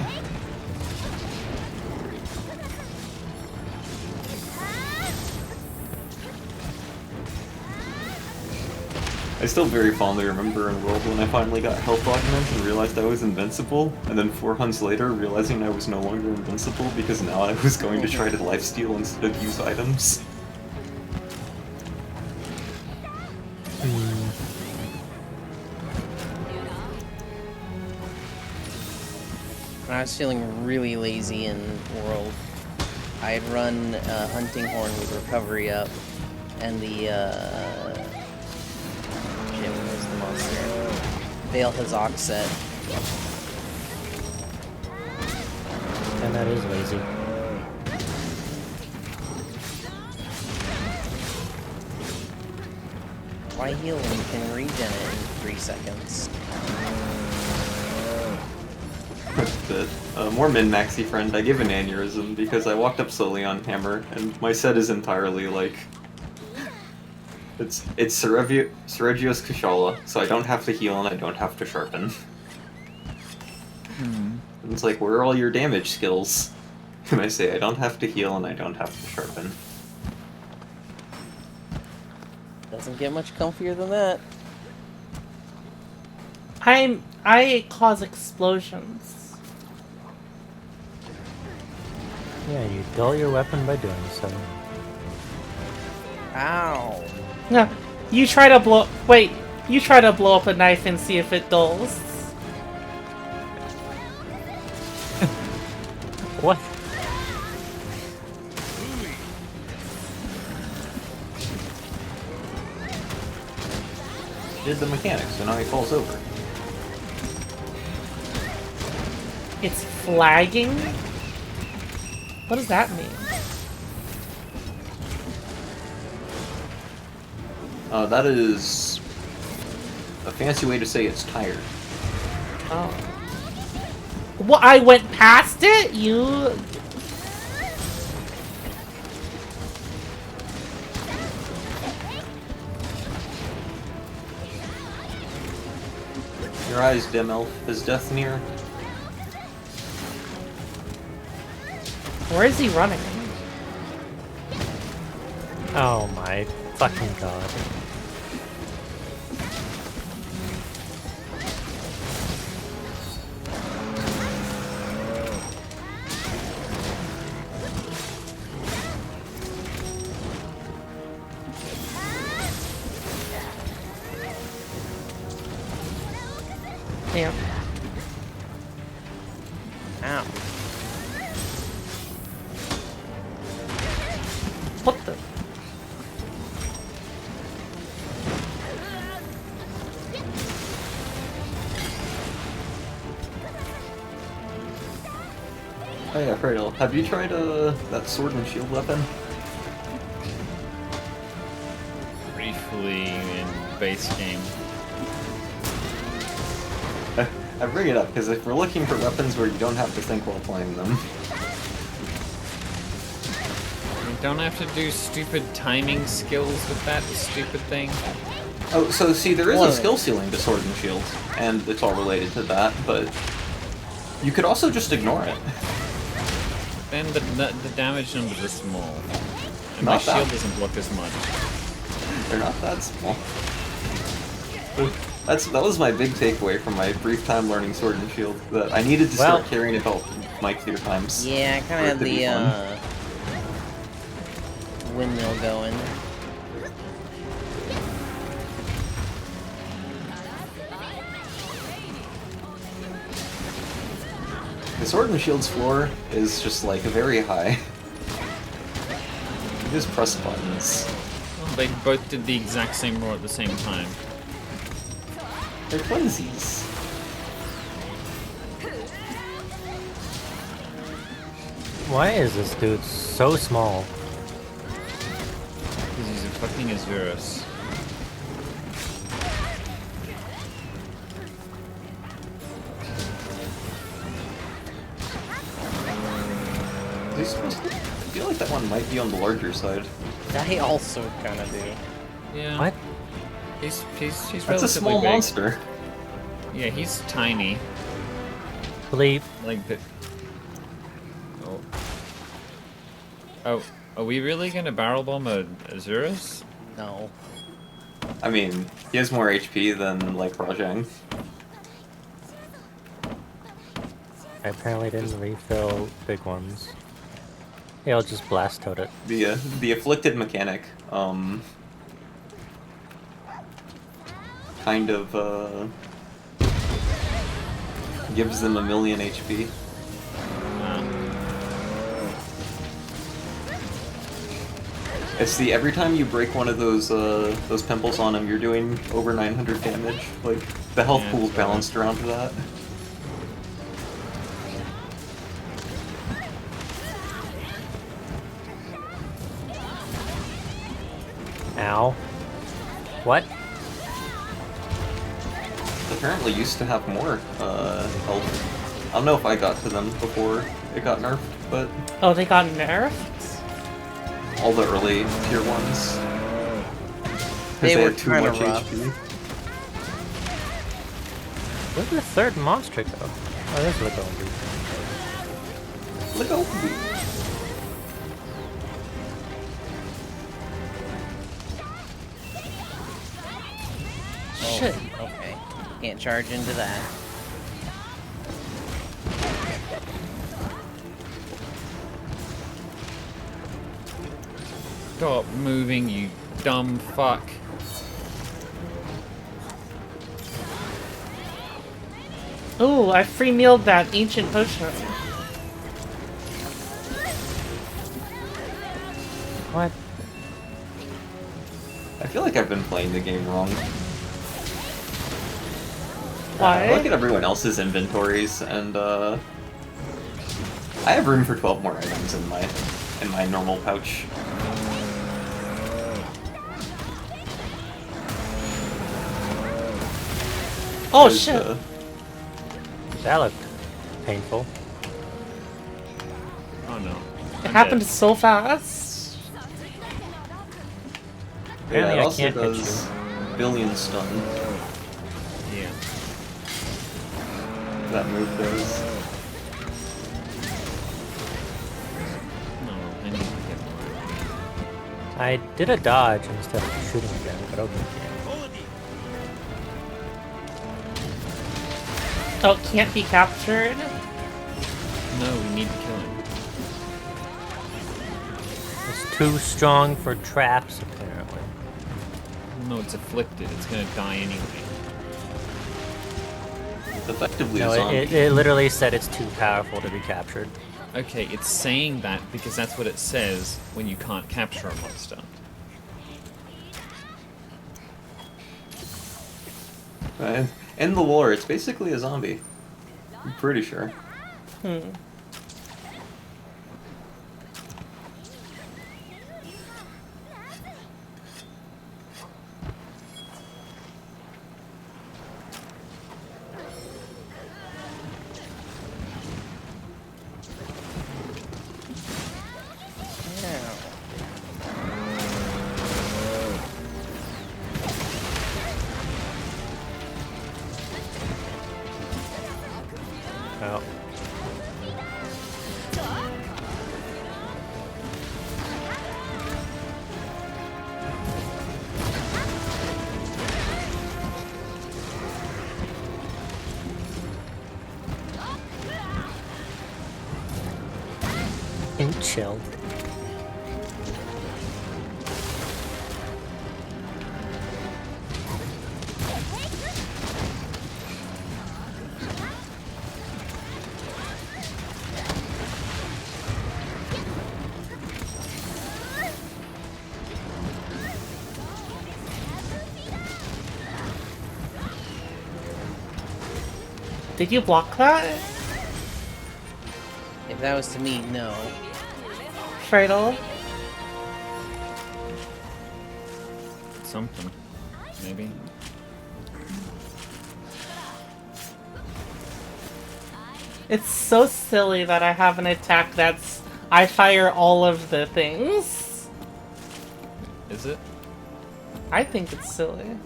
I still very fondly remember in World when I finally got health augment and realized I was invincible, and then 4 hunts later realizing I was no longer invincible because now I was going to try to lifesteal instead of use items. When I was feeling really lazy in World, I had run Hunting Horn with Recovery up, and the, shit, what was the monster? Veil Hazak set. And that is lazy. Why heal when you can regen it in 3 seconds? The more min-maxy friend, I give an aneurysm because I walked up slowly on hammer, and my set is entirely like... It's Seregios Kushala, so I don't have to heal and I don't have to sharpen. And it's like, where are all your damage skills? And I say, I don't have to heal and I don't have to sharpen. Doesn't get much comfier than that. I cause explosions. Yeah, you dull your weapon by doing so. Ow! No, you try to blow. Wait, you try to blow up a knife and see if it dulls. What? Did the mechanics, so now he falls over. It's flagging? What does that mean? That is a fancy way to say it's tired. Oh. What? I went past it? You. Your eyes dim, elf. Is death near? Where is he running? Oh my fucking god. Yeah. Ow. What the? Oh yeah, Fredo. Have you tried that sword and shield weapon? briefly in base game. I bring it up because if we're looking for weapons where you don't have to think while playing them, You don't have to do stupid timing skills with that stupid thing. oh, so see, there is One a of skill ceiling to Sword and Shield, and it's all related to that, but you could also just ignore it. Then the damage numbers are small. And Not my shield that. doesn't block as much. They're not that small. That was my big takeaway from my brief time learning Sword and Shield, that I needed to start carrying it all my clear times. Yeah, I kind of for it had to be the windmill going. The Sword and Shield's floor is just like very high. You just press buttons. Well, they both did the exact same roar at the same time. They're twinsies. Why is this dude so small? Because he's a fucking Azurus. Is he supposed to? I feel like that one might be on the larger side. I also kind of do. Yeah. What? He's That's a relatively small big. monster. Yeah, he's tiny. Bleep. Like the. Oh. Oh, are we really gonna barrel bomb a Azurus? No. I mean, he has more HP than like Rajang. I apparently didn't refill big ones. Yeah, I'll just blast toad it. The afflicted mechanic, kind of gives them 1,000,000 HP. It's the every time you break one of those pimples on him, you're doing over 900 damage. Like the health Yeah, pool's it's balanced around to that. Ow. What? Apparently used to have more health. I don't know if I got to them before it got nerfed, but Oh, they got nerfed? all the early tier ones. 'Cause They were had too kinda much rough. HP. Where'd the third monster go? Oh, there's the going Look how Shit. Okay. Can't charge into that. Stop moving, you dumb fuck. Ooh, I free mealed that ancient potion. What? I feel like I've been playing the game wrong. Why? I look at everyone else's inventories, and I have room for 12 more items in my normal pouch. Oh There's, shit! That looked painful. Oh no. It happened so fast. Yeah, Apparently it I also can't hit does billion stun. Yeah. That move does. No, I need to get more. I did a dodge instead of shooting again, but okay. Oh, it can't be captured? No, we need to kill him. It's too strong for traps, apparently. No, it's afflicted. It's gonna die anyway. It's effectively No, a zombie. it literally said it's too powerful to be captured. Okay, it's saying that because that's what it says when you can't capture a monster. In the lore, it's basically a zombie. I'm pretty sure. Chill. Did you block that, If that was to me, no. Freidel? Something. Maybe. It's so silly that I have an attack that's I fire all of the things. Is it? I think it's silly.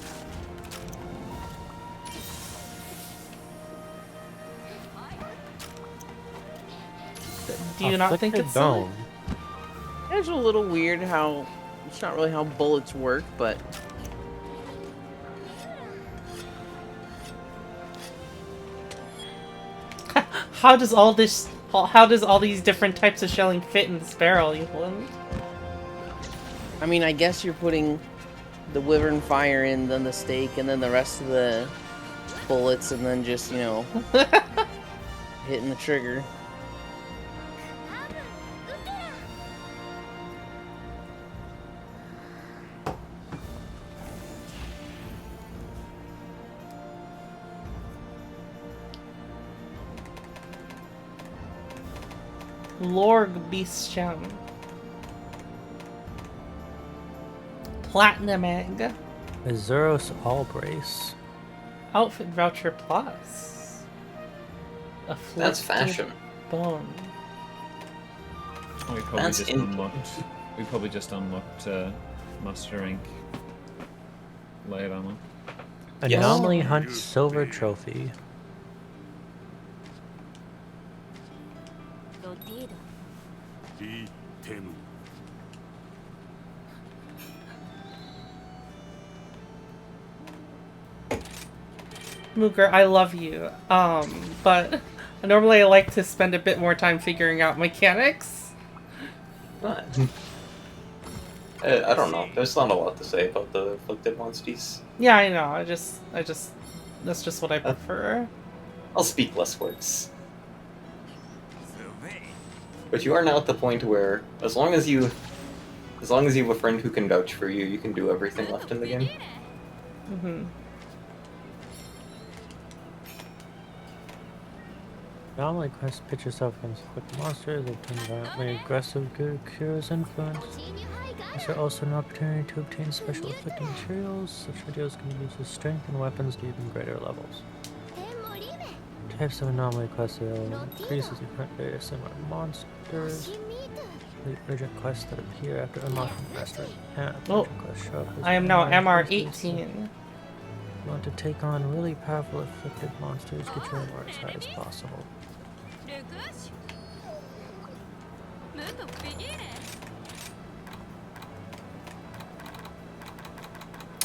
Do you not think it's silly? It's a little weird how it's not really how bullets work, but How does all this? How does all these different types of shelling fit in this barrel, Evelyn? I mean, I guess you're putting the wyvern fire in, then the stake, and then the rest of the bullets, and then just, you know, hitting the trigger. Lorg Beast Gem. Platinum Egg. Azuros All Brace. Outfit Voucher Plus. That's Afflicted fashion. Bone. Oh, we probably That's just in- unlocked. We probably just unlocked Master Rank light armor. Yes. Anomaly Hunt Silver Trophy. Mooger, I love you. But normally I like to spend a bit more time figuring out mechanics. What? I don't know. There's not a lot to say about the afflicted monsters. Yeah, I know. I just that's just what I prefer. I'll speak less words. But you are now at the point where, as long as you have a friend who can vouch for you, you can do everything left in the game. Mm-hmm. Anomaly quest, pitch yourself against afflicted monsters, obtain violently aggressive good cures influence. These are also an opportunity to obtain special afflicting materials. Such materials can be used as strength and weapons to even greater levels. Types of anomaly quests increase as you hunt various similar monsters. The urgent quests that appear after unlocking Master Rank. Oh, Urgent quests show up as I am now MR MR18. You want to take on really powerful afflicted monsters, get your MR as high as possible.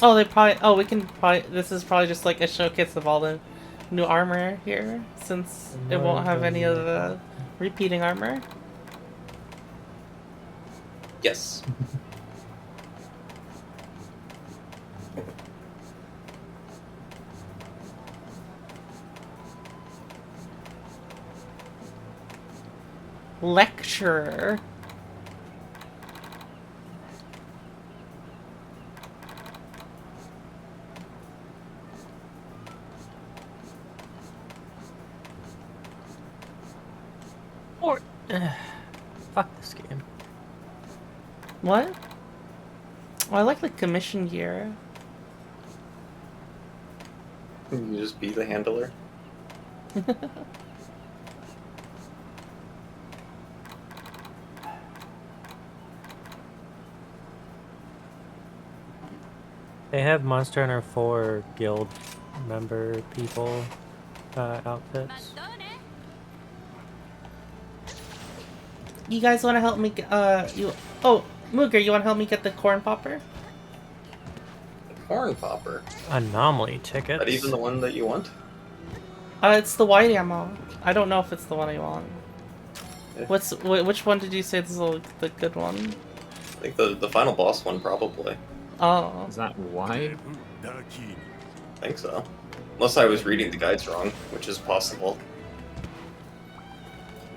Oh, they probably. Oh, we can probably. This is probably just like a showcase of all the new armor here, since it won't have any of the repeating armor. Yes. Lecturer. Or, fuck this game. What? Oh, I like the commission gear. You just be the handler. They have Monster Hunter 4 guild member people outfits. You guys want to help me? Oh, Mooger, you want to help me get the corn popper? Corn popper. Anomaly Is tickets. that even the one that you want? It's the white ammo. I don't know if it's the one I want. Which one did you say is the good one? I think the final boss one probably. Oh. Is that wide? I think so. Unless I was reading the guides wrong, which is possible.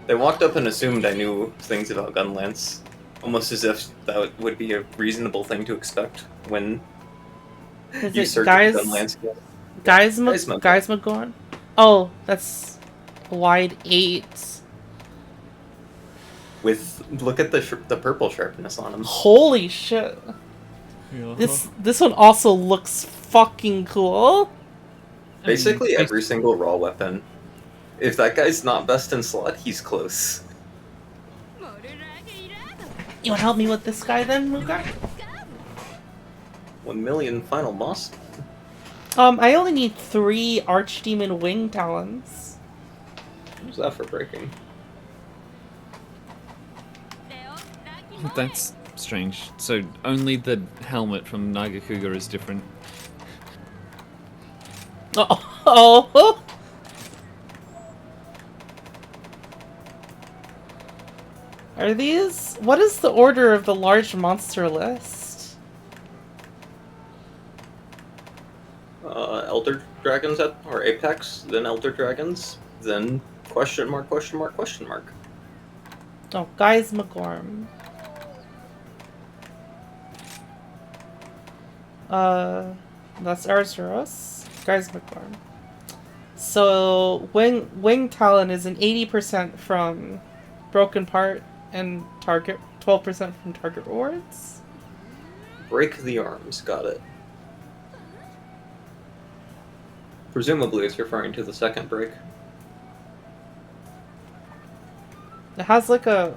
They walked up and assumed I knew things about Gunlance, almost as if that would be a reasonable thing to expect when Is you it search guys? Gunlance. Guys McGorn? Oh, that's wide 8. Look at the purple sharpness on him. Holy shit. This one also looks fucking cool. Basically every single raw weapon. If that guy's not best in slot, he's close. You wanna help me with this guy then, Mugar? 1 million final boss. I only need 3 Archdemon Wing Talons. What's that for breaking? That's strange. So only the helmet from Nagakuga is different. Oh! Are these... What is the order of the large monster list? Elder Dragons or Apex, then Elder Dragons, then question mark, question mark, question mark. Oh, Guys McGorm. That's Arzuros. Guys McGorm. So, Wing Talon is an 80% from Broken Part and target, 12% from target rewards. Break the arms, got it. Presumably it's referring to the second break. It has like a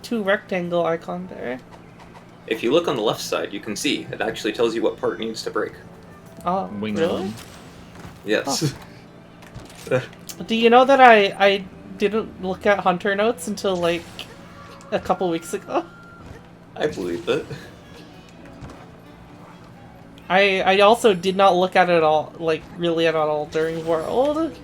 two rectangle icon there. If you look on the left side, you can see it actually tells you what part needs to break. Oh, Wing really? arm. Yes. Do you know that I didn't look at Hunter notes until like a couple weeks ago? I believe it. I also did not look at it all, like really at all during World.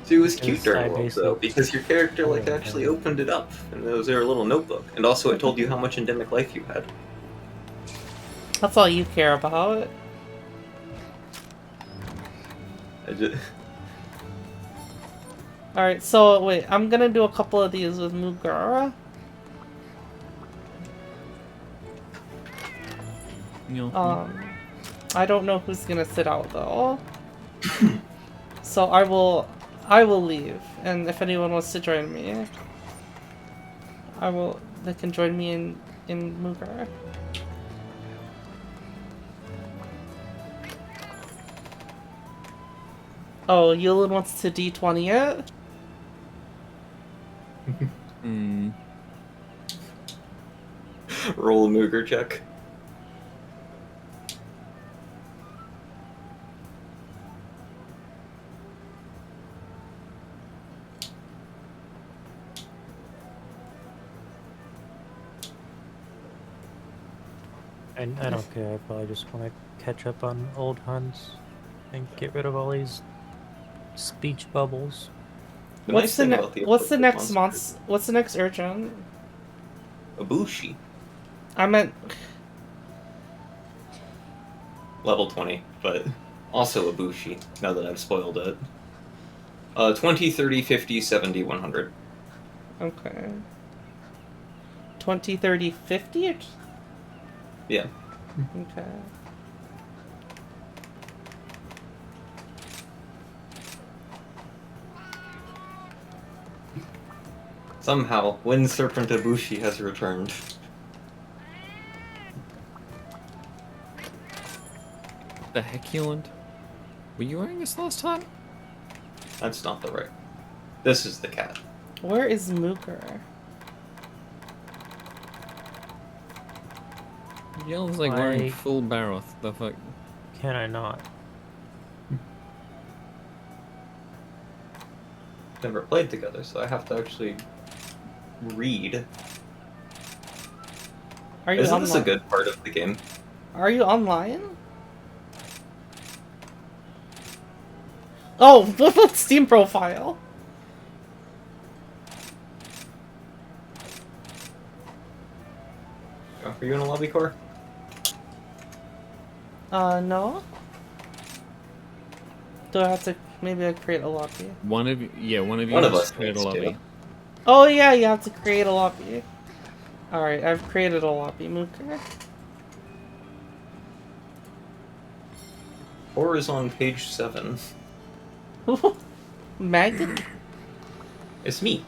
See, it was cute Yes, during I World, basically- though, because your character, like, Yeah. actually opened it up, and there was their little notebook. And also it told you how much endemic life you had. That's all you care about. Alright, so wait, I'm gonna do a couple of these with Mugara. I don't know who's gonna sit out though. So I will leave, and if anyone wants to join me, they can join me in Mugara. Oh, Yulin wants to D20 it? Roll a Mooger check. And I don't care. I probably just want to catch up on old hunts and get rid of all these speech bubbles. What's the next monster? What's the next urgent? Ibushi. I meant Level 20, but also Ibushi, now that I've spoiled it. 20, 30, 50, 70, 100. okay. 20, 30, 50? Yeah. Okay. Somehow, Wind Serpent Ibushi has returned. The heck, Hewland? Were you wearing this last time? That's not the right. This is the cat. Where is Mooker? Yell's like wearing Why- full Baroth. The fuck? Can I not? Never played together, so I have to actually read. Are you Isn't online? this a good part of the game? Are you online? Oh, what Steam profile? Are you in a lobby core? No. Do I have to maybe I create a lobby? One of you One of has us to create a needs to. lobby. Oh yeah, you have to create a lobby. Alright, I've created a lobby, Mooker. 4 is on page 7. Meg? It's me.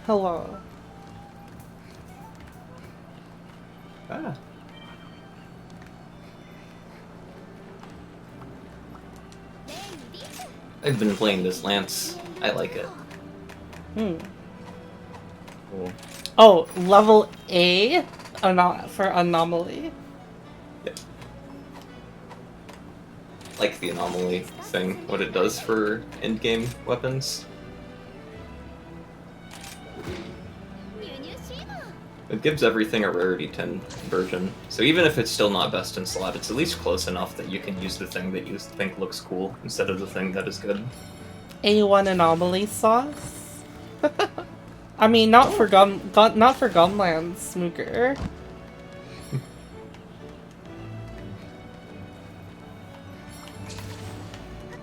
Hello. Ah. I've been playing this Lance. I like it. Cool. Oh, level A for anomaly. Yep. Like the anomaly thing, what it does for endgame weapons. It gives everything a rarity 10 version, so even if it's still not best in slot, it's at least close enough that you can use the thing that you think looks cool instead of the thing that is good. A1 anomaly sauce. I mean, not for Gunland, Smooker.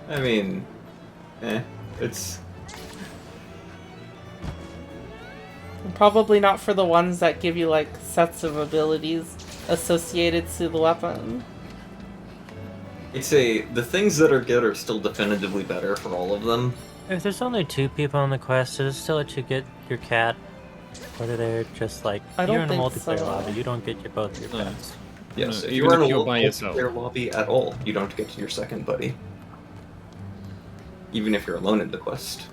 I mean, it's... Probably not for the ones that give you like sets of abilities associated to the weapon. the things that are good are still definitively better for all of them. If there's only 2 people on the quest, does it still let you get your cat? Whether they're just like, I don't you're in a think multiplayer so. lobby, you don't get both your No. pets. Yes, No, if even you're in if a you're by yourself. multiplayer lobby at all, you don't get to your second buddy. Even if you're alone in the quest.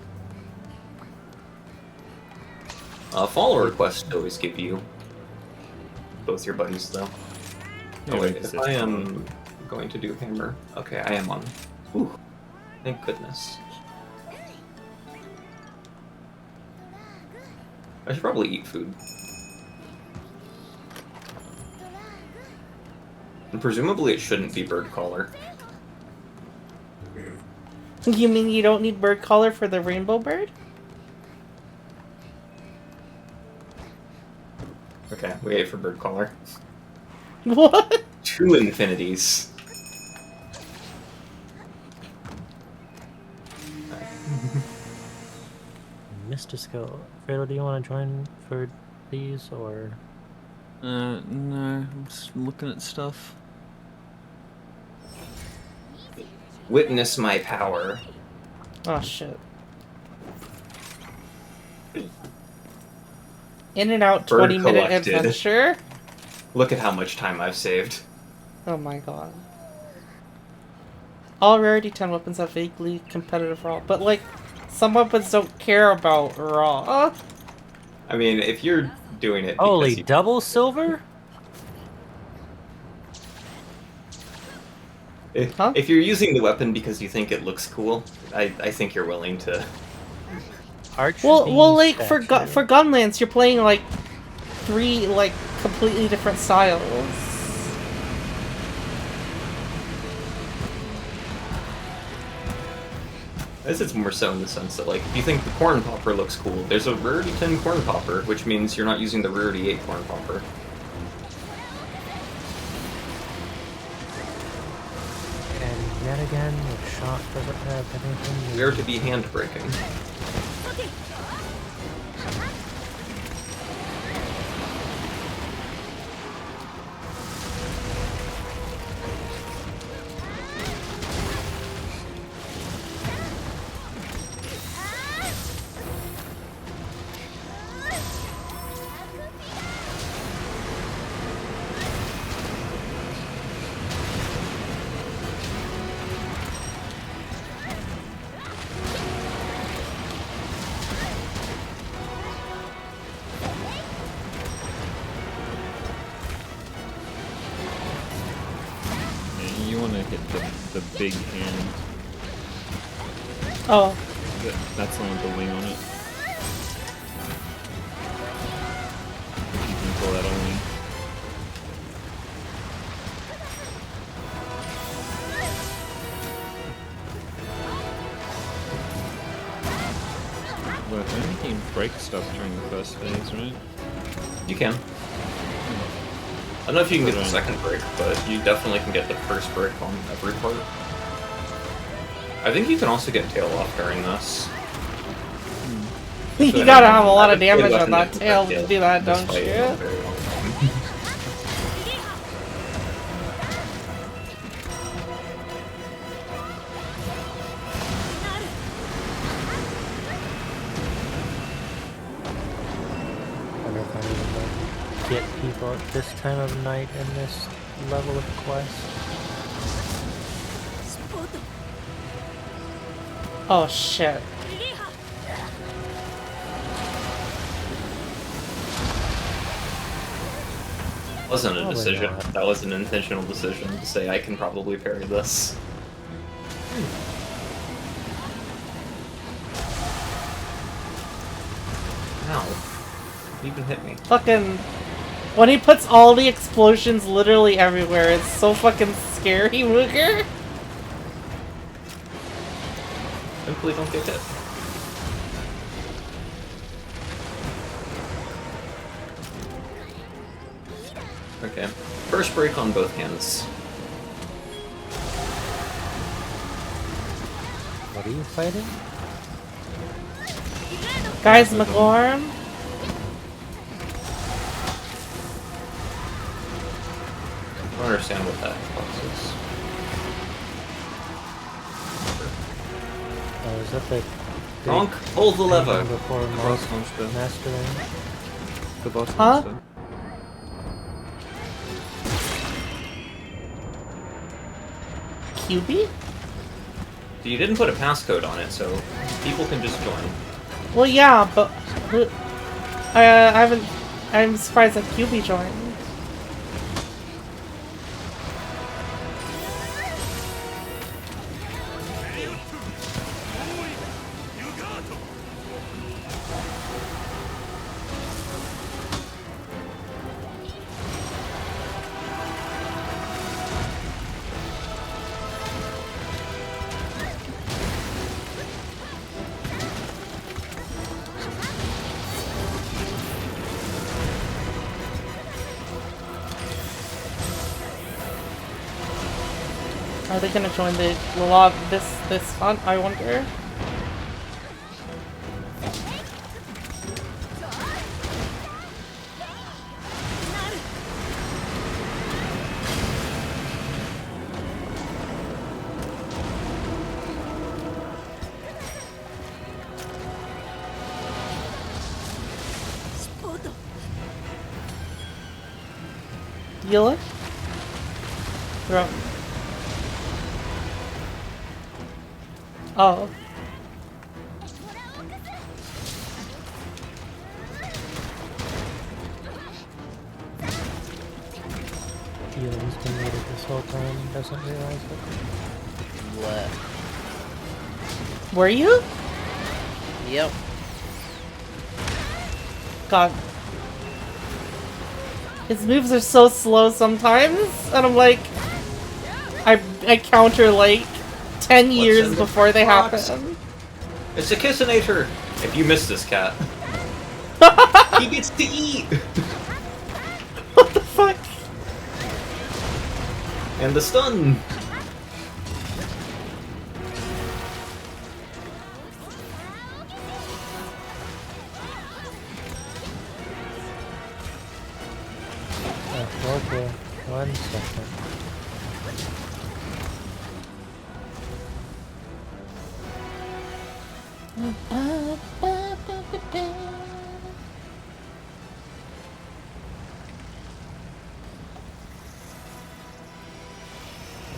Follower quests always give you both your buddies, though. Yeah, Oh wait, because if it's I am going to do hammer... Okay, I am on. Whew. Thank goodness. I should probably eat food. And presumably it shouldn't be bird collar. You mean you don't need bird collar for the rainbow bird? Okay, we ate for bird collar. What? 2 infinities. Mystico. Fredo, do you want to join for these, or...? no, I'm just looking at stuff. Witness my power. Oh shit. In and out Bird 20-minute collected. adventure? Look at how much time I've saved. Oh my god. All rarity 10 weapons have vaguely competitive raw, but like, some weapons don't care about raw. I mean, if you're doing it because Holy, you... double silver? Huh? If you're using the weapon because you think it looks cool, I think you're willing to... Well, like for Gunlance, you're playing like 3 like completely different styles. I guess it's more so in the sense that, like, if you think the corn popper looks cool, there's a rarity 10 corn popper, which means you're not using the rarity 8 corn popper. And yet again, the shot doesn't have anything... Where to be hand-breaking. Yeah, you want to hit the big hand. Oh, That's the one with the wing on it. If you can pull that on wing. Well, I think you can break stuff during the first phase, right? You can. I don't know if you can get the second break, but you definitely can get the first break on every part. I think you can also get tail off during this. You gotta have a lot of damage on that tail to do that, don't you? I wonder if I need to like, get people at this time of night in this level of quest. Oh shit. Wasn't a Probably decision. not. That was an intentional decision to say I can probably parry this. Ow. You even hit me. Fucking... When he puts all the explosions literally everywhere, it's so fucking scary, Mooger. Simply don't get hit. Okay. First break on both hands. What are you fighting? Guys, McLaurin? I don't understand what that box is. Oh, is that the Donk, hold the lever. before boss monster. mastering? The boss Huh? monster. QB? You didn't put a passcode on it, so people can just join. Well, yeah, but... I haven't... I'm surprised that QB joined. Are they gonna join the lot this hunt, I wonder? Yilla? Throw. Oh. He's been muted this whole time and doesn't realize it. What? Were you? Yep. God. His moves are so slow sometimes, and I'm like... I counter like 10 in years the before they box? happen. It's a Kissinator! If you miss this cat, he gets to eat! What the fuck? And the stun! Oh, okay. 1 second.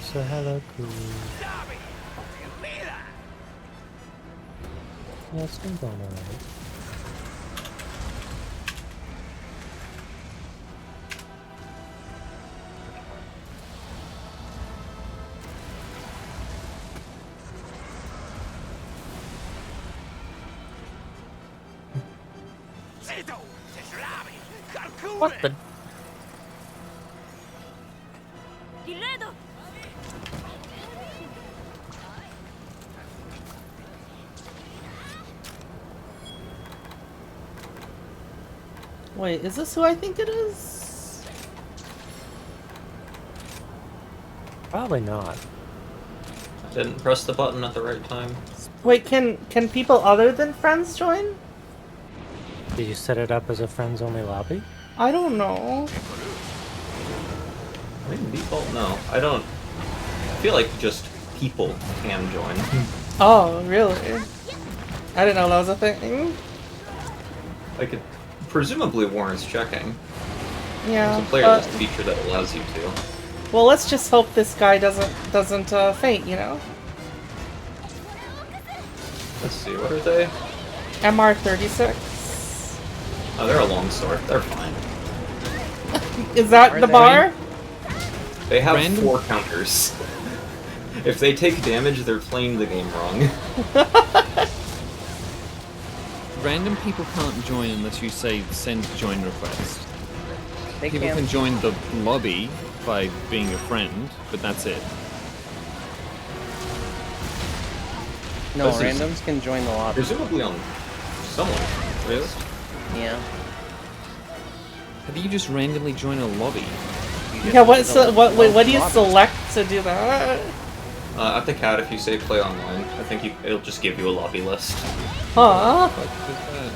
So hello, cool. Yeah, it's been going alright. What the? Wait, is this who I think it is? Probably not. Didn't press the button at the right time. Wait, can people other than friends join? Did you set it up as a friends only lobby? I don't know. I think default, no. I don't. I feel like just people can join. Oh, really? I didn't know that was a thing. Like, it presumably warrants checking. Yeah. There's a player list feature that allows you to. Well, let's just hope this guy doesn't faint, you know? Let's see, what are they? MR36. Oh, they're a longsword. They're fine. Is that Are the they? bar? They have Random- 4 counters. If they take damage, they're playing the game wrong. Random people can't join unless you say send join request. They People can. can join the lobby by being a friend, but that's it. No, This is- randoms can join the lobby. Presumably on someone. Really? Yeah. How do you just randomly join a lobby? You just Yeah. look at the What do you lobbies. select to do that? At the cat, if you say play online, I think it'll just give you a lobby list. Huh? What is that?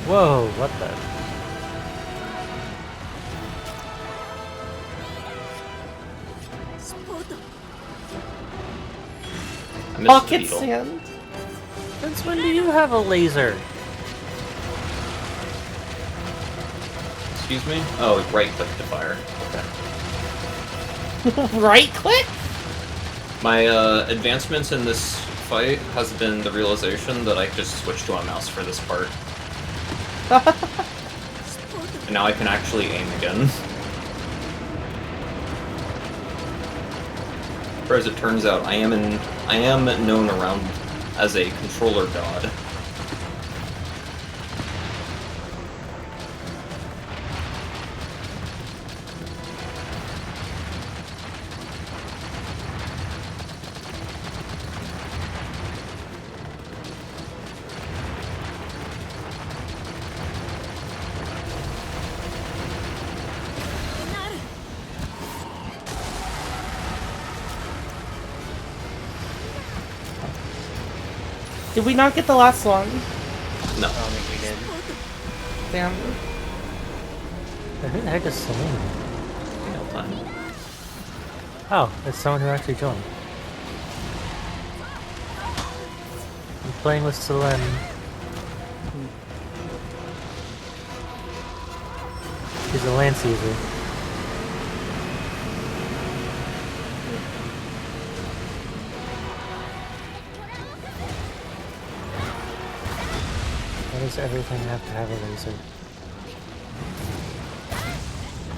Whoa, what the? I missed the Pocket beetle. sand. Since when do you have a laser? Excuse me? Oh, right click to fire. Okay. Right click? My advancements in this fight has been the realization that I just switched to a mouse for this part. And now I can actually aim again. For as it turns out, I am known around as a controller god. Did we not get the last one? No. I don't think we did. Damn. Who the heck is Celine? Nail time. Oh, it's someone who actually joined. I'm playing with Celine. She's a lance user. Why does everything have to have a laser?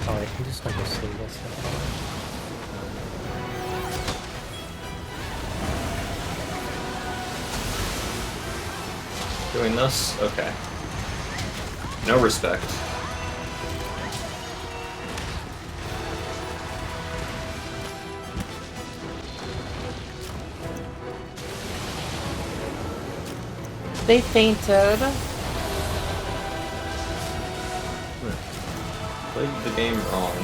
Oh, I can just like go see this. Doing this? Okay. No respect. They fainted. Played the game wrong.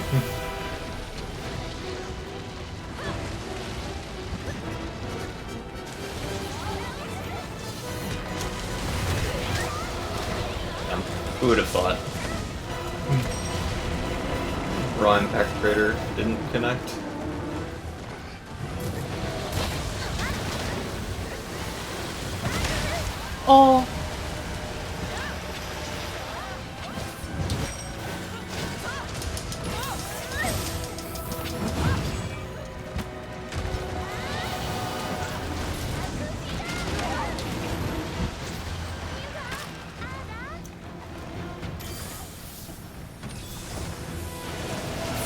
Who would have thought? Raw Impact Crater didn't connect. Oh.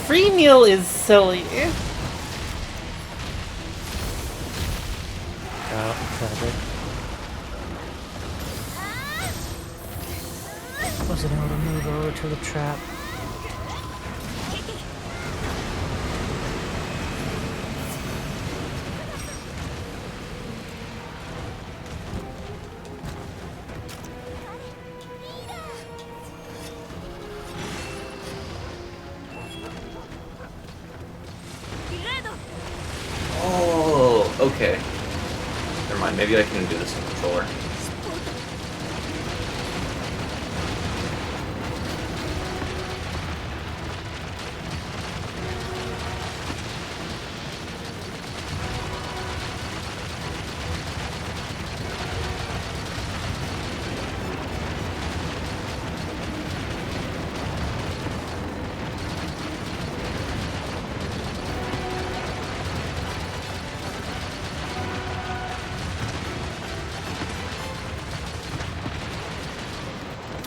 Free meal is silly. Oh, got it. Wasn't able to move over to the trap. Okay. Never mind, maybe I can do this in controller.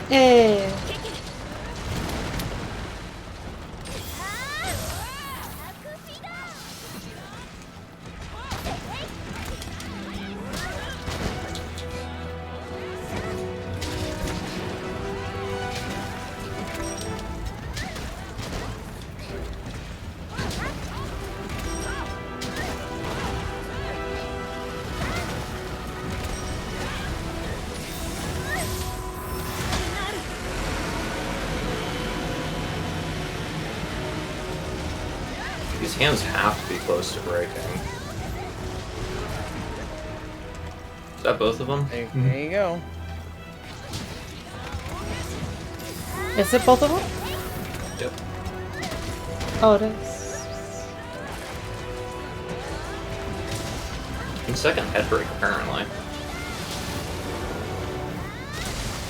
Hey. These hands have to be close to breaking. Is that both of them? There you go. Is it both of them? Yep. Oh, it is. And second head break, apparently.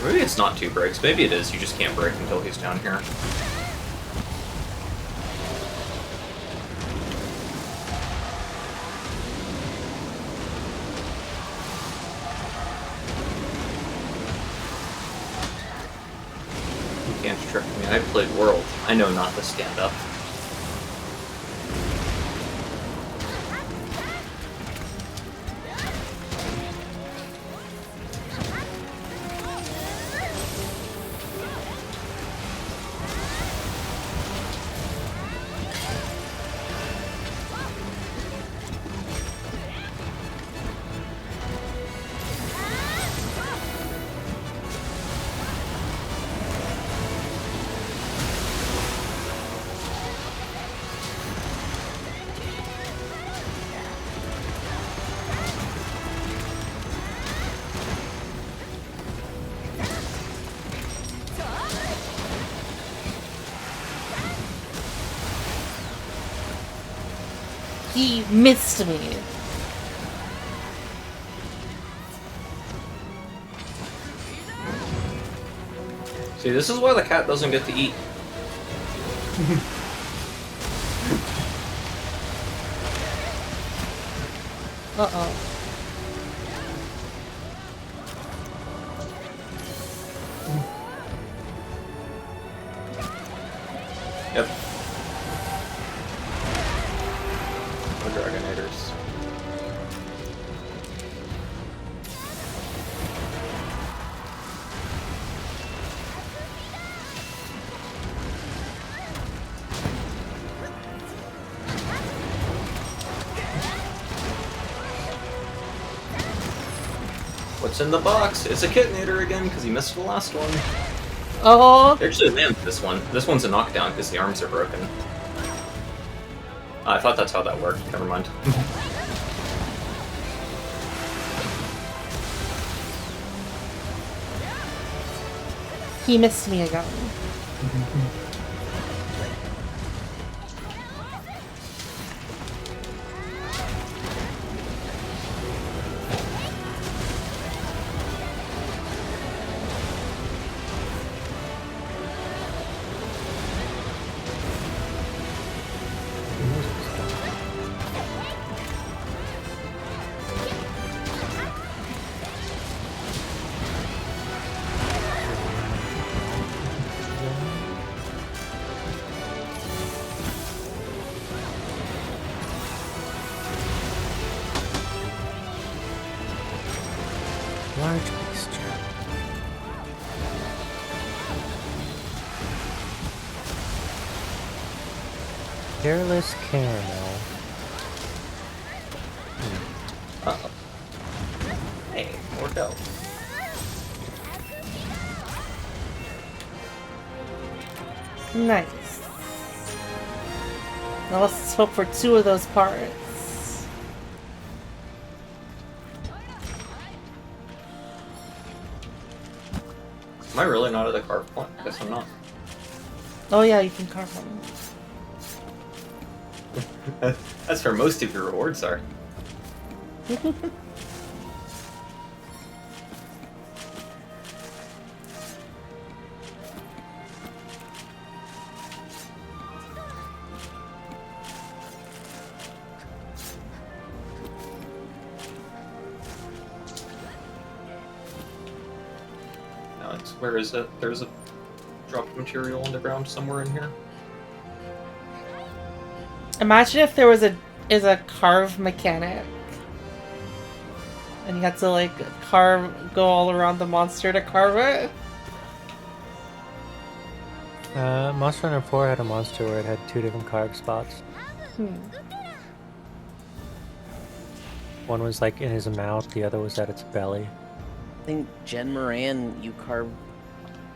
Maybe it's not two breaks. Maybe it is. You just can't break until he's down here. You can't trick me. I played World. I know not to stand up. He missed me. See, this is why the cat doesn't get to eat. Uh-oh. Yep. No Dragonators. What's in the box? It's a Kitnator again, because he missed the last one. Oh. They actually landed this one. This one's a knockdown because the arms are broken. I thought that's how that worked. Never mind. He missed me again. Large mixture. Careless caramel. Uh-oh. Hey, more dough. Nice. Now let's hope for 2 of those parts. Am I really not at the carve point? Guess I'm not. Oh yeah, you can carve them. That's where most of your rewards are. Now it's where is it? There's a dropped material on the ground somewhere in here. Imagine if there was a carve mechanic. And you had to like go all around the monster to carve it. Monster Hunter 4 had a monster where it had 2 different carve spots. One was like in his mouth, the other was at its belly. I think Jen Moran, you carve.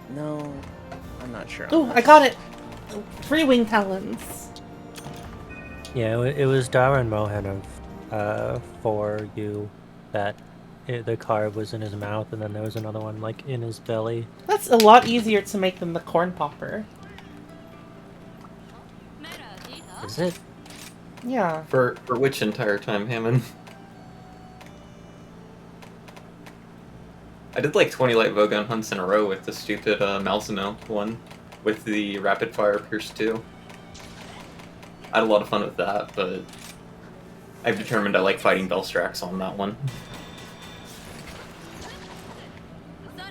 No, I'm not sure. Oh, I got it! 3 wing talons. Yeah, it was Dara and Mohan of 4U that the carve was in his mouth, and then there was another one like in his belly. That's a lot easier to make than the corn popper. Is it? Yeah. For which entire time, Hammond? I did like 20 light bowgun hunts in a row with the stupid Malzeno one, with the rapid fire Pierce 2. I had a lot of fun with that, but I've determined I like fighting Belstrax on that one.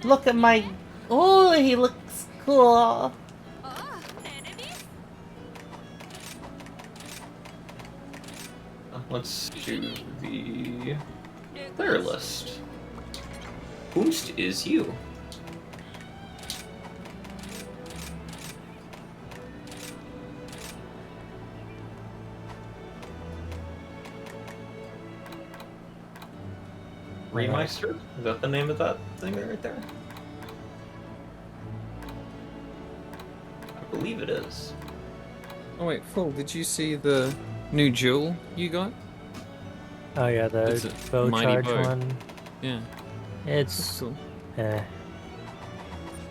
Look at my... Oh, he looks cool. Let's do the player list. Whomst is you? Remeister? Is that the name of that thing right there? I believe it is. Oh wait, Phil, did you see the new jewel you got? Oh yeah, It's the a bow mighty charge bow. one. Yeah, It's that's cool. eh.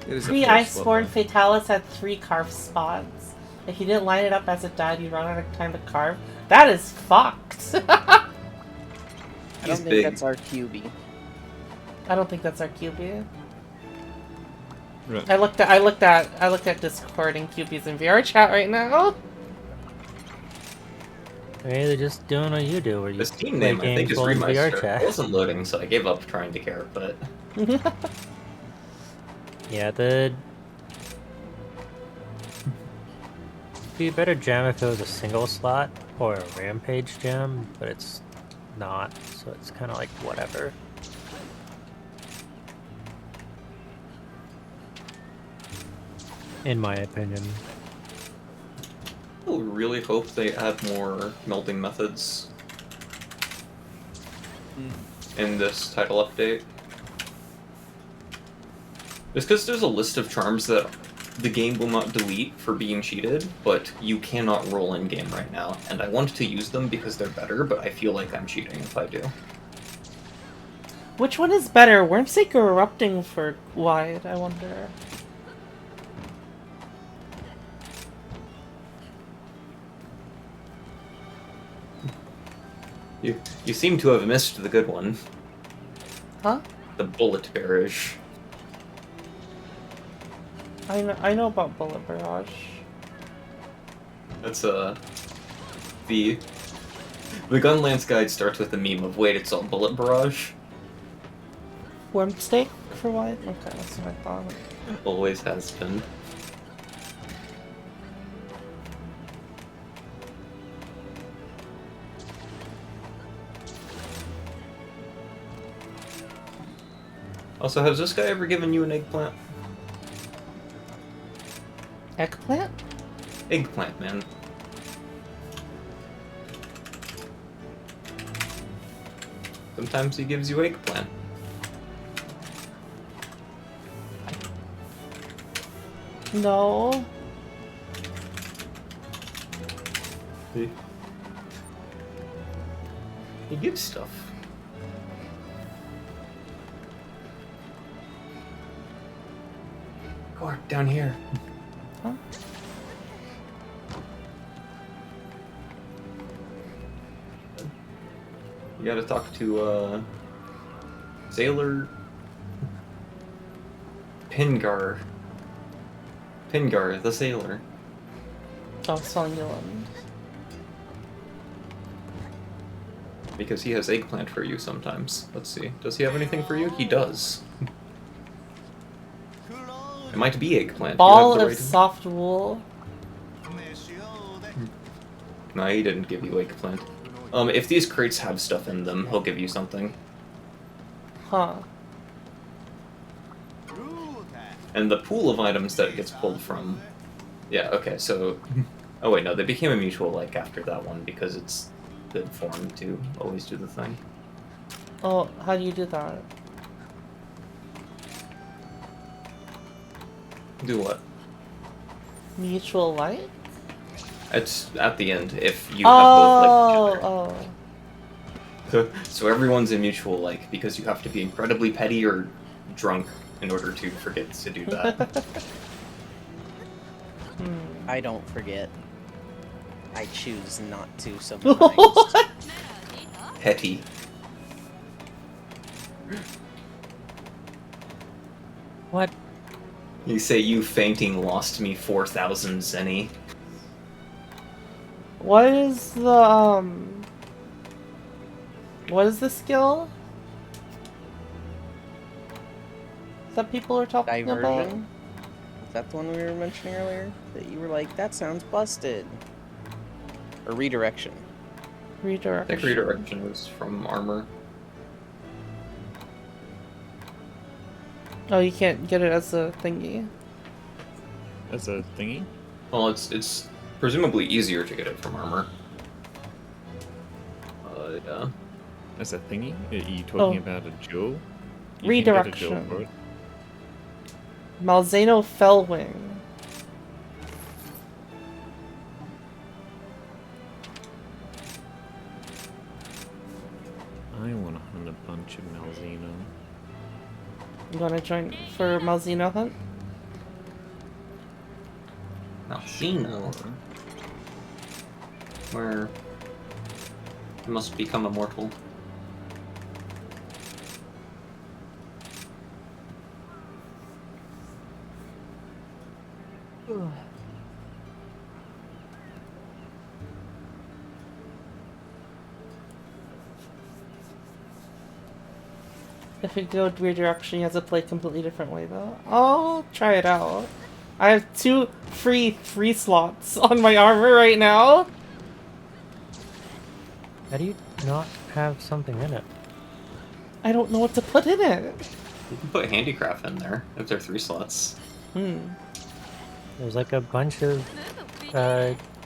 It is a 3 first level. Iceborne Fatalis had 3 carve spots. If you didn't line it up as it died, you run out of time to carve. That is fucked. I don't He's think big. that's our QB. I don't think that's our QB. Right. I looked at Discord and QB's in VR chat right now. Hey, they're just doing what you do, where you The Steam play name, I think, games is while in VR Remeister. It chat. wasn't loading, so I gave up trying to care, but... Yeah, the... Be a better gem if it was a single slot or a rampage gem, but it's not, so it's kind of like whatever. In my opinion. I really hope they add more melding methods in this title update. Just because there's a list of charms that the game will not delete for being cheated, but you cannot roll in game right now, and I want to use them because they're better, but I feel like I'm cheating if I do. Which one is better, Wormsake or Erupting for Wide, I wonder? You seem to have missed the good one. Huh? The Bullet Barrage. I know about Bullet Barrage. That's the Gunlance guide starts with the meme of wait, it's all Bullet Barrage. Wormstake for Wide? Okay, that's what I thought. Always has been. Also, has this guy ever given you an eggplant? Eggplant? Eggplant, man. Sometimes he gives you eggplant. No. He gives stuff. Or down here. Huh? You gotta talk to, Sailor... Pingar. Pingar, the sailor. Oh, Songuland. Because he has eggplant for you sometimes. Let's see. Does he have anything for you? He does. It might be eggplant. Ball you have of the right soft wool. No, he didn't give you eggplant. If these crates have stuff in them, he'll give you something. Huh. And the pool of items that it gets pulled from... Yeah, okay, so... Oh wait, no, they became a mutual like after that one because it's good form to always do the thing. Oh, how do you do that? Do what? Mutual light? It's at the end, if you have both like Oh, So everyone's a mutual like because you have to be incredibly petty or drunk in order to forget to do that. I don't forget. I choose not to sometimes. Petty. What? You say you fainting lost me 4,000 zenny. What is the, what is the skill that people are talking about? Diversion? Is that the one we were mentioning earlier? That you were like, that sounds busted. Or redirection. I Redirection. think redirection was from armor. Oh, you can't get it as a thingy. That's a thingy? Well, it's presumably easier to get it from armor. Yeah. That's a thingy? Are you talking Oh. about a jewel? You can get a jewel Redirection. for it. Malzeno Fellwing. I want to hunt a bunch of Malzeno. You wanna join for Malzeno hunt? Malzeno. Where you must become immortal. If you go redirection, you have to play a completely different way though. I'll try it out. I have 2 free slots on my armor right now. How do you not have something in it? I don't know what to put in it. You can put handicraft in there if they're 3 slots. There's like a bunch of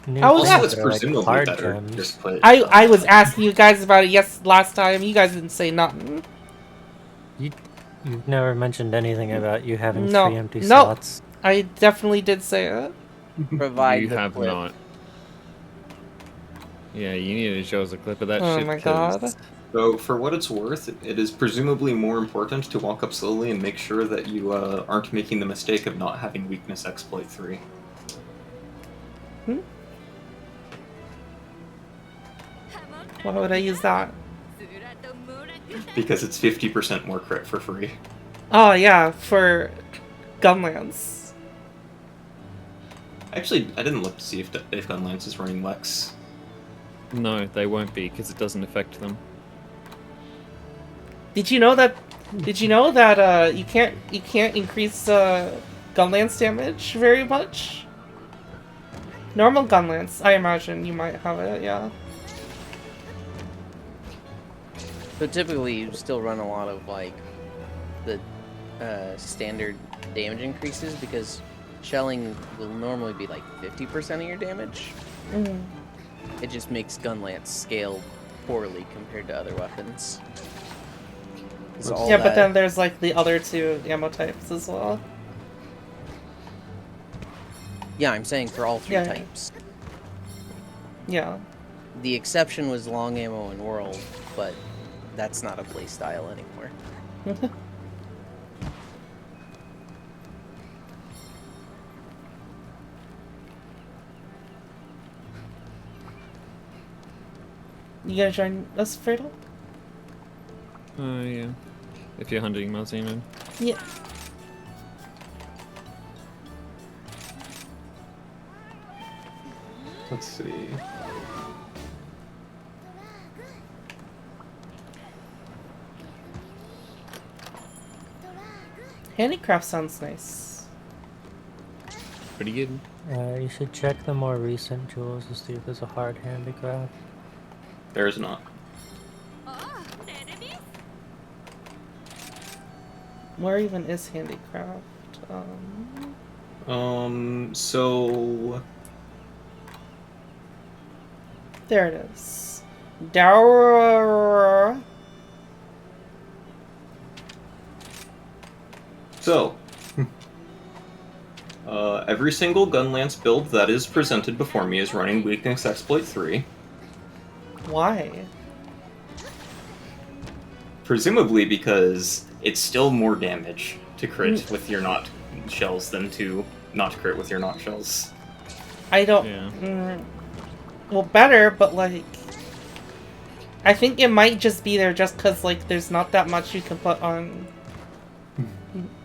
new How was things that? It's that are like presumably hard better. gems. Just put. I was asking you guys about it last time. You guys didn't say nothing. You've never mentioned anything about you having No. 3 empty No. slots. I definitely did say it. Provide You the have clip. not. Yeah, you need to show us a clip of that Oh shit. my 'cause god. So, for what it's worth, it is presumably more important to walk up slowly and make sure that you aren't making the mistake of not having weakness exploit 3. Why would I use that? Because it's 50% more crit for free. Oh yeah, for Gunlance. Actually, I didn't look to see if Gunlance is running Lex. No, they won't be because it doesn't affect them. Did you know that? You can't increase Gunlance damage very much? Normal Gunlance, I imagine you might have it, yeah. So typically you still run a lot of like the standard damage increases because shelling will normally be like 50% of your damage. It just makes Gunlance scale poorly compared to other weapons. 'Cause all Yeah, but that- then there's like the other 2 ammo types as well. Yeah, I'm saying for all 3 Yeah. types. Yeah. The exception was long ammo and world, but that's not a playstyle anymore. You gonna join us, Fredo? Yeah. If you're hunting Malzemon. Yeah. Let's see. Handicraft sounds nice. Pretty good. You should check the more recent jewels to see if there's a hard handicraft. There is not. Where even is handicraft? So There it is. Dower. So, every single Gunlance build that is presented before me is running Weakness Exploit 3. Why? Presumably because it's still more damage to crit with your not shells than to not crit with your not shells. I don't. Yeah. Well, better, but like, I think it might just be there just because like there's not that much you can put on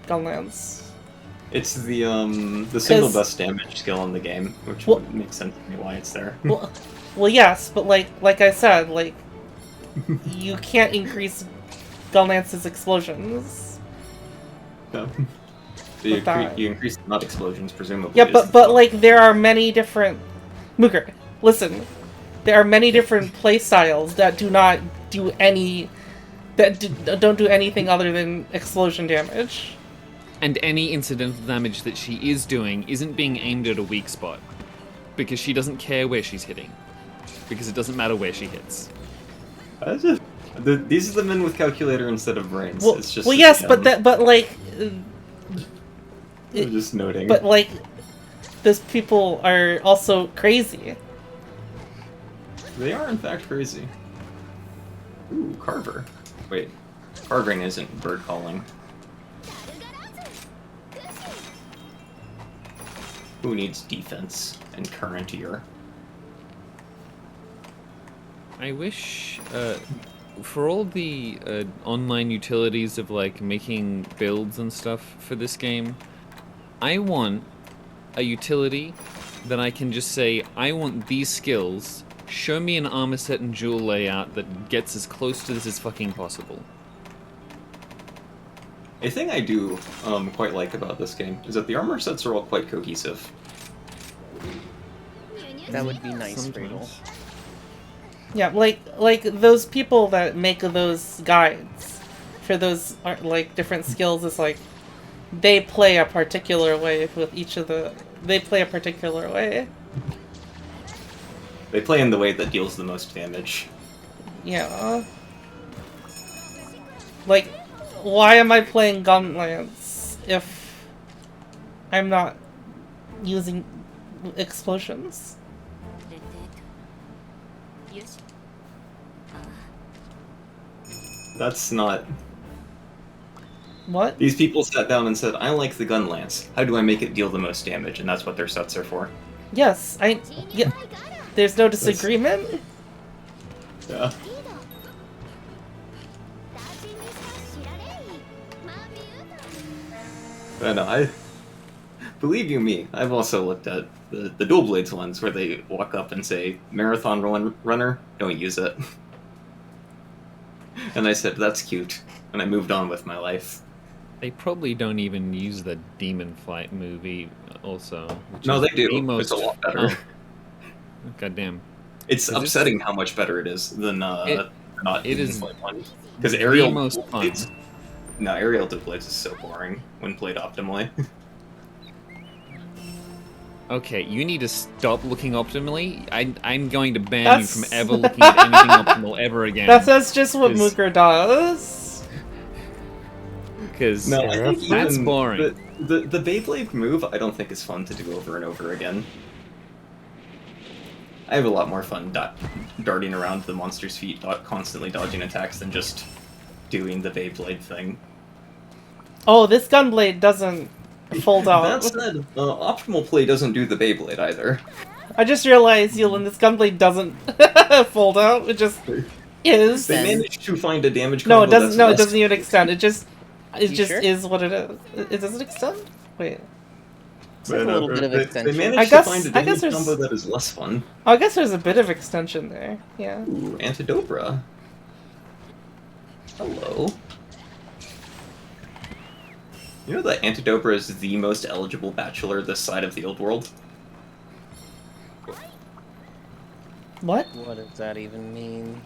Gunlance. It's the single best damage skill in the game, which would make sense to me why it's there. Well, yes, but like I said, like you can't increase Gunlance's explosions. No. With that. You increase the nut explosions, presumably. Yeah, but like there are many different. Mooker, listen. There are many different playstyles that do not do any. Don't do anything other than explosion damage. And any incidental damage that she is doing isn't being aimed at a weak spot. Because she doesn't care where she's hitting. Because it doesn't matter where she hits. These are the men with calculator instead of brains. Well, It's just well yes, but like. I'm just noting. But like, those people are also crazy. They are in fact crazy. Ooh, Carver. Wait, carving isn't bird calling. Who needs defense and current year? I wish, for all the online utilities of like making builds and stuff for this game, I want a utility that I can just say, I want these skills, show me an armor set and jewel layout that gets as close to this as fucking possible. A thing I do quite like about this game is that the armor sets are all quite cohesive. That would be nice, Fredo. Sometimes. Yeah, like those people that make those guides for those like different skills is like they play a particular way with each of the. They play a particular way. They play in the way that deals the most damage. Yeah. Like, why am I playing Gunlance if I'm not using explosions? That's not... What? These people sat down and said, I like the gun lance. How do I make it deal the most damage? And that's what their sets are for. Yes, yeah. There's no disagreement. Yeah. But no, believe you me, I've also looked at the dual blades ones where they walk up and say, Marathon runner, don't use it. And I said, that's cute. And I moved on with my life. They probably don't even use the Demon Flight movie also. Which No, is they do. the most... It's a lot better. Oh. Goddamn. It's Is upsetting how much better it is than not it Demon is Flight one. Because the aerial most dual fun. blades... No, aerial dual blades is so boring when played optimally. Okay, you need to stop looking optimally. I'm going to ban That's- you from ever looking at anything optimal ever again. That's just what Is- Mooker does. Because No, I think that's even boring. The Beyblade move I don't think is fun to do over and over again. I have a lot more fun darting around the monster's feet, constantly dodging attacks than just doing the Beyblade thing. Oh, this Gunblade doesn't fold out. That said, optimal play doesn't do the Beyblade either. I just realized, Yulin, this gunblade doesn't fold out. It just is. They managed to find a damage No, combo it doesn't. that's No, it less- doesn't even extend. It just sure? is what it is. It doesn't extend. Wait. It's like a little bit of They extension. managed I to guess- find a I guess damage there's- combo that is less fun. Oh, I guess there's a bit of extension there. Yeah. Ooh, Antidobra. Hello. You know that Antidobra is the most eligible bachelor this side of the old world? What? What does that even mean?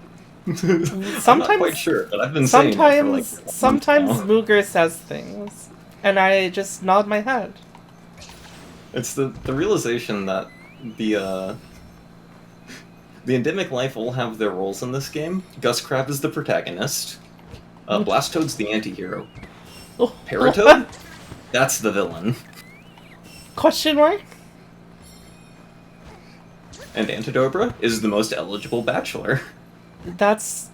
I'm not Sometimes- quite sure, but I've been saying it for like Sometimes months now. Mooger says things, and I just nod my head. It's the realization that the endemic life all have their roles in this game. Gus Crab is the protagonist. Blastoade's the anti-hero. Oh. Paratoad? That's the villain. Question mark? And Antidobra is the most eligible bachelor. That's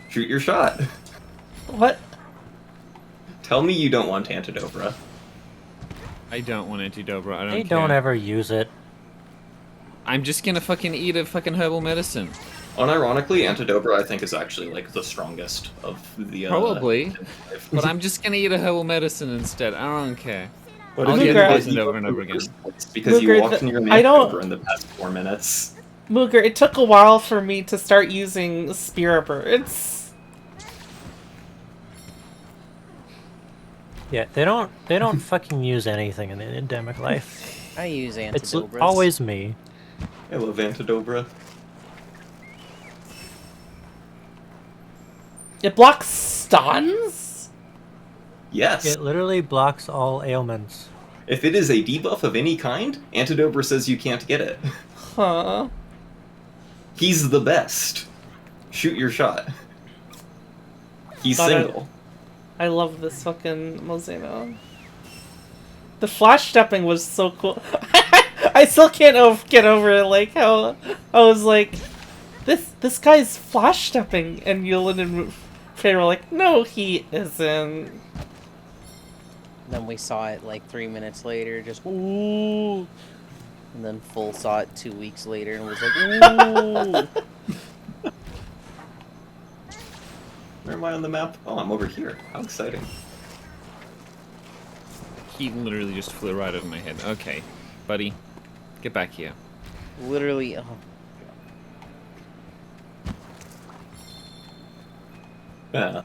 Shoot your shot. what? Tell me you don't want Antidobra. I don't want Antidobra. I don't They care. don't ever use it. I'm just gonna fucking eat a fucking herbal medicine. Unironically, Antidobra I think is actually like the strongest of the Probably. But I'm just gonna eat a herbal medicine instead. I don't care. But I'll if get you Mooger, poisoned over and over again. because you Mooger, walked near the I don't- Antidobra in the past 4 minutes. Mooger, it took a while for me to start using Spear Birds. Yeah, they don't fucking use anything in the endemic life. I use It's Antidobras. always me. I love Antidobra. It blocks stuns? Yes. It literally blocks all ailments. If it is a debuff of any kind, Antidobra says you can't get it. Huh. He's the best. Shoot your shot. He's Got it. single. I love this fucking Mozeno. The flash stepping was so cool. I still can't get over it, like how I was like, this guy's flash stepping, and Yulin and Faye were like, no, he isn't. Then we saw it like 3 minutes later, just ooh. And then Full saw it 2 weeks later and was like, ooh. Where am I on the map? Oh, I'm over here. How exciting. He literally just flew right over my head. Okay, buddy, get back here. Literally, oh. Yeah,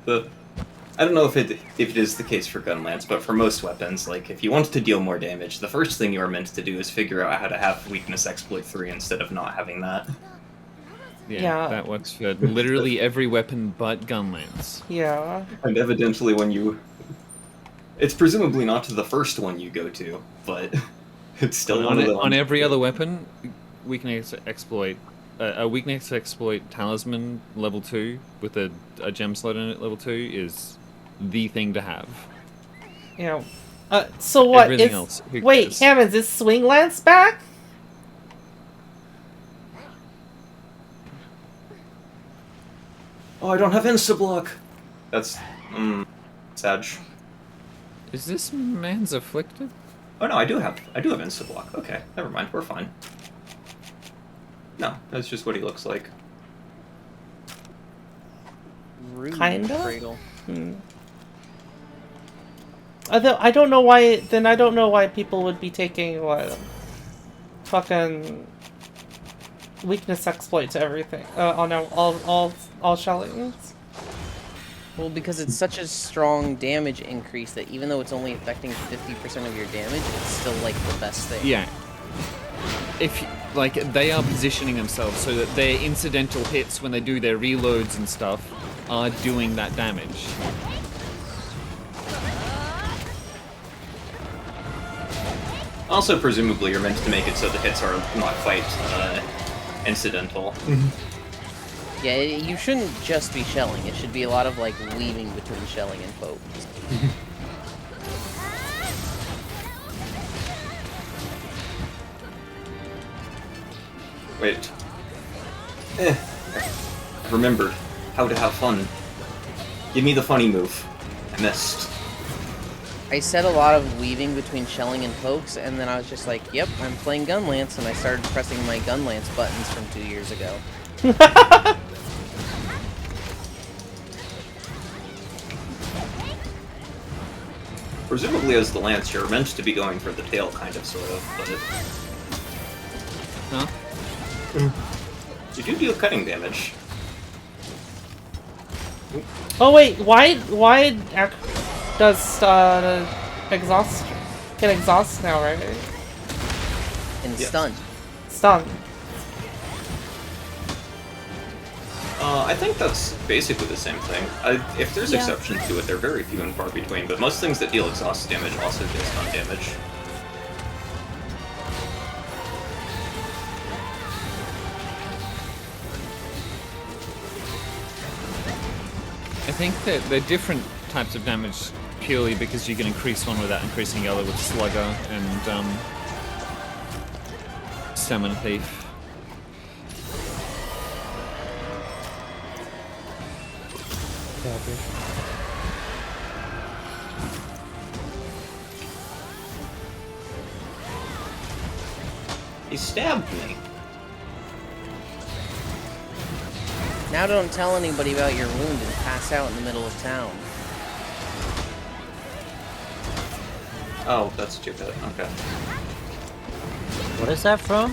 I don't know if it is the case for Gunlance, but for most weapons, like, if you want to deal more damage, the first thing you are meant to do is figure out how to have Weakness Exploit 3 instead of not having that. Yeah. That works for literally every weapon but Gunlance. Yeah. And evidently when you... It's presumably not the first one you go to, but it's still one of the On ones- every other weapon, weakness exploit, a weakness exploit talisman level 2 with a gem slot in it level 2 is the thing to have. Yeah. So what Everything is? else, who Wait, cares? Hammonds, is Swing Lance back? Oh, I don't have Instablock! That's... sad. Is this man's afflicted? Oh no, I do have Instablock. Okay, never mind, we're fine. No, that's just what he looks like. Rude Kinda? Cradle. Although I don't know why. Then I don't know why people would be taking what fucking weakness exploit to everything. On all shellings. Well, because it's such a strong damage increase that even though it's only affecting 50% of your damage, it's still like the best thing. Yeah. If like they are positioning themselves so that their incidental hits when they do their reloads and stuff are doing that damage. Also, presumably, you're meant to make it so the hits are not quite incidental. Yeah, you shouldn't just be shelling. It should be a lot of like weaving between shelling and pokes. Wait. I've remembered how to have fun. Give me the funny move. I missed. I said a lot of weaving between shelling and pokes, and then I was just like, yep, I'm playing Gunlance, and I started pressing my Gunlance buttons from 2 years ago. Presumably as the Lance, you're meant to be going for the tail, kind of, sort of, but... Huh? You do deal cutting damage. Oh wait, why does exhaust get exhaust now, right? And Yes. stun. Stun. I think that's basically the same thing. If there's Yeah. exceptions to it, they're very few and far between, but most things that deal exhaust damage also deal stun damage. I think that they're different types of damage purely because you can increase one without increasing the other with Slugger and Summon Thief. He stabbed me. Now don't tell anybody about your wound and pass out in the middle of town. Oh, that's stupid. Okay. What is that from?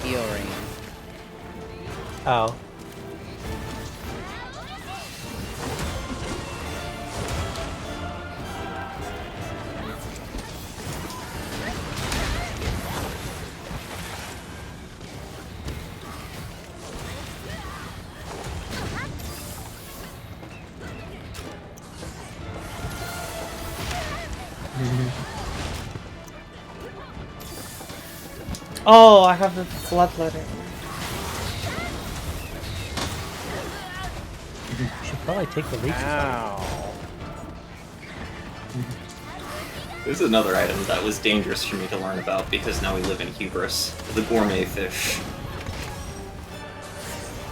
Healing. Oh. Oh, I have the bloodletting. Should probably take the leeches out. Ow. This is another item that was dangerous for me to learn about because now we live in Hubris, the gourmet fish.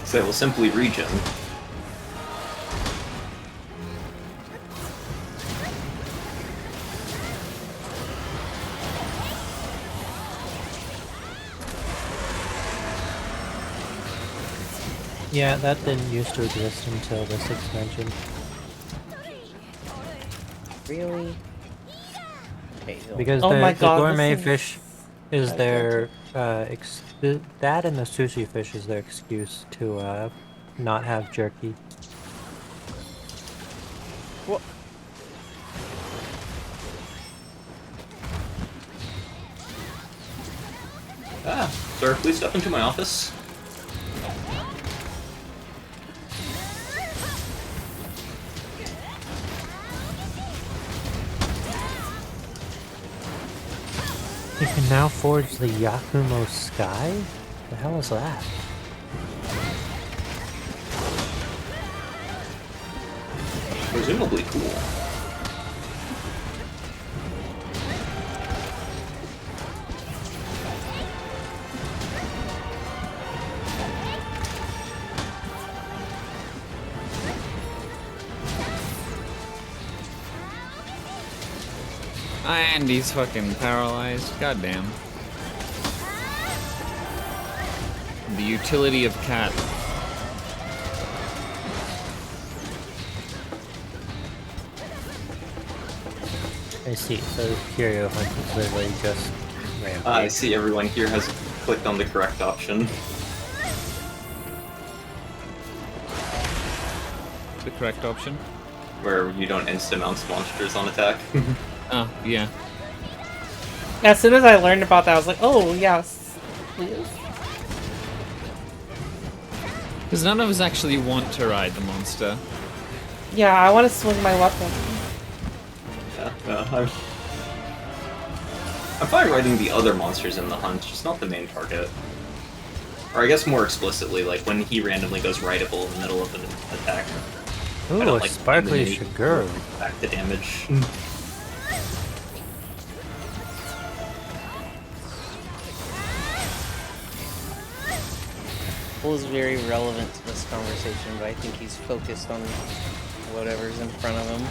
So they will simply regen. Yeah, that didn't used to exist until this expansion. Really? Okay, Because Oh my the God, gourmet this is fish is gigantic. their that and the sushi fish is their excuse to not have jerky. What? Ah, sir, please step into my office. You can now forge the Yakumo Sky? The hell is that? Presumably cool. And he's fucking paralyzed. Goddamn. The utility of cat. I see. So Curio Hunt is literally just rampage. I see everyone here has clicked on the correct option. The correct option. Where you don't insta-mount monsters on attack. Oh, yeah. As soon as I learned about that, I was like, oh, yes. Please. Because none of us actually want to ride the monster. Yeah, I want to swing my weapon. Yeah, I'm fine riding the other monsters in the hunt, just not the main target. Or I guess more explicitly, like when he randomly goes rideable in the middle of an attack. I Ooh, don't a like sparkly the Shiguru. back to damage. Bull is very relevant to this conversation, but I think he's focused on whatever's in front of him.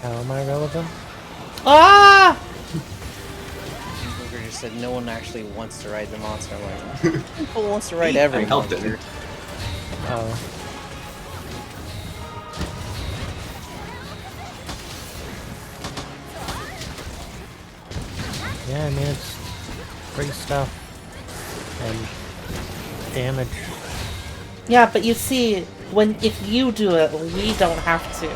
How am I relevant? Ah! Booker just said no one actually wants to ride the monster. I'm like, who wants to ride every I helped monster? him. Oh. Yeah, I mean, it's free stuff. And damage. Yeah, but you see, if you do it, we don't have to.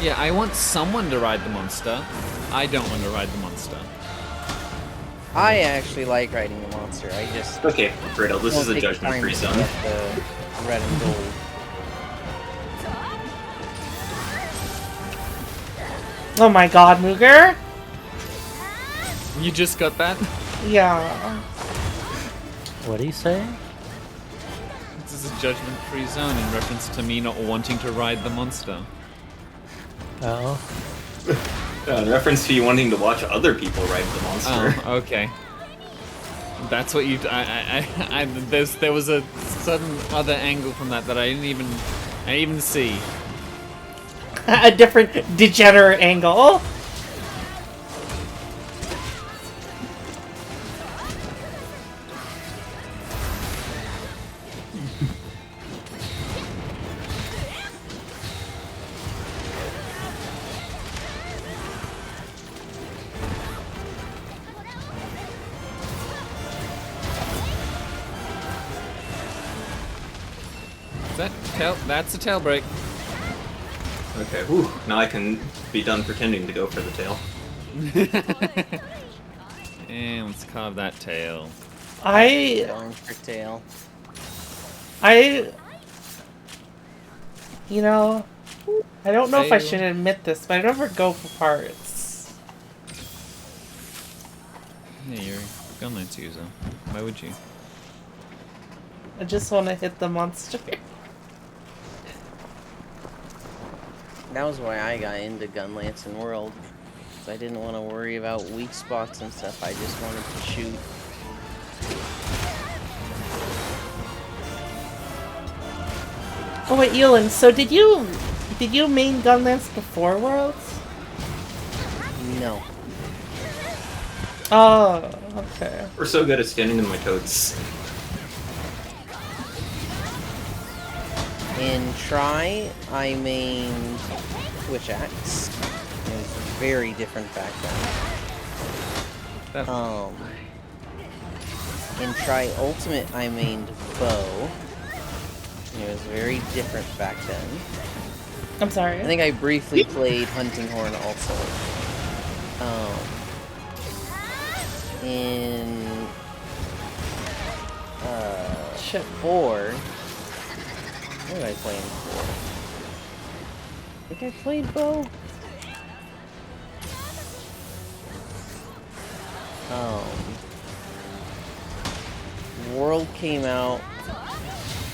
Yeah, I want someone to ride the monster. I don't want to ride the monster. I actually like riding the monster. I just Okay, Riddle, this is won't a take the judgment-free time to zone. get the red and gold. Oh my god, Mooger? You just got that? Yeah. What do you say? This is a judgment-free zone in reference to me not wanting to ride the monster. Oh. In reference to you wanting to watch other people ride the monster. Oh, okay. That's what you. There was a sudden other angle from that I didn't even see. A different degenerate angle. Is that tail? That's a tail break. Okay, whew. Now I can be done pretending to go for the tail. And let's carve that tail. Going for tail. You know, I don't know if I Fail. should admit this, but I never go for parts. Yeah, you're a Gunlance user. Why would you? I just want to hit the monster. That was why I got into Gunlance and World. 'Cause I didn't want to worry about weak spots and stuff. I just wanted to shoot. Oh wait, Ewan, so did you main Gunlance before Worlds? No. Oh, okay. We're so good at standing on my toes. In Try, I mained Twitch Axe. It was very different back then. In Try Ultimate, I mained Bow. It was very different back then. I'm sorry. I think I briefly played Hunting Horn also. In Shit. 4. What did I play in 4? I think I played Bow. World came out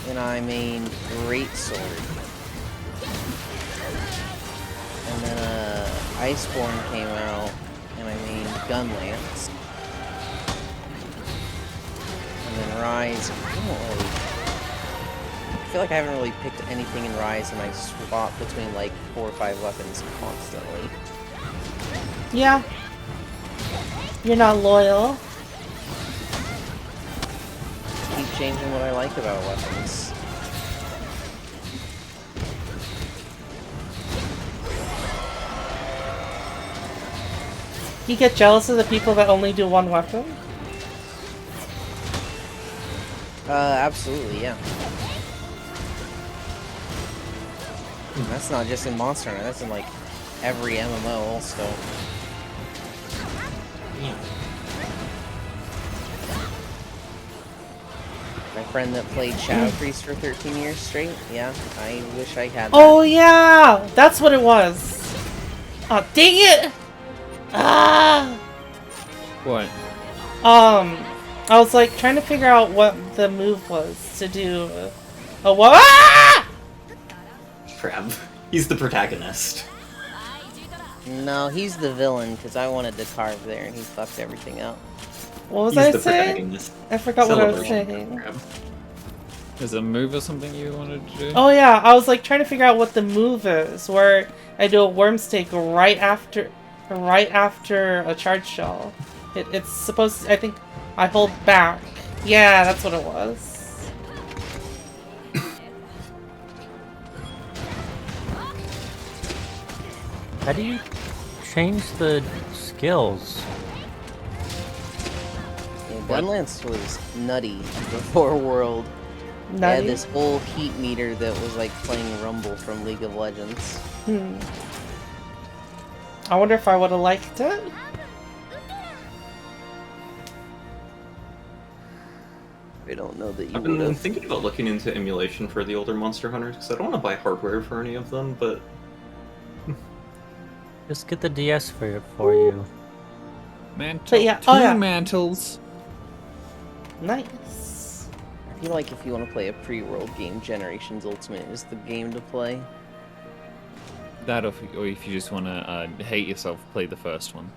and I mained Greatsword. And then Iceborne came out and I mained Gunlance. And then Rise, I feel like I haven't really picked anything in Rise and I swap between like 4 or 5 weapons constantly. Yeah. You're not loyal. Keep changing what I like about weapons. You get jealous of the people that only do one weapon? Absolutely, yeah. That's not just in Monster Hunter, that's in like every MMO also. My friend that played Shadow Priest for 13 years straight, yeah, I wish I had that. Oh yeah! That's what it was! Oh, dang it! Ah! What? I was like trying to figure out what the move was to do. Oh, what? Ah! Crap. He's the protagonist. No, he's the villain, because I wanted to carve there and he fucked everything up. What was He's I the saying? protagonist. I forgot what I was Celebration. saying. Crap. There's a move or something you wanted to do? Oh yeah, I was like trying to figure out what the move is, where I do a worm stake right after a charge shell. It's supposed to, I think I hold back. Yeah, that's what it was. How do you change the skills? Yeah, Gunlance was nutty before World. They had Nutty. this whole heat meter that was like playing Rumble from League of Legends. I wonder if I would have liked it. I don't know that you I've would been have. thinking about looking into emulation for the older Monster Hunters because I don't want to buy hardware for any of them, but Just get the DS for you. Mantle. But yeah, Two oh yeah. mantles. Nice. I feel like if you want to play a pre-World game, Generations Ultimate is the game to play. That or if you just want to hate yourself, play the first one.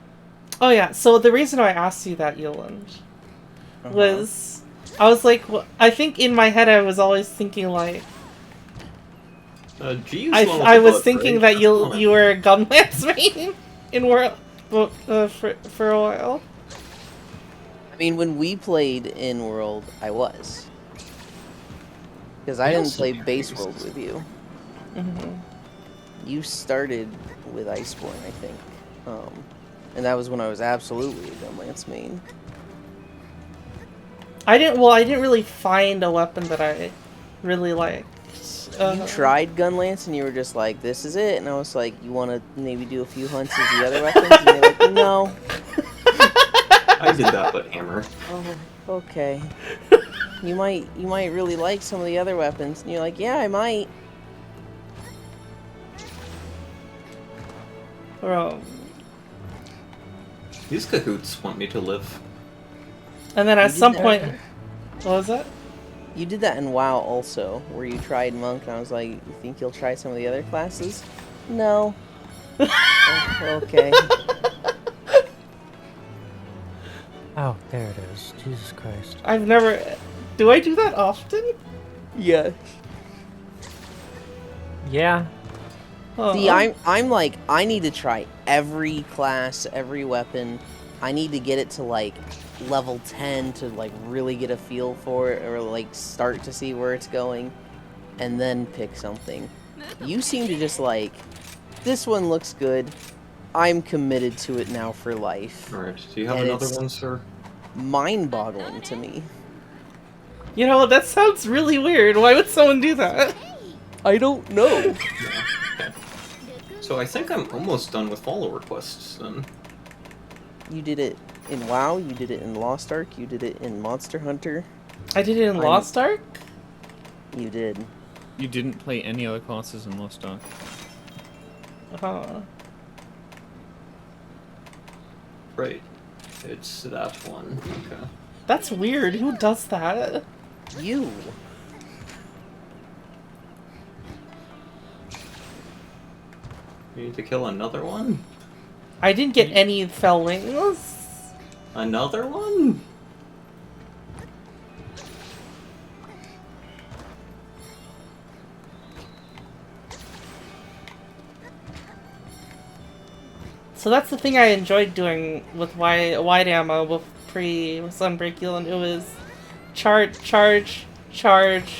Oh yeah, so the reason I asked you that, Yoland, was I was like, I think in my head I was always thinking like, G is I was thinking that you were a Gunlance main in World for a while. I mean, when we played in World, I was. Because I didn't play Base World with you. You started with Iceborne, I think. And that was when I was absolutely a Gunlance main. I didn't really find a weapon that I really liked. You tried Gunlance and you were just like, this is it. And I was like, you want to maybe do a few hunts of the other weapons? And you're like, no. I did that, but hammer. Oh, okay. You might really like some of the other weapons. And you're like, yeah, I might. These cahoots want me to live. And then You at did some that. point, what was that? You did that in WoW also, where you tried Monk, and I was like, you think you'll try some of the other classes? No. Oh, okay. Oh, there it is. Jesus Christ. I've never. Do I do that often? Yeah. Yeah. See, I'm like, I need to try every class, every weapon. I need to get it to like level 10 to like really get a feel for it, or like start to see where it's going, and then pick something. You seem to just like, this one looks good. I'm committed to it now for life. Alright, do you have And another it's one, sir? Mind-boggling to me. You know, that sounds really weird. Why would someone do that? I don't know. Okay. So I think I'm almost done with follower quests then. You did it in WoW, you did it in Lost Ark, you did it in Monster Hunter. I did it in Lost Ark? You did. You didn't play any other classes in Lost Ark. Huh. Right. It's that one. Okay. That's weird. Who does that? You. You need to kill another one? I didn't get any fell wings. Another one? So that's the thing I enjoyed doing with wide ammo with Sunbreak Healing. It was charge,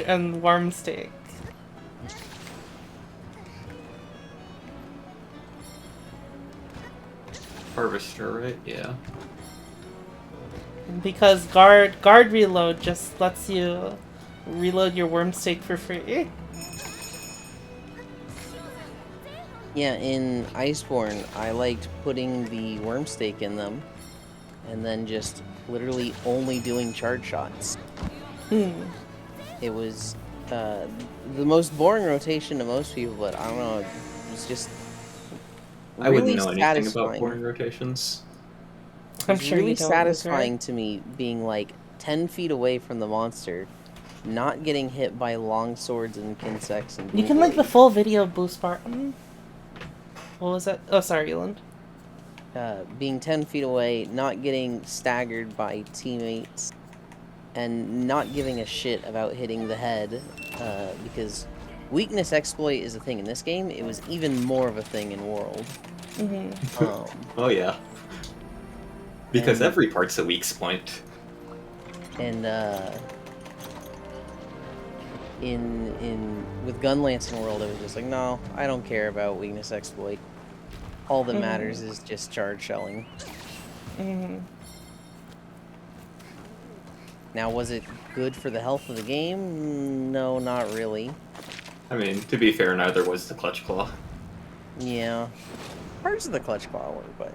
and worm stake. Harvester, right? Yeah. Because guard reload just lets you reload your worm stake for free. Yeah, in Iceborne, I liked putting the worm stake in them, and then just literally only doing charge shots. It was the most boring rotation to most people, but I don't know, it was just I really wouldn't know anything about satisfying. boring rotations. I'm It's sure really you don't, satisfying to me being like 10 feet away from the monster, not getting hit by long swords and kinsects and You can like the blades. full video boost button. What was that? Oh, sorry, Eland. Being 10 feet away, not getting staggered by teammates, and not giving a shit about hitting the head, because weakness exploit is a thing in this game. It was even more of a thing in World. Oh yeah. Because And- every part's a weak point. And in with Gunlance in World, it was just like, no, I don't care about weakness exploit. All that matters is just charge shelling. Now, was it good for the health of the game? No, not really. I mean, to be fair, neither was the Clutch Claw. Yeah. Parts of the Clutch Claw were, but...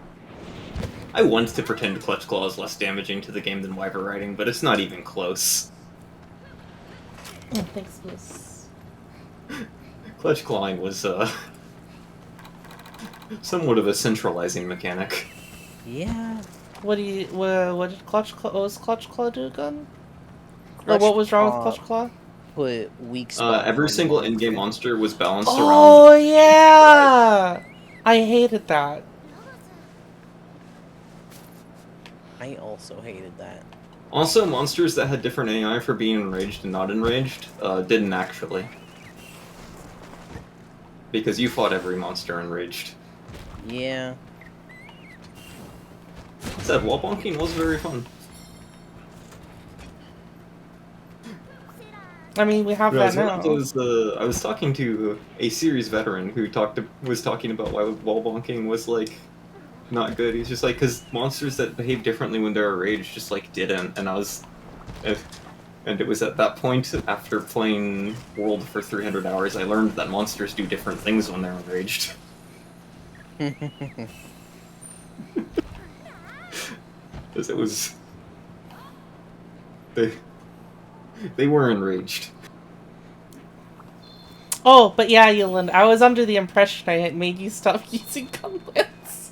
I want to pretend Clutch Claw is less damaging to the game than Wyver Riding, but it's not even close. Thanks, Miss. Clutch Clawing was, somewhat of a centralizing mechanic. Yeah. What did what was Clutch Claw do again? Or Clutch what was wrong Claw with Clutch Claw? Put weak spot Every on single the in-game monster was balanced Oh around... yeah! I hated that. I also hated that. Also, monsters that had different AI for being enraged and not enraged, didn't actually. Because you fought every monster enraged. Yeah. Said wall bonking was very fun. I mean, we have that now. I was talking to a series veteran who was talking about why wall bonking was like not good. He's just like, because monsters that behave differently when they're enraged just like didn't, and and it was at that point after playing World for 300 hours I learned that monsters do different things when they're enraged. Because it was they were enraged. Oh, but yeah, Yoland, I was under the impression I had made you stop using gunlance.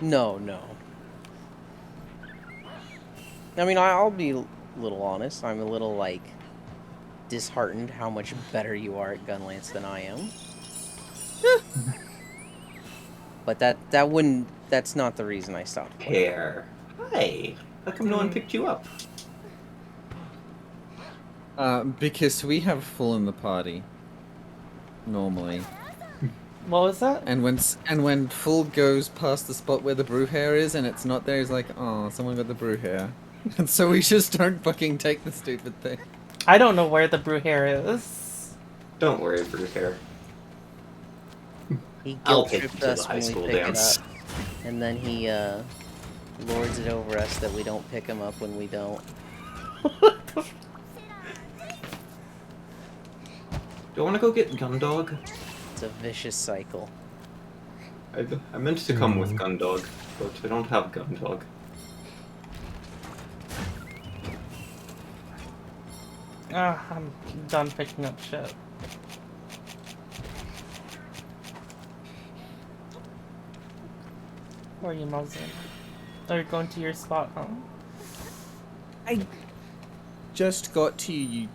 No. I mean, I'll be a little honest. I'm a little, like, disheartened how much better you are at Gunlance than I am. But that's not the reason I stopped playing. Hair. Hi. How come no one picked you up? Because we have full in the party. Normally. What was that? And when full goes past the spot where the brew hair is and it's not there, he's like, oh, someone got the brew hair. And so we just don't fucking take the stupid thing. I don't know where the brew hair is. Don't worry, Brew Hair. He I'll guilt take you tripped to the us high when we school pick dance. it up. And then he, lords it over us that we don't pick him up when we don't. Do you want to go get Gundog? It's a vicious cycle. I meant to come with Gundog, but I don't have Gundog. Ah, I'm done picking up shit. Where are you, Muslim? Oh, you're going to your spot, huh? I just got to you.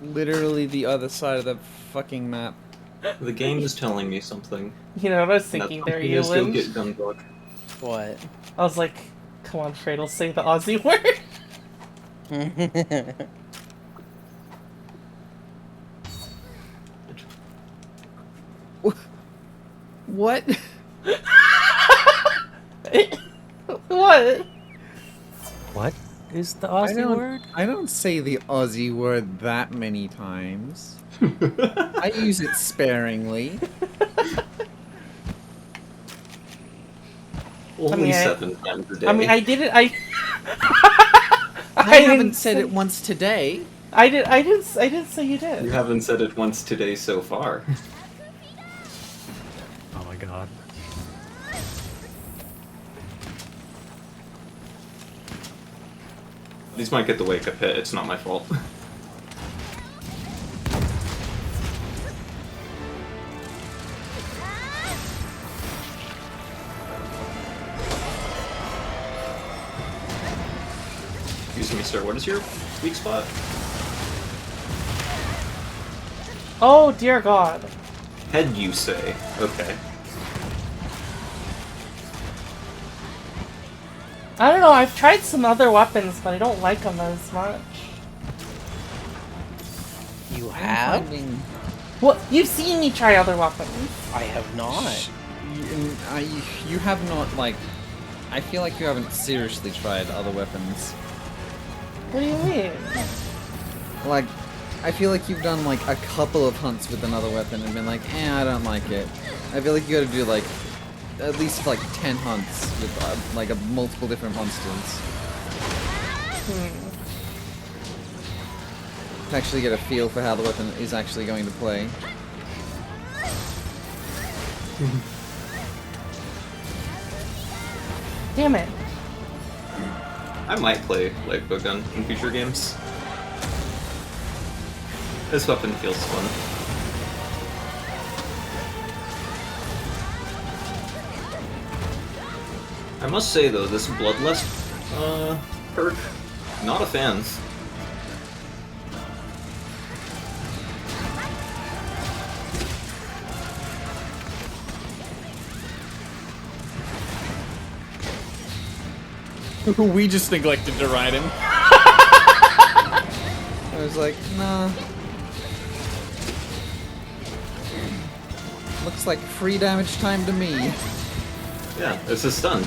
Literally the other side of the fucking map. The game is telling me something. You know what I was And that thinking there, something is go Yoland? get Gundog. What? I was like, come on, Fradel, say the Aussie word. What? What? What is the Aussie word? I don't say the Aussie word that many times. I use it sparingly. Only I- 7 times a day. I mean, I did it. I didn't haven't said say- it once today. I didn't say you did. You haven't said it once today so far. Oh my god. These might get the wake up hit, it's not my fault. Excuse me, sir, what is your weak spot? Oh dear God. Head, you say. Okay. I don't know, I've tried some other weapons, but I don't like them as much. You I'm have? finding Well, you've seen me try other weapons. I have not. you have not, like, I feel like you haven't seriously tried other weapons. What do you mean? Like, I feel like you've done like a couple of hunts with another weapon and been like, I don't like it. I feel like you gotta do like at least like 10 hunts with like multiple different monsters to actually get a feel for how the weapon is actually going to play. Damn it. I might play Lightbow Gun in future games. This weapon feels fun. I must say though, this Bloodlust perk, not a fan. We just neglected to ride him. I was like, nah. Looks like free damage time to me. Yeah, it's a stun.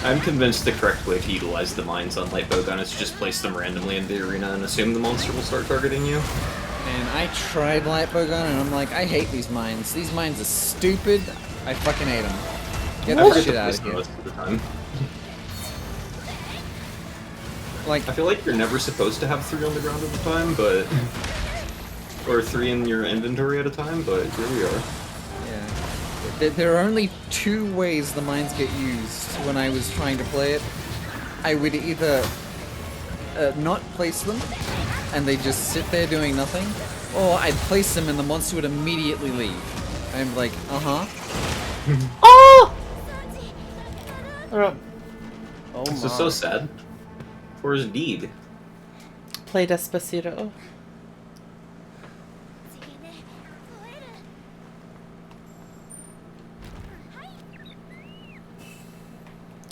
I'm convinced the correct way to utilize the mines on Lightbow Gun is to just place them randomly in the arena and assume the monster will start targeting you. And I tried Lightbow Gun and I'm like, I hate these mines. These mines are stupid. I fucking hate them. Get I the forget shit to out place of them here. most of the time. Like, I feel like you're never supposed to have 3 on the ground at a time, but... or 3 in your inventory at a time, but here we are. yeah. There are only 2 ways the mines get used when I was trying to play it. I would either not place them, and they just sit there doing nothing, or I'd place them and the monster would immediately leave. I'm like, uh-huh. Oh! Oh This my. is so sad. For his deed. Play Despacito.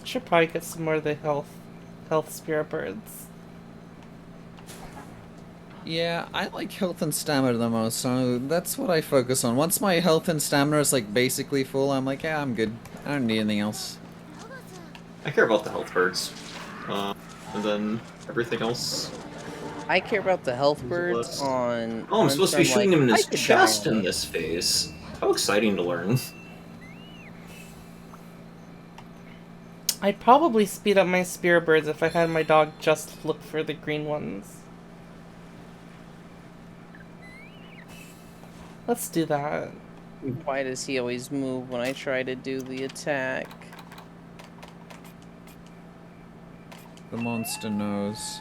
Should probably get some more of the health spirit birds. Yeah, I like health and stamina the most, so that's what I focus on. Once my health and stamina is like basically full, I'm like, yeah, I'm good. I don't need anything else. I care about the health birds. And then everything else. I care about the health birds List. on. Oh, I'm supposed to be shooting him in his I could die chest on in it. this phase. How exciting to learn. I'd probably speed up my spirit birds if I had my dog just look for the green ones. Let's do that. Why does he always move when I try to do the attack? The monster knows.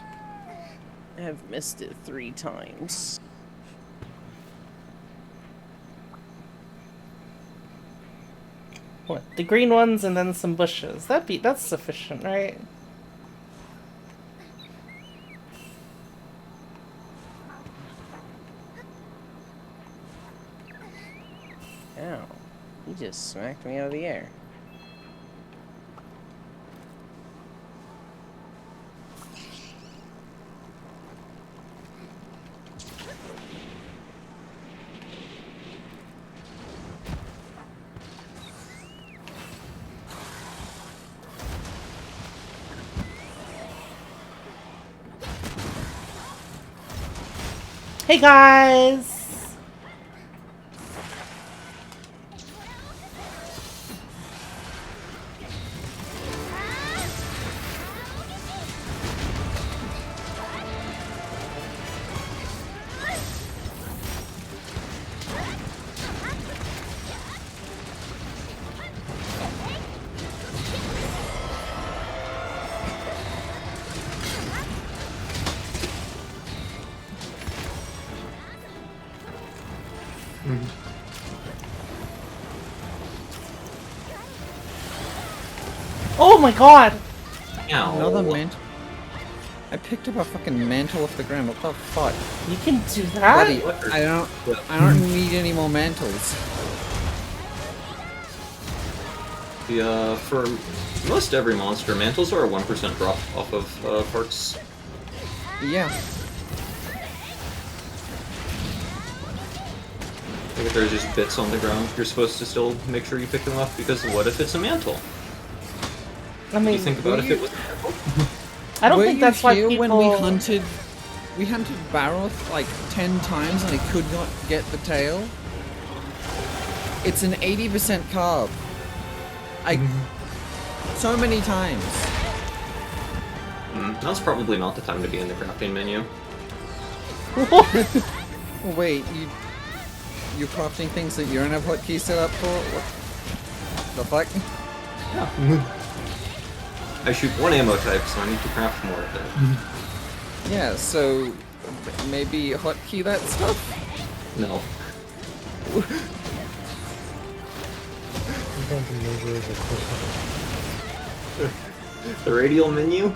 I have missed it 3 times. What? The green ones and then some bushes. That's sufficient, right? Ow. He just smacked me out of the air. Hey guys! Oh my god! Ow. Another mantle. I picked up a fucking mantle off the ground. What the fuck? You can do that? Buddy, I don't need any more mantles. For most every monster, mantles are a 1% drop off of parts. Yeah. Like if there's just bits on the ground, you're supposed to still make sure you pick them up, because what if it's a mantle? I mean, You think about if it was a mantle? I don't Were think you that's why here people... when we hunted Baroth like 10 times and I could not get the tail? It's an 80% carb. So many times. Now's probably not the time to be in the crafting menu. Oh, wait, you're crafting things that you don't have hotkeys set up for? What the fuck? I shoot one ammo type, so I need to craft more of it. Yeah, so maybe hotkey that stuff? No. I'm going to measure the cushion. The radial menu?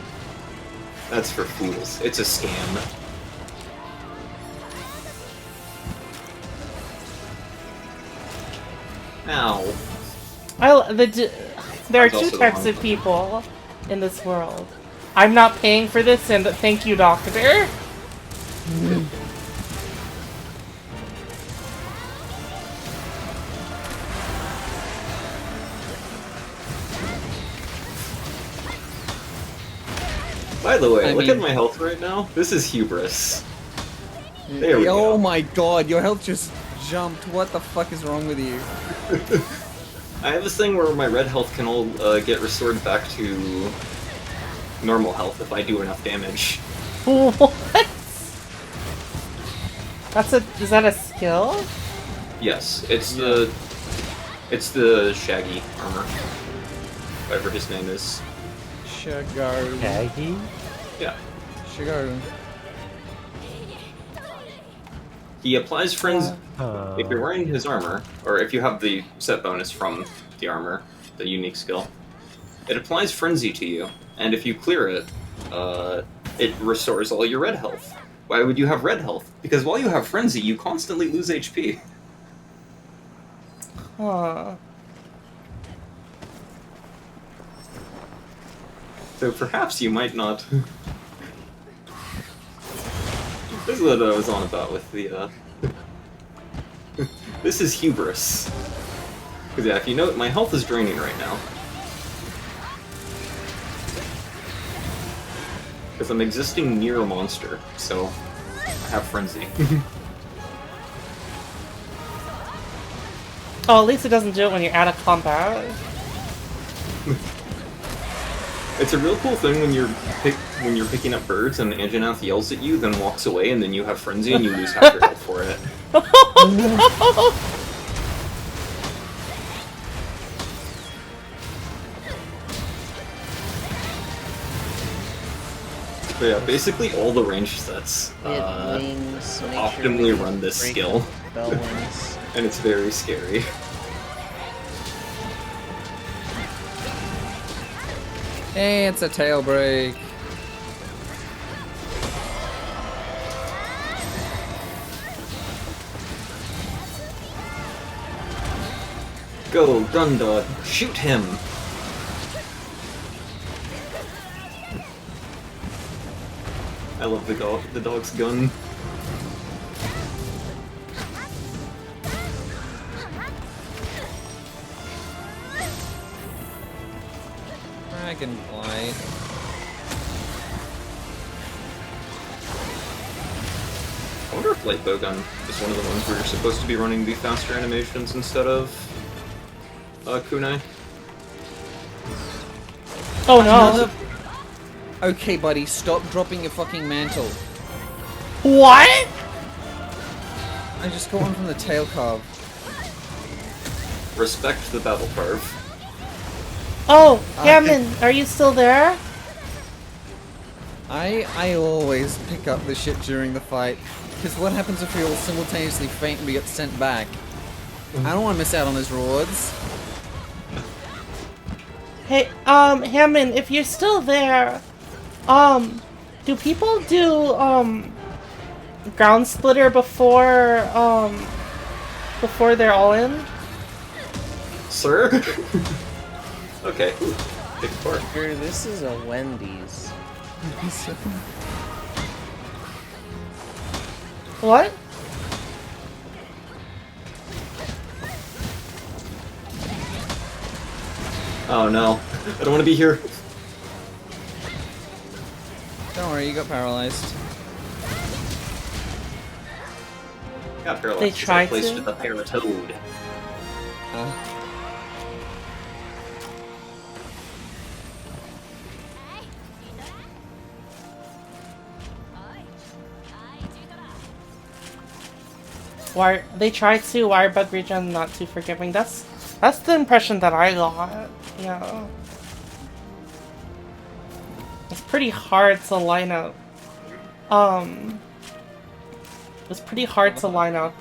That's for fools. It's a scam. Ow. There are That's two also the types wrong of one. people in this world. I'm not paying for this, and thank you, doctor. By the way, I look mean- at my health right now. This is hubris. There we Oh go. my god, your health just jumped. What the fuck is wrong with you? I have this thing where my red health can all get restored back to normal health if I do enough damage. What? Is that a skill? Yes, it's the Shaggy armor, whatever his name is. Shagaru. Shaggy? Yeah, Shagaru. he applies frenzy. Oh. If you're wearing his armor, or if you have the set bonus from the armor, the unique skill, it applies frenzy to you, and if you clear it, it restores all your red health. Why would you have red health? Because while you have frenzy, you constantly lose HP. Huh. So perhaps you might not. This is what I was on about with the. This is hubris. Because yeah, if you note, my health is draining right now. Because I'm existing near a monster, so I have frenzy. Oh, at least it doesn't do it when you're out of combat. It's a real cool thing when you're picking up birds and Anjanath yells at you, then walks away, and then you have frenzy and you lose half your health for it. But yeah, basically all the range sets Hit wings, make sure optimally we run this break skill, bell wings. and it's very scary. Hey, it's a tail break. Go, Gundog, shoot him! I love the dog's gun. Dragonfly. I wonder if Light Bowgun is one of the ones where you're supposed to be running the faster animations instead of kunai. Oh no. Okay, buddy, stop dropping your fucking mantle. What? I just got one from the tail carve. Respect the battle carve. Oh, Gammon, are you still there? I always pick up the shit during the fight. Because what happens if we all simultaneously faint and we get sent back? I don't want to miss out on those rewards. Hey, Hammond, if you're still there, do people do, ground splitter before they're all in? Sir? Okay. Take a part. Here, this is a Wendy's. What? Oh no. I don't want to be here. Don't worry, you got paralyzed. Got paralyzed. They 'cause I tried placed to? the paratoad. They tried to, wire bug regen not too forgiving. That's the impression that I got. Yeah. It's pretty hard to line up. It's pretty hard to line up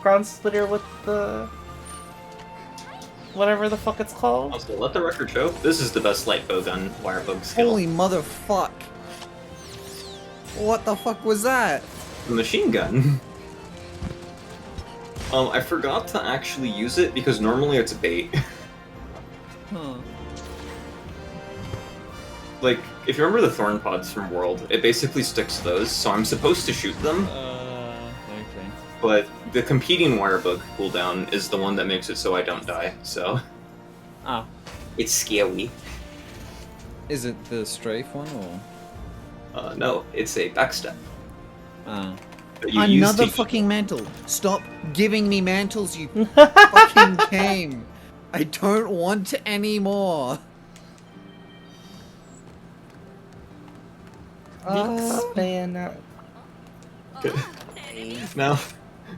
ground splitter with the whatever the fuck it's called. Also, let the record show, this is the best light bow gun wire bug skill. Holy motherfuck! What the fuck was that? The machine gun. I forgot to actually use it because normally it's a bait. Huh. Like, if you remember the thorn pods from World, it basically sticks to those, so I'm supposed to shoot them, Okay. but the competing wire bug cooldown is the one that makes it so I don't die, so Ah. it's scary. Is it the strafe one or? No, it's a backstep. Ah. that you use Another to- fucking mantle. Stop giving me mantles, you fucking game. I don't want any more. Luke's bayonet. Now,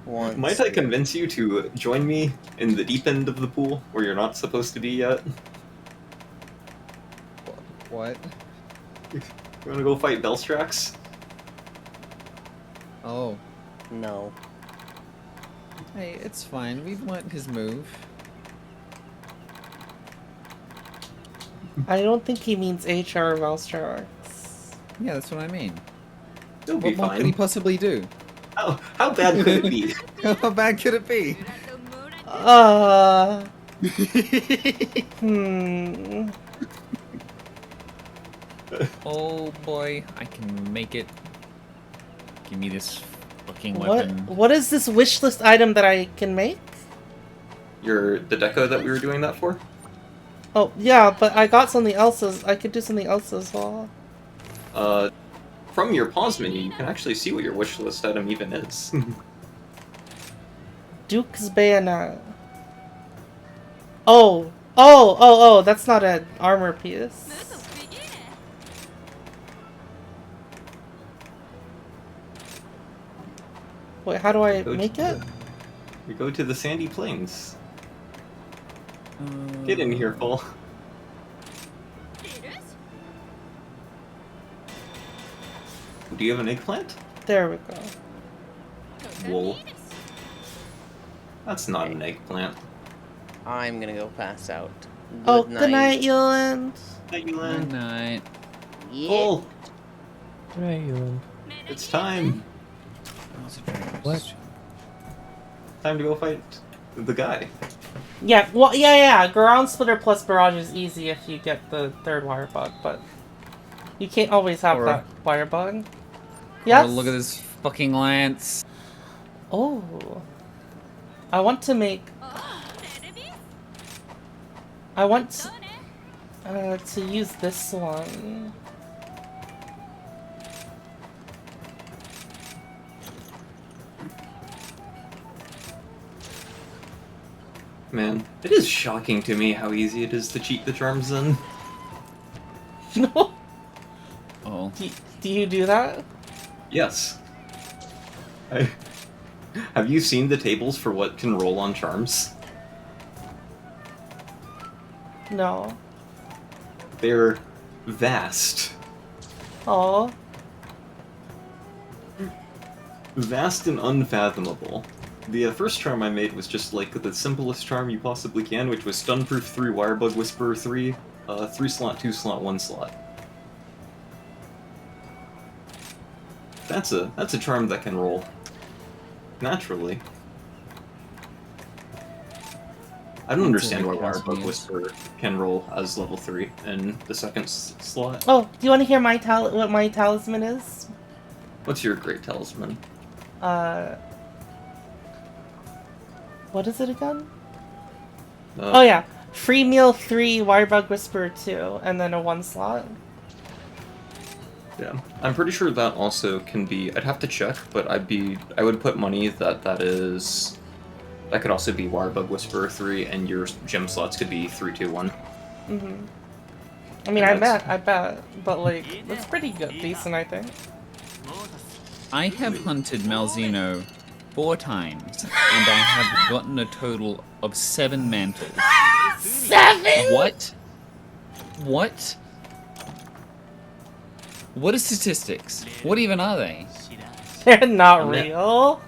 Once. might I convince you to join me in the deep end of the pool, where you're not supposed to be yet? What? You wanna go fight Belstrax? Oh. No. Hey, it's fine. We've learnt his move. I don't think he means HR Valstrax. Yeah, that's what I mean. It'll be What more could he fine. possibly do? How bad could it be? How bad could it be? Hmm. Oh boy, I can make it. Give me this fucking What? weapon. What is this wish list item that I can make? The deco that we were doing that for? Oh, yeah, but I got something else. I could do something else as well. From your pause menu, you can actually see what your wish list item even is. Duke's bayonet. Oh, that's not an armor piece. Wait, how do I make it? You go to the sandy plains. Get in here, Paul. Do you have an eggplant? There we go. Wool. That's not an eggplant. I'm gonna go pass out. Oh, good night, Yuland. Hey, Good Elan. night. Yeah. Paul, Right, you. it's time. What? Time to go fight the guy. Yeah, well, yeah. Ground splitter plus barrage is easy if you get the third wire bug, but you can't always have Cora. that wire bug. Oh, Yes. look at this fucking lance. Oh, I want to make. I want to use this one. Man, it is shocking to me how easy it is to cheat the charms in. No. Oh. Do you do that? Yes. Have you seen the tables for what can roll on charms? No. They're vast. Oh, Vast and unfathomable. The first charm I made was just like the simplest charm you possibly can, which was Stunproof 3, Wirebug Whisperer 3, 3 slot, 2 slot, 1 slot. That's a charm that can roll. Naturally. I don't understand why Wirebug Whisperer can roll as level 3 in the second slot. oh, do you want to hear what my talisman is? What's your great talisman? What is it again? Uh, Oh yeah, free meal 3, Wirebug Whisperer 2, and then a 1 slot. Yeah, I'm pretty sure that also can be. I'd have to check, but I would put money that that could also be Wirebug Whisperer 3, and your gem slots could be 3, 2, 1. Mm-hmm. I mean, I bet, but like, that's pretty good, decent, I think. I have hunted Malzeno 4 times, and I have gotten a total of 7 mantles. 7? What? What? What are statistics? What even are they? They're not real.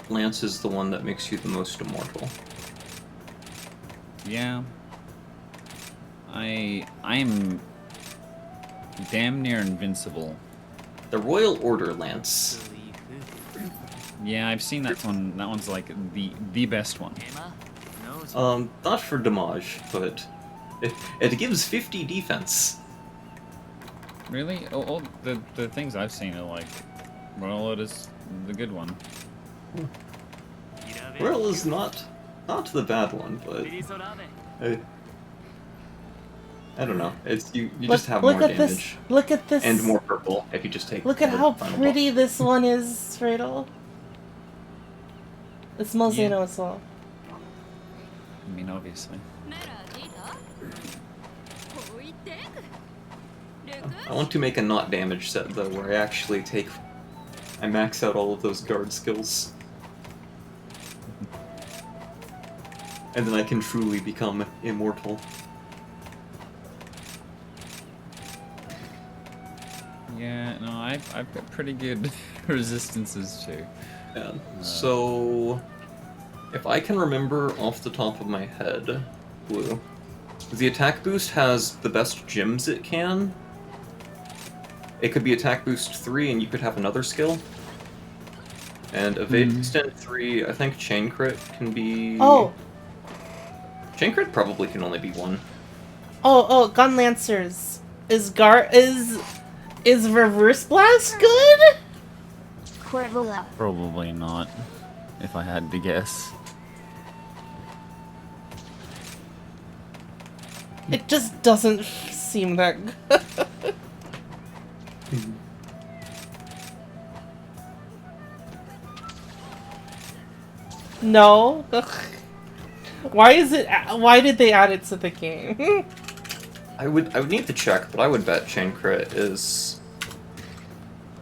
Lance is the one that makes you the most immortal. Yeah. I'm damn near invincible. The Royal Order Lance. Yeah, I've seen that one. That one's like the best one. Not for damage, but it gives 50 defense. Really? All the things I've seen are like Royal Order's the good one. Royal is not the bad one, but I don't know. It's you just have more Look at damage. this. Look at this. And more purple if you just take. Look at the how final pretty buff. this one is, Radel. It's Malzeno Yeah. as well. I mean, obviously. I want to make a not damage set though, where I max out all of those guard skills, and then I can truly become immortal. Yeah, no, I've got pretty good resistances too. Yeah. So, if I can remember off the top of my head, Blue, the attack boost has the best gems it can. It could be attack boost 3, and you could have another skill. And evade extend 3, I think chain crit can be. Oh, Chain crit probably can only be 1. oh, gun lancers. Is reverse blast good? Probably not, if I had to guess. It just doesn't seem that good. No. Why did they add it to the game? I would need to check, but I would bet chain crit is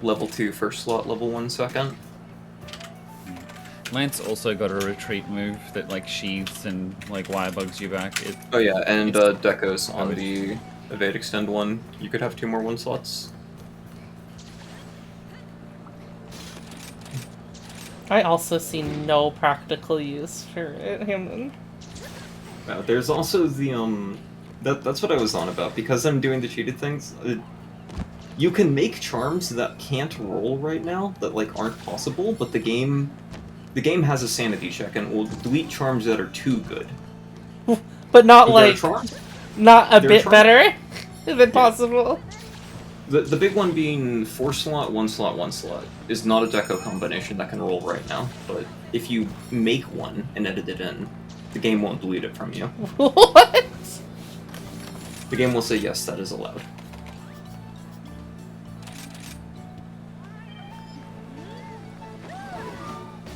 level 2 first slot, level 1 second. Lance also got a retreat move that like sheathes and like wire bugs you back. Oh yeah, and It's- Deco's on the evade extend one. You could have 2 more 1 slots. I also see no practical use for it, Hammond. There's also the that's what I was on about, because I'm doing the cheated things. You can make charms that can't roll right now, that like aren't possible, but the game has a sanity check and will delete charms that are too good. But not There are like charms- not a there are bit charms- better, if it possible. The big one being 4 slot, 1 slot, 1 slot is not a deco combination that can roll right now, but if you make one and edit it in, the game won't delete it from you. What? The game will say yes, that is allowed.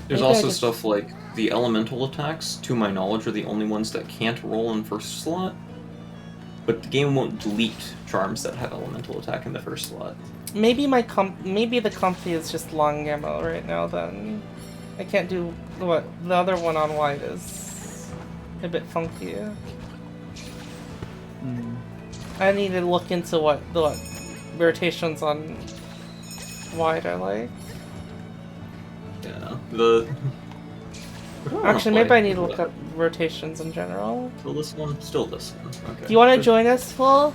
There's Maybe I also just- stuff like the elemental attacks, to my knowledge, are the only ones that can't roll in first slot. But the game won't delete charms that have elemental attack in the first slot. Maybe the comfy is just long ammo right now then. I can't do what the other one on white is a bit funky. I need to look into what rotations on white are like. Yeah. Actually, maybe I need to look up rotations in general. Still this one? Still this one. Okay. Do you want to join us, Full?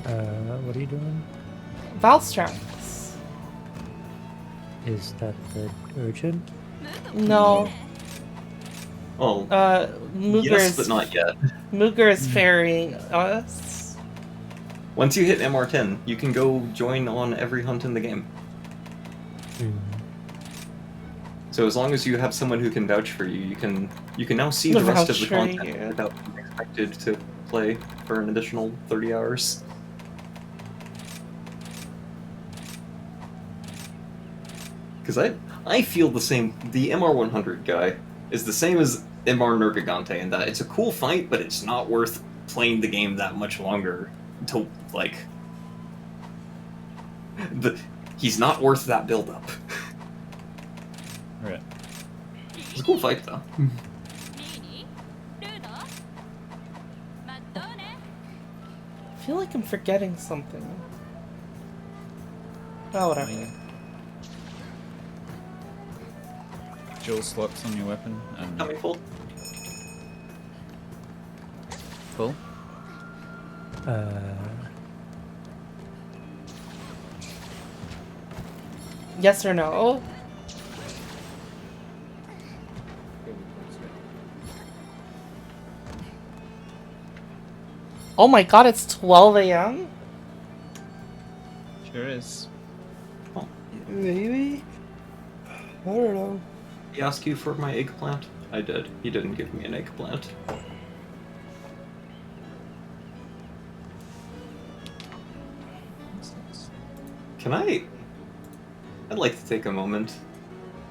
What are you doing? Valstrax. Is that the urgent? No. Oh, Mooger yes, is but not yet. Mooger is ferrying us. Once you hit MR10, you can go join on every hunt in the game. So as long as you have someone who can vouch for you, you can now see the rest of the Vouch for content you. without being expected to play for an additional 30 hours. Because I feel the same. The MR100 guy is the same as MR Nergigante in that it's a cool fight, but it's not worth playing the game that much longer to like. He's not worth that build-up. Right. It's a cool fight though. I feel like I'm forgetting something. Oh, whatever. Dual slots on your weapon. Coming full. Full. Yes or no? Oh my god, it's 12 a.m.? Sure is. Maybe? I don't know. He asked you for my eggplant? I did. He didn't give me an eggplant. Can I'd like to take a moment.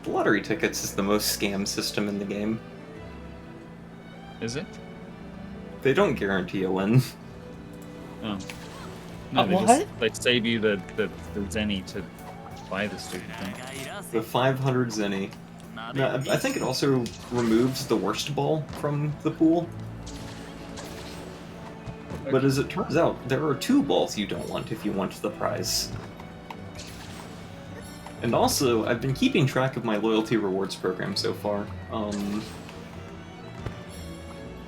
The lottery tickets is the most scam system in the game. Is it? They don't guarantee a win. Oh. No, they what? just they save you the zenny to buy the stupid thing. The 500 zenny. No, I think it also removes the worst ball from the pool. But as it turns out, there are 2 balls you don't want if you want the prize. And also, I've been keeping track of my loyalty rewards program so far.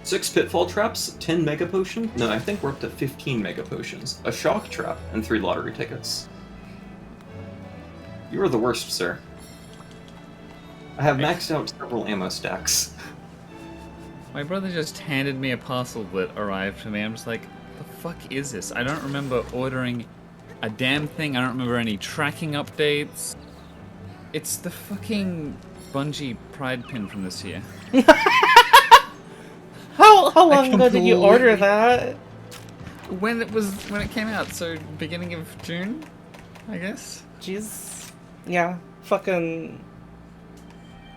6 pitfall traps, 10 mega potions. No, I think we're up to 15 mega potions. A shock trap, and 3 lottery tickets. You are the worst, sir. I have maxed out several ammo stacks. My brother just handed me a parcel that arrived for me. I'm just like, the fuck is this? I don't remember ordering a damn thing. I don't remember any tracking updates. It's the fucking Bungie Pride pin from this year. How long ago did you order that? When it came out, so beginning of June, I guess. Jeez. Yeah. Fucking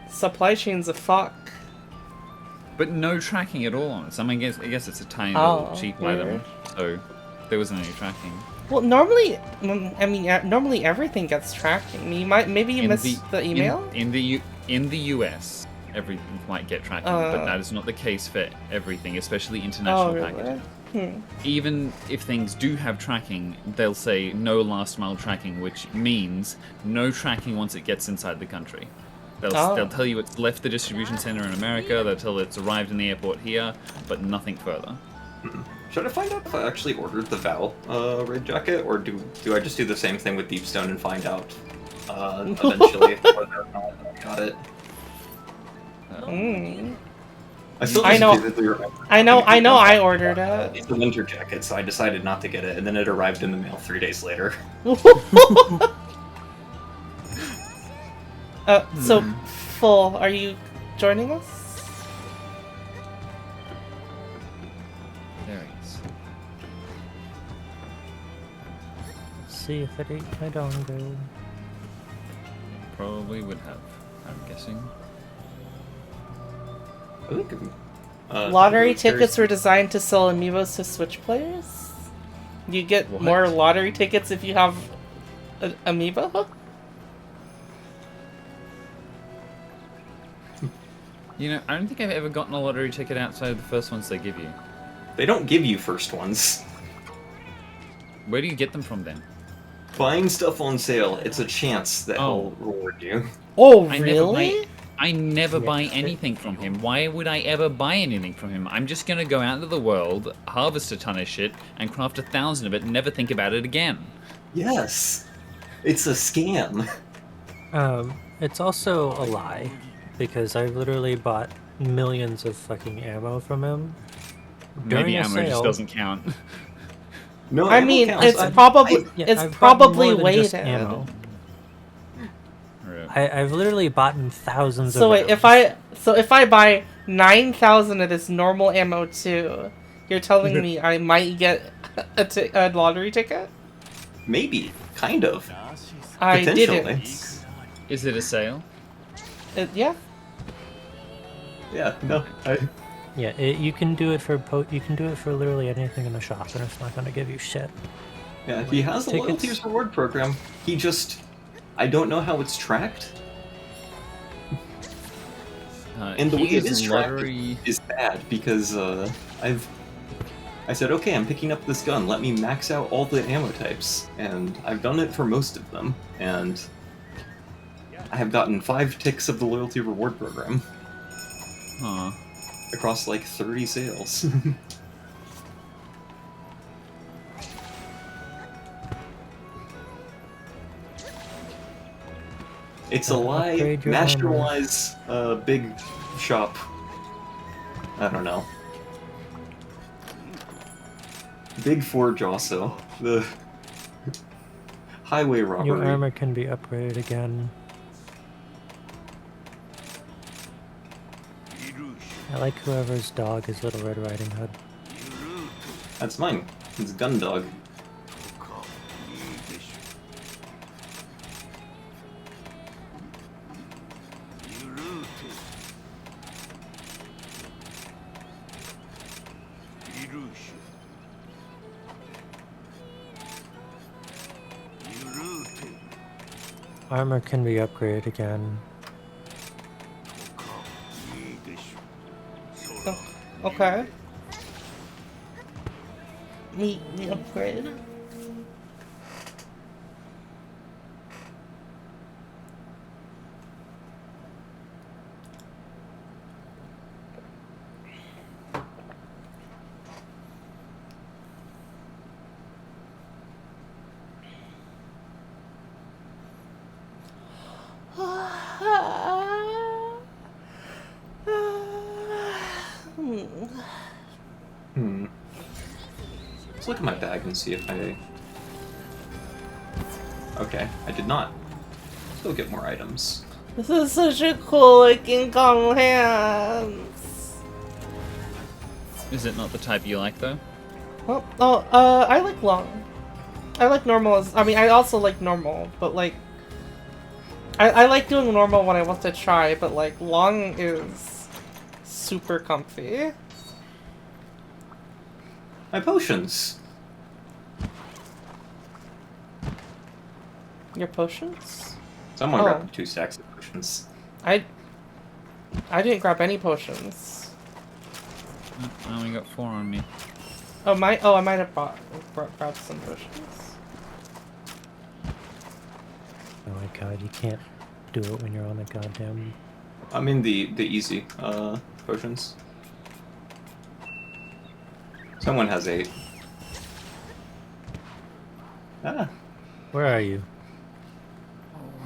supply chain's a fuck. But no tracking at all on it. So I guess it's a tiny Oh, little cheap weird. item. So there wasn't any tracking. Well, normally, normally everything gets tracking. Maybe you missed the email? In the US, everything might get tracking, but that is not the case for everything, especially international packages. Even if things do have tracking, they'll say no last mile tracking, which means no tracking once it gets inside the country. They'll tell you it's left the distribution center in America, they'll tell it's arrived in the airport here, but nothing further. Should I find out if I actually ordered the Val raid jacket, or do I just do the same thing with Deepstone and find out eventually whether or not I got it? I still I know. vividly remember. I ordered it. It's a winter jacket, so I decided not to get it, and then it arrived in the mail 3 days later. So, Full, are you joining us? There he is. See if it ate my dongo. Probably would have, I'm guessing. I think Lottery tickets were designed to sell amiibos to Switch players? You get What? more lottery tickets if you have an amiibo? You know, I don't think I've ever gotten a lottery ticket outside of the first ones they give you. They don't give you first ones. Where do you get them from then? Buying stuff on sale, it's a chance that Oh. he'll reward you. Oh, I really? never Yeah. buy anything from him. Why would I ever buy anything from him? I'm just gonna go out into the world, harvest a ton of shit, and craft 1,000 of it and never think about it again. Yes! It's a scam. It's also a lie, because I literally bought millions of fucking ammo from him during Maybe a ammo sale. just doesn't count. No, I ammo mean, counts. it's I- probably Yeah, it's I've gotten probably more than just weighted. ammo. Right. I've literally bought thousands So of wait, rounds. if I buy 9,000 of this normal ammo too, you're telling me I might get a lottery ticket? Maybe. Kind of. I Potentially. didn't. Is it a sale? Yeah. Yeah, no. Yeah, you can do it for you can do it for literally anything in the shop, and it's not gonna give you shit. Yeah, he has a Tickets? loyalties reward program. He just... I don't know how it's tracked. And the way it is tracked lottery. is bad, because I said, okay, I'm picking up this gun, let me max out all the ammo types. And I've done it for most of them, and I have gotten 5 ticks of the loyalty reward program Huh. across like 30 sales. It's a lie. upgrade your Master armor. Wise, big shop. I don't know. Big Forge also. The highway robbery. Your armor can be upgraded again. I like whoever's dog is Little Red Riding Hood. That's mine. It's Gundog. Armor can be upgraded again. Okay. Me upgrade. Let's look at my bag and see if I... Okay, I did not. Let's go get more items. This is such a cool looking gun hands. Is it not the type you like though? I like long. I like normal as, I mean, I also like normal, but like, I like doing normal when I want to try, but like, long is super comfy. My potions! Your potions? Someone Oh. grabbed 2 stacks of potions. I didn't grab any potions. I only got 4 on me. I might have grabbed some potions. Oh my god, you can't do it when you're on a goddamn... I mean the easy potions. Someone has 8. Ah, Where are you?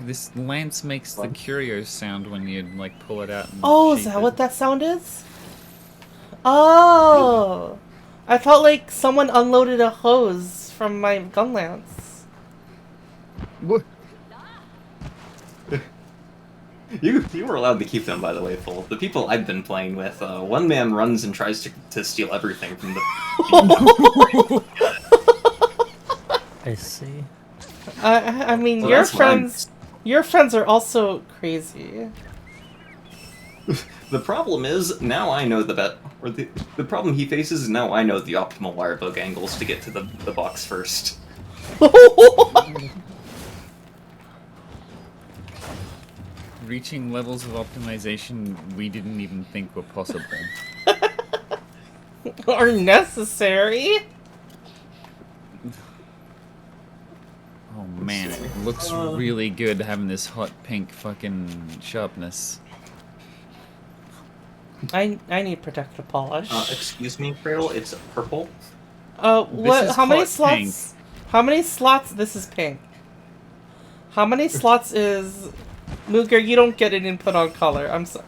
This lance makes the What? curio sound when you like pull it out. And Oh, is shape that it. what that sound is? Oh! I felt like someone unloaded a hose from my gun lance. What? you were allowed to keep them, by the way, full. The people I've been playing with, one man runs and tries to steal everything from the... I see. I mean, Well, your that's mine. friends are also crazy. The problem is, now I know the problem he faces is now I know the optimal wire bug angles to get to the box first. reaching levels of optimization we didn't even think were possible. Or necessary. Oh man, it looks really good having this hot pink fucking sharpness. I need protective polish. Excuse me, Cradle, it's purple. What? is How many hot slots? pink. How many slots? This is pink. How many slots is Mooger? You don't get an input on color. I'm sorry.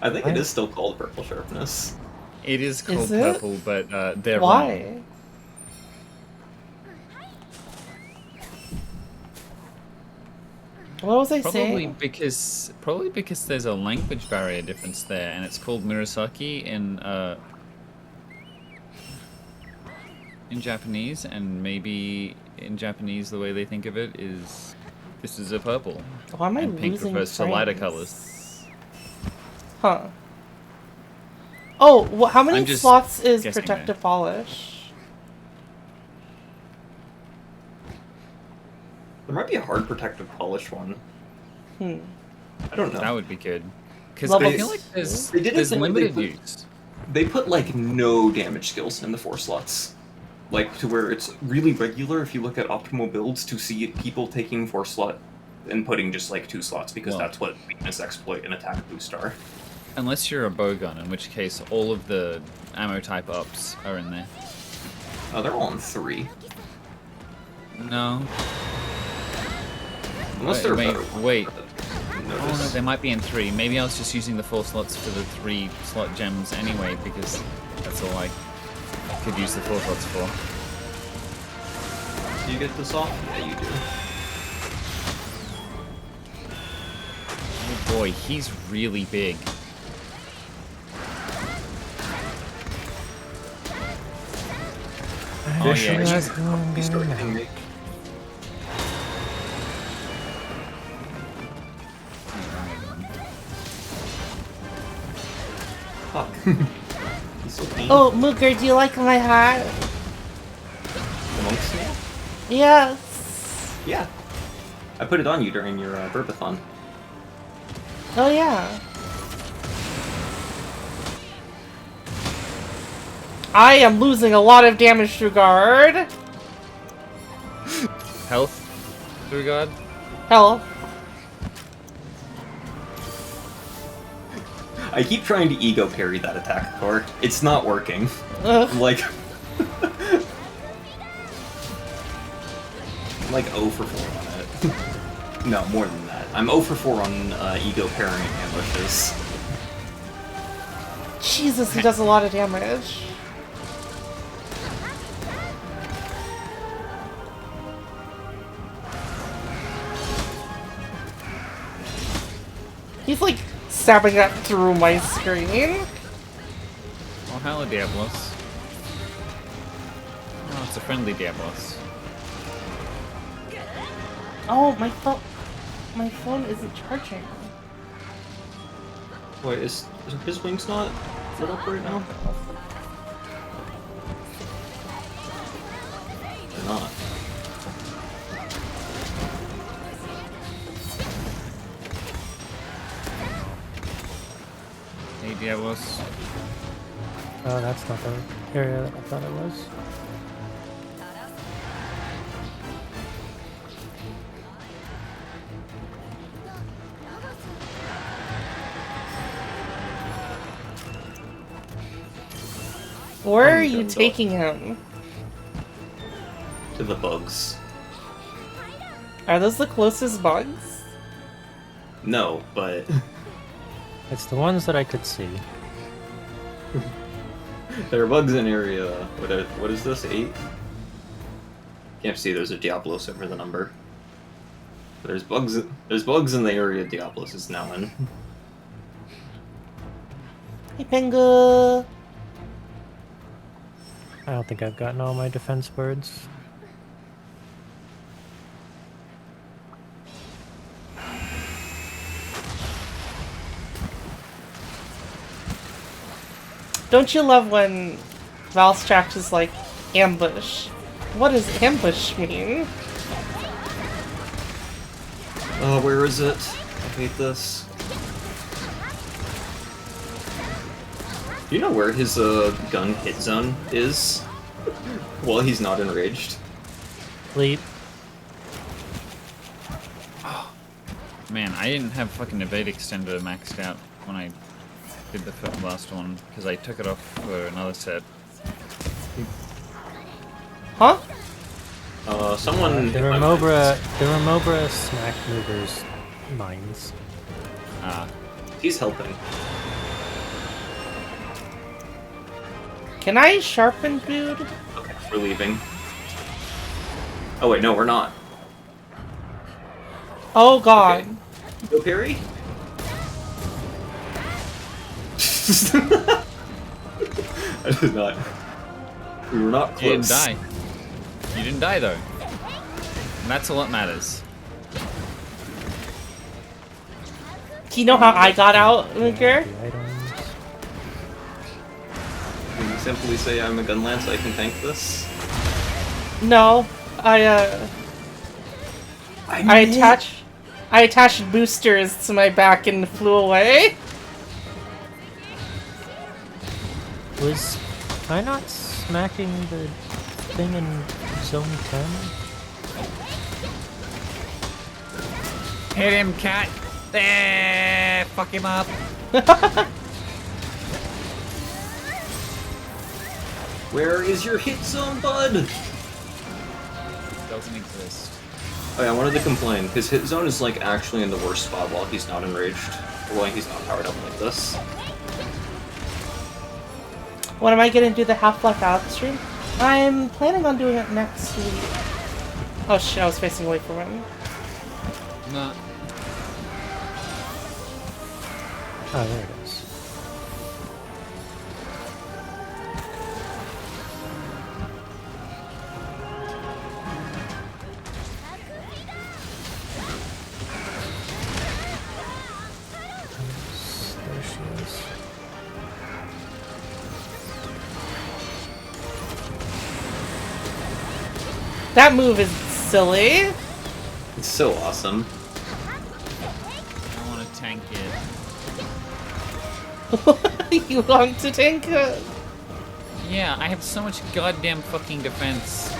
I think it is still called purple sharpness. It is called Is it? purple, but they're wrong. Why? What was I saying? Probably because there's a language barrier difference there, and it's called Murasaki in Japanese, and maybe in Japanese the way they think of it is this is a purple, Why am I and pink losing refers to lighter frames? colors. Huh. Oh, how many I'm just slots is guessing protective there. polish? There might be a hard protective polish one. I don't know. That would be good, because Level I feel like there's They did a thing where they limited put- use. They put like no damage skills in the 4 slots. Like to where it's really regular if you look at optimal builds to see people taking 4 slot and putting just like 2 slots because Well. that's what weakness exploit and attack boost are. Unless you're a bowgun, in which case all of the ammo type ups are in there. They're all on 3. No. Unless they're Wait, better ones, wait. but Oh no, notice. they might be in 3. Maybe I was just using the 4 slots for the 3 slot gems anyway, because that's all I could use the 4 slots for. Do you get this off? Yeah, you do. Oh boy, he's really big. Oh yeah, he's You start hitting me. Fuck. He's so mean. Oh, Mooger, do you like my hat? The monk snail? Yes. Yeah. I put it on you during your burpathon. Oh yeah. I am losing a lot of damage through guard. health through God. Health. I keep trying to ego parry that attack card. It's not working. Ugh. I'm like... I'm like 0 for 4 on it. No, more than that. I'm 0 for 4 on ego parrying ambushes. Jesus, he does a lot of damage. He's like stabbing that through my screen. Oh, hello, Diablos. Oh, it's a friendly Diablos. Oh, my phone isn't charging. Wait, is his wings not lit up right now? They're not. Hey, Diablos. Oh, that's not the area that I thought it was. Where are I'm you done, taking him? To the bugs. Are those the closest bugs? No, but... It's the ones that I could see. there are bugs in area... What is this? 8? Can't see there's a Diablos over the number. There's bugs in the area Diablos is now in. Hey, Pengu! I don't think I've gotten all my defense words. Don't you love when Valstrax is like, ambush? What does ambush mean? Where is it? I hate this. Do you know where his gun hit zone is? Well, he's not enraged. Leap. Man, I didn't have fucking evade extender maxed out when I did the last one, because I took it off for another set. Huh? Someone. The Remobra smack movers mines. Ah. He's helping. Can I sharpen dude? Okay, we're leaving. Oh wait, no, we're not. Oh god. Okay. Go parry? I did not. We were not close. You didn't die. You didn't die though. And that's all that matters. Do you know how I got out, Luger? The items. Can you simply say I'm a gun lance so I can tank this? No. I attached boosters to my back and flew away. Was I not smacking the thing in zone 10? Hit him, cat! There! Fuck him up! Where is your hit zone, bud? Doesn't exist. Oh yeah, I wanted to complain. His hit zone is like actually in the worst spot while he's not enraged. Or while he's not powered up like this. When am I gonna do the Half-Life Alex stream? I'm planning on doing it next week. Oh shit, I was facing away from him. Nah. Oh, there it is. There she is. That move is silly. It's so awesome. I want to tank it. You want to tank it? Yeah, I have so much goddamn fucking defense.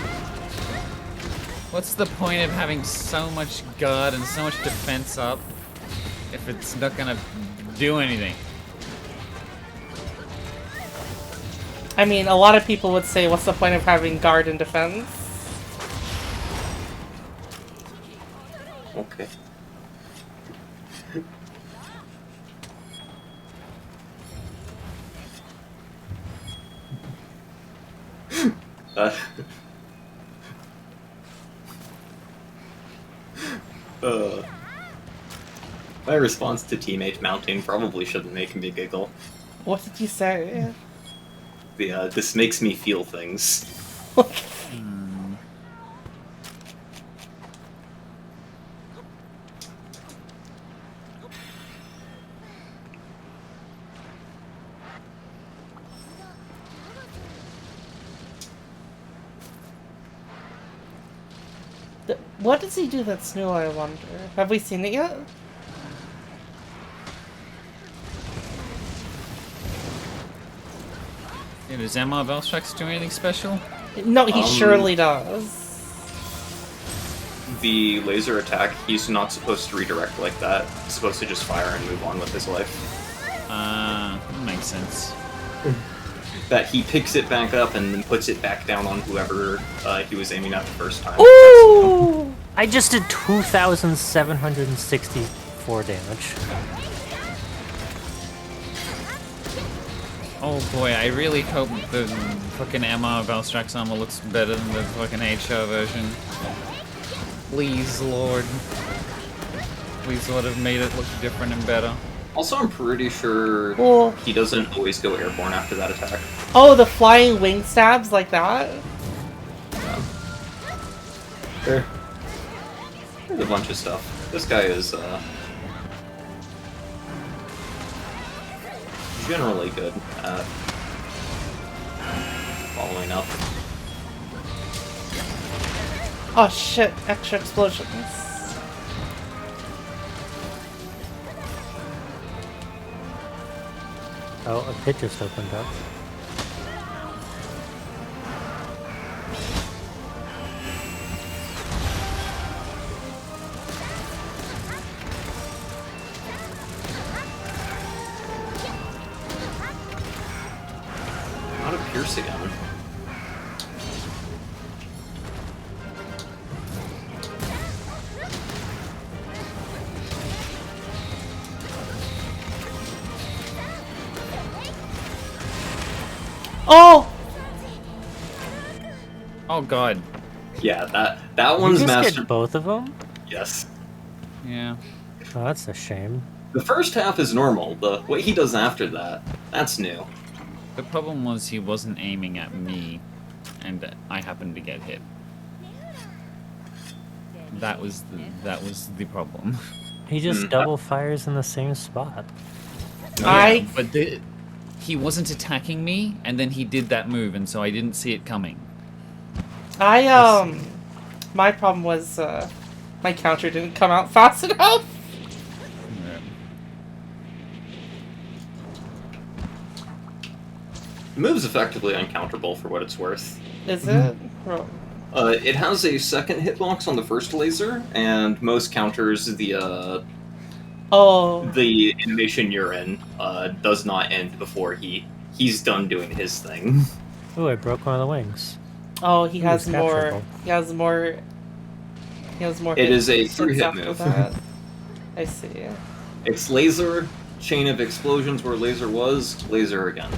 What's the point of having so much guard and so much defense up if it's not gonna do anything? I mean, a lot of people would say, what's the point of having guard and defense? Okay. uh, my response to teammate mounting probably shouldn't make me giggle. What did you say? This makes me feel things. What does he do that's new, I wonder? Have we seen it yet? Yeah, does MR Velstrax do anything special? No, he surely does. The laser attack, he's not supposed to redirect like that. He's supposed to just fire and move on with his life. That makes sense. That he picks it back up and then puts it back down on whoever he was aiming at the first time. Ooh! I just did 2,764 damage. Oh boy, I really hope the fucking MR Velstrax armor looks better than the fucking HR version. Please, Lord. Please, Lord, have made it look different and better. Also, I'm pretty sure Cool. he doesn't always go airborne after that attack. Oh, the flying wing stabs like that? There's a bunch of stuff. This guy is, generally good at following up. Oh shit, extra explosions. Oh, a pit just opened up. Not a Pierce again. Oh! Oh god. Yeah, that You one's just master. get both of them? Yes. Yeah. Oh, that's a shame. The first half is normal. What he does after that, that's new. The problem was he wasn't aiming at me, and I happened to get hit. That was the problem. He just double fires in the same spot. I But he wasn't attacking me, and then he did that move, and so I didn't see it coming. my problem was my counter didn't come out fast enough. The move's effectively uncounterable for what it's worth. Is it? Well, It has a second hitbox on the first laser, and most counters the animation you're in does not end before he's done doing his thing. Ooh, I broke one of the wings. Oh, he Ooh, has it's more. capturable. He has more. He has more. It is a hits 3-hit after move. that. I see. It's laser, chain of explosions where laser was, laser again.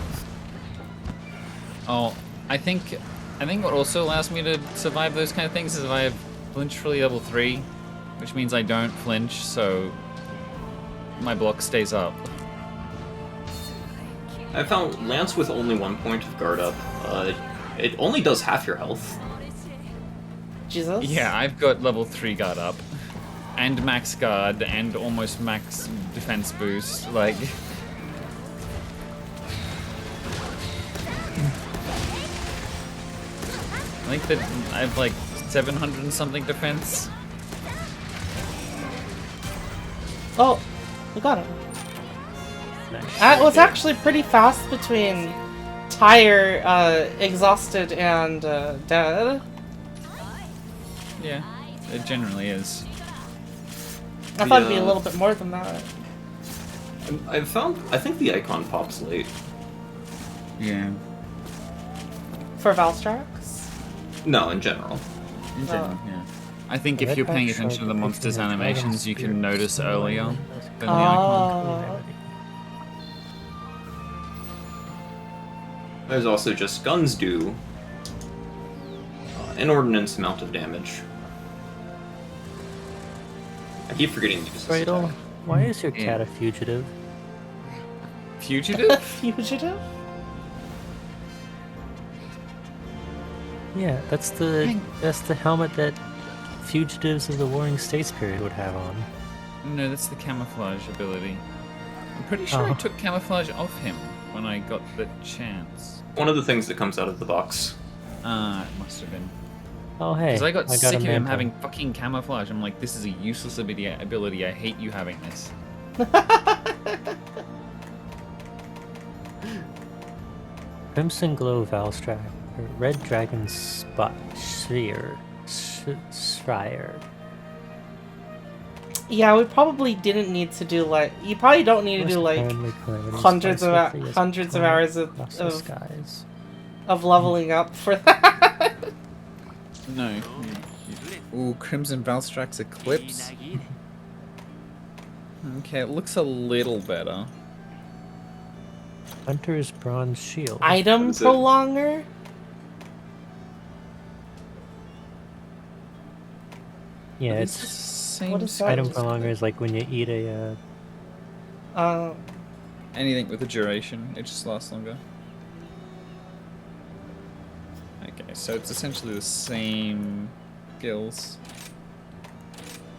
Oh, I think what also allows me to survive those kind of things is if I have flinch fully level 3, which means I don't flinch, so my block stays up. I found Lance with only 1 point of guard up. It only does half your health. Jesus. Yeah, I've got level 3 guard up, and max guard, and almost max defense boost, like... I think that I have like 700 and something defense. Oh, we got him. Nice. It was actually pretty fast between tired, exhausted, and dead. Yeah, it generally is. I thought it'd be a little bit more than that. I think the icon pops late. Yeah. For Valstrax? No, in general. In general, yeah. I think if Red you're paying Back attention to the Shark monster's depicting a dragon animations, you spear. can notice earlier than the Oh. icon. There's also just guns do inordinate amount of damage. I keep forgetting to use this Bridal, attack. why is your Yeah. cat a fugitive? Fugitive? Fugitive? Yeah, that's the helmet that fugitives of the Warring States period would have on. No, that's the camouflage ability. I'm pretty sure I Oh. took camouflage off him when I got the chance. One of the things that comes out of the box. Ah, it must have been. Oh hey, Because I got sick a of him mantle. having fucking camouflage. I'm like, this is a useless ability. I hate you having this. Crimson Glow Valstrack, or Red Dragon Spot Schreier. Yeah, we probably didn't need to do like. You probably don't need to do like hundreds of hours of skies. of leveling up for that. No. Ooh, Crimson Valstrax Eclipse. Okay, it looks a little better. Hunter's Bronze Shield. Item What is it? prolonger. Yeah, It's it's same What is that? item prolonger is like when you eat a anything with a duration, it just lasts longer. Okay, so it's essentially the same skills.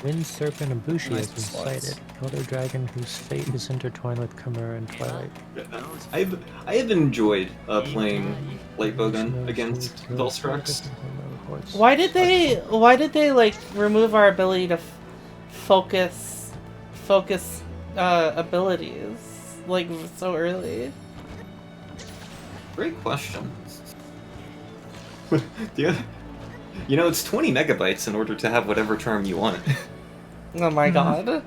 Wind Serpent Ibushi Nice has been slots. sighted. Elder dragon whose fate is intertwined with Chimera and Twilight. I have enjoyed playing Lightbowgun against Velstrax. Why did they like remove our ability to focus abilities like so early? Great question. Yeah. You know, it's 20 megabytes in order to have whatever charm you want. Oh my god.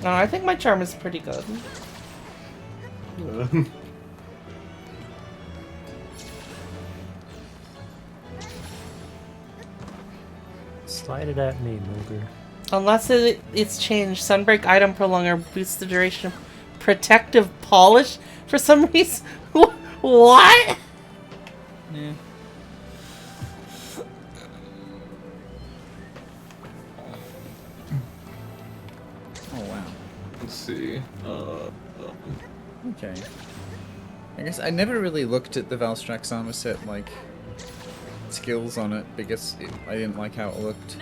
No, I think my charm is pretty good. Slide it at me, Mooger. Unless it's changed. Sunbreak item prolonger boosts the duration of protective polish for some reason. What? Yeah. Oh wow. Let's see. Okay. I guess I never really looked at the Valstrax armor set, like, skills on it, because I didn't like how it looked.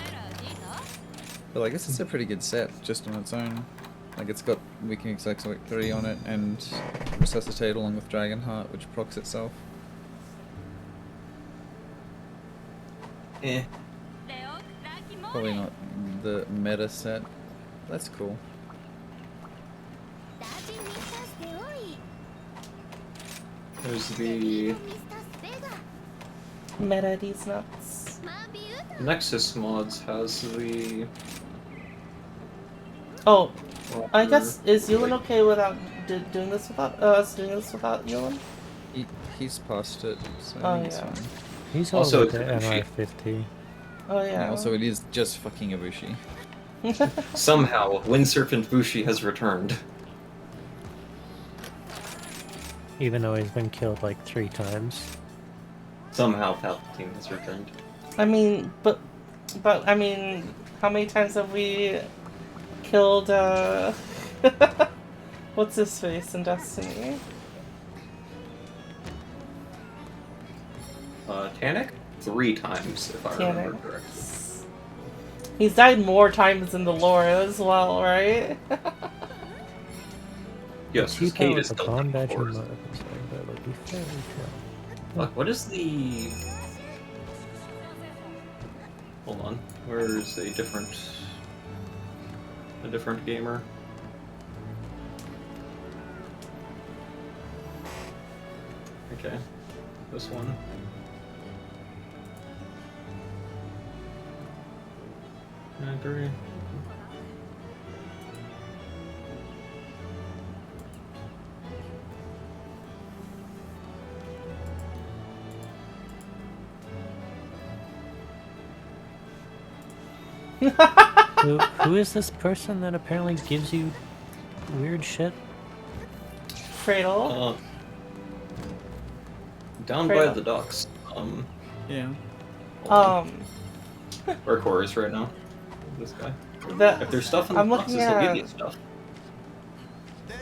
But I guess it's a pretty good set, just on its own. Like, it's got Weakening X 3 on it, and Resuscitate along with Dragonheart, which procs itself. Eh. Probably not the meta set. That's cool. There's the Meta these nuts. Nexus mods has the. Oh, I guess, is Yulin okay without doing this without us doing this without Yulin? He's past it, so Oh, I think it's yeah. fine. He's Also, also the it's a MR50. Oh yeah. And also, it is just fucking Ibushi. Somehow, Wind Serpent Bushi has returned. Even though he's been killed like 3 times. Somehow, Palpatine has returned. I mean, but I mean, how many times have we killed what's his face in Destiny? Tannic? 3 times, if I remember Tannic. correctly. He's died more times in the lore as well, right? Yes, his Cheap out Kate with is the still bomb taking badger force. mode episode, that would be fairy tale. Look, what is the... Hold on. Where's a different gamer? Okay. This one. I agree. Who is this person that apparently gives you weird shit? Cradle. Down Right by up. the docks. Yeah. Where Core is right now. This guy. The If there's stuff in the I'm boxes, looking he'll give at you stuff.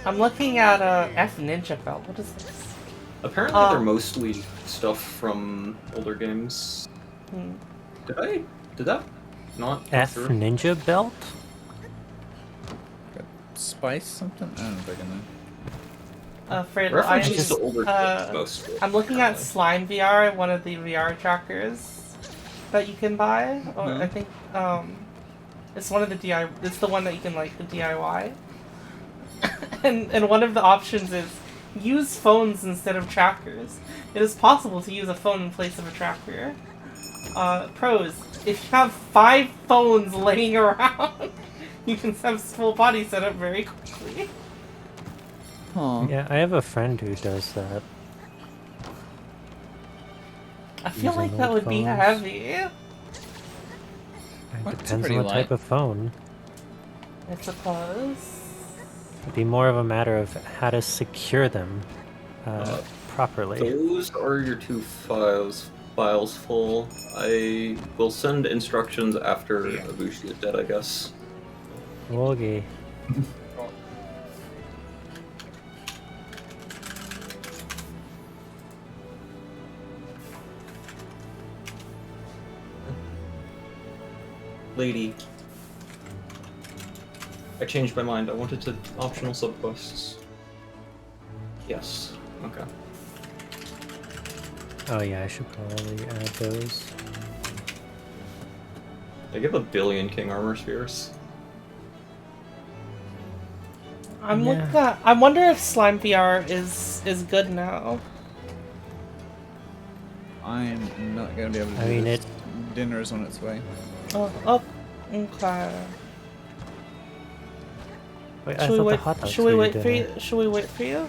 I'm looking at F Ninja Belt. What is this? Apparently, they're mostly stuff from older games. Hmm. Did that not go F through? Ninja Belt? Spice something? I don't know if I can know. Fredo, References to older games mostly. I'm looking at Slime VR, one of the VR trackers that you can buy. Or I think it's one of the It's the one that you can like the DIY. and one of the options is use phones instead of trackers. It is possible to use a phone in place of a tracker. Pros: if you have 5 phones laying around, you can have full body setup very quickly. Huh. Yeah, I have a friend who does that. I feel like Using that old would be phones. heavy. It Well, it's depends on pretty the light. type of phone. I suppose. It'd be more of a matter of how to secure them properly. Those are your 2 files full. I will send instructions after Ibushi is dead, I guess. Okay. Lady. I changed my mind. I wanted to optional subquests. Yes. Okay. Oh yeah, I should probably add those. I give a billion King Armor Spheres. I'm Yeah. looking at. I wonder if Slime VR is good now. I'm not gonna be able to I do mean, this. Dinner is on its way. Oh, okay. Wait, I thought the hot dogs were your Wait for dinner. you? Should we wait for you?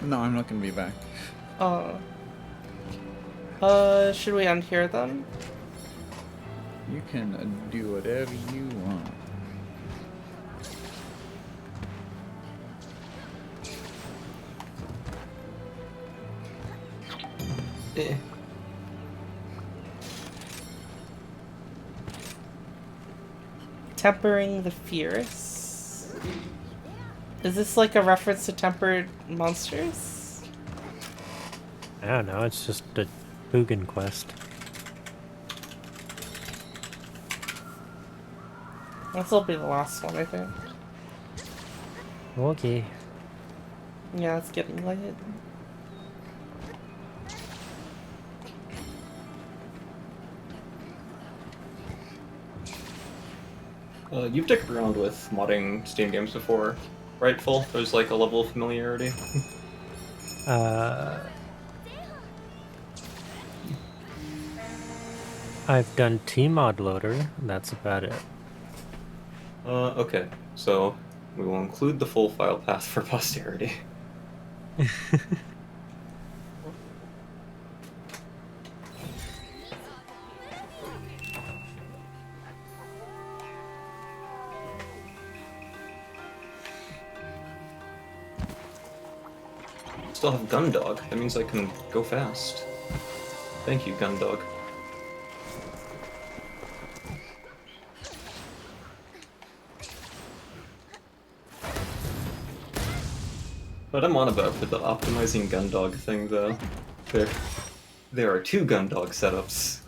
No, I'm not gonna be back. Oh. Should we end here then? You can do whatever you want. Eh. Tempering the Fierce. Is this like a reference to tempered monsters? I don't know, it's just a Boogan quest. This will be the last one, I think. Okay. Yeah, it's getting late. You've dicked around with modding Steam games before, right, Full? There's like a level of familiarity. I've done Tmod Loader, that's about it. Okay, so we will include the full file path for posterity. Still have Gundog. That means I can go fast. Thank you, Gundog. What I'm on about for the optimizing Gundog thing, though, there are two Gundog setups.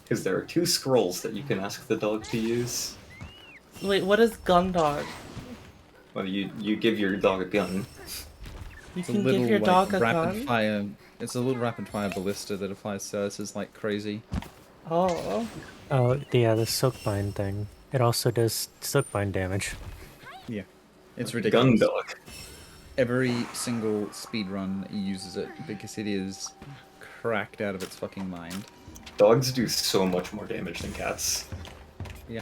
Because there are two scrolls that you can ask the dog to use. Wait, what is Gundog? Well, you give your dog a gun. You It's a can little give your like dog a rapid gun? fire. It's a little rapid fire ballista that applies surfaces like crazy. Oh. Oh, yeah, the Soakbind thing. It also does Soakbind damage. Yeah, it's ridiculous. Gundog. Every single speedrun uses it because it is cracked out of its fucking mind. Dogs do so much more damage than cats. Yeah.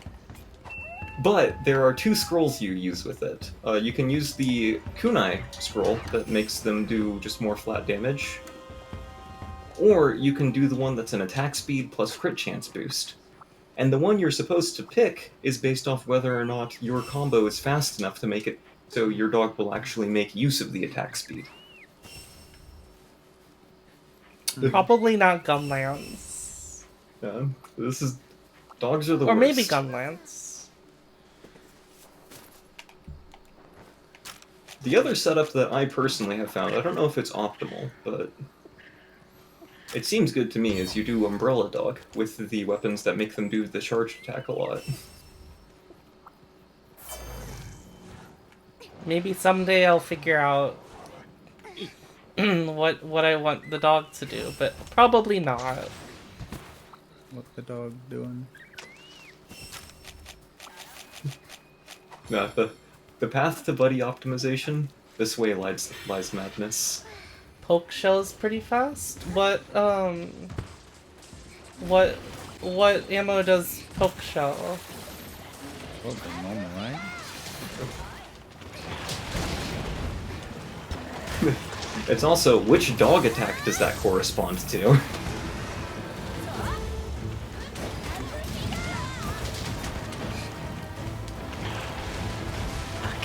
But there are two scrolls you use with it. You can use the kunai scroll that makes them do just more flat damage. Or you can do the one that's an attack speed plus crit chance boost. And the one you're supposed to pick is based off whether or not your combo is fast enough to make it so your dog will actually make use of the attack speed. Probably not Gunlance. This is... Dogs are the Or worst. maybe Gunlance. The other setup that I personally have found, I don't know if it's optimal, but it seems good to me, is you do Umbrella Dog with the weapons that make them do the charge attack a lot. Maybe someday I'll figure out what I want the dog to do, but probably not. What the dog doing? Yeah, the path to buddy optimization, this way lies madness. Poke shell's pretty fast. What ammo does poke shell? Well, the normal, right? It's also, which dog attack does that correspond to?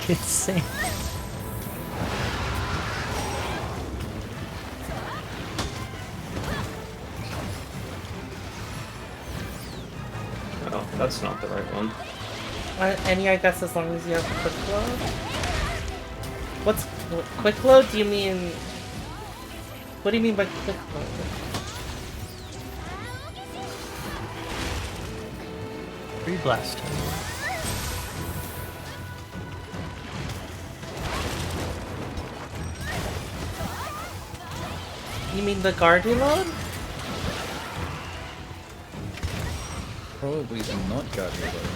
Insane. Oh, that's not the right one. Any, I guess, as long as you have quick load. What's quick load? Do you mean? What do you mean by quick load? Free blast. You mean the guardian load? Probably the not guardian though.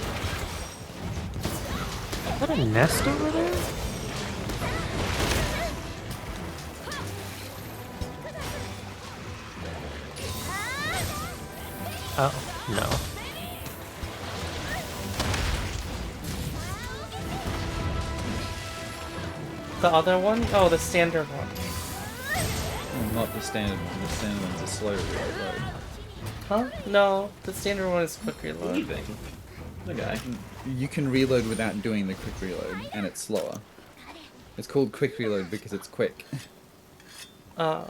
Is that a nest over there? Oh, no. The other one? Oh, the standard one. Well, not the standard one. The standard one's a slow reload. Huh? No, the standard one is quick reload. Leaving. The guy. You can reload without doing the quick reload, and it's slower. It's called quick reload because it's quick. Well,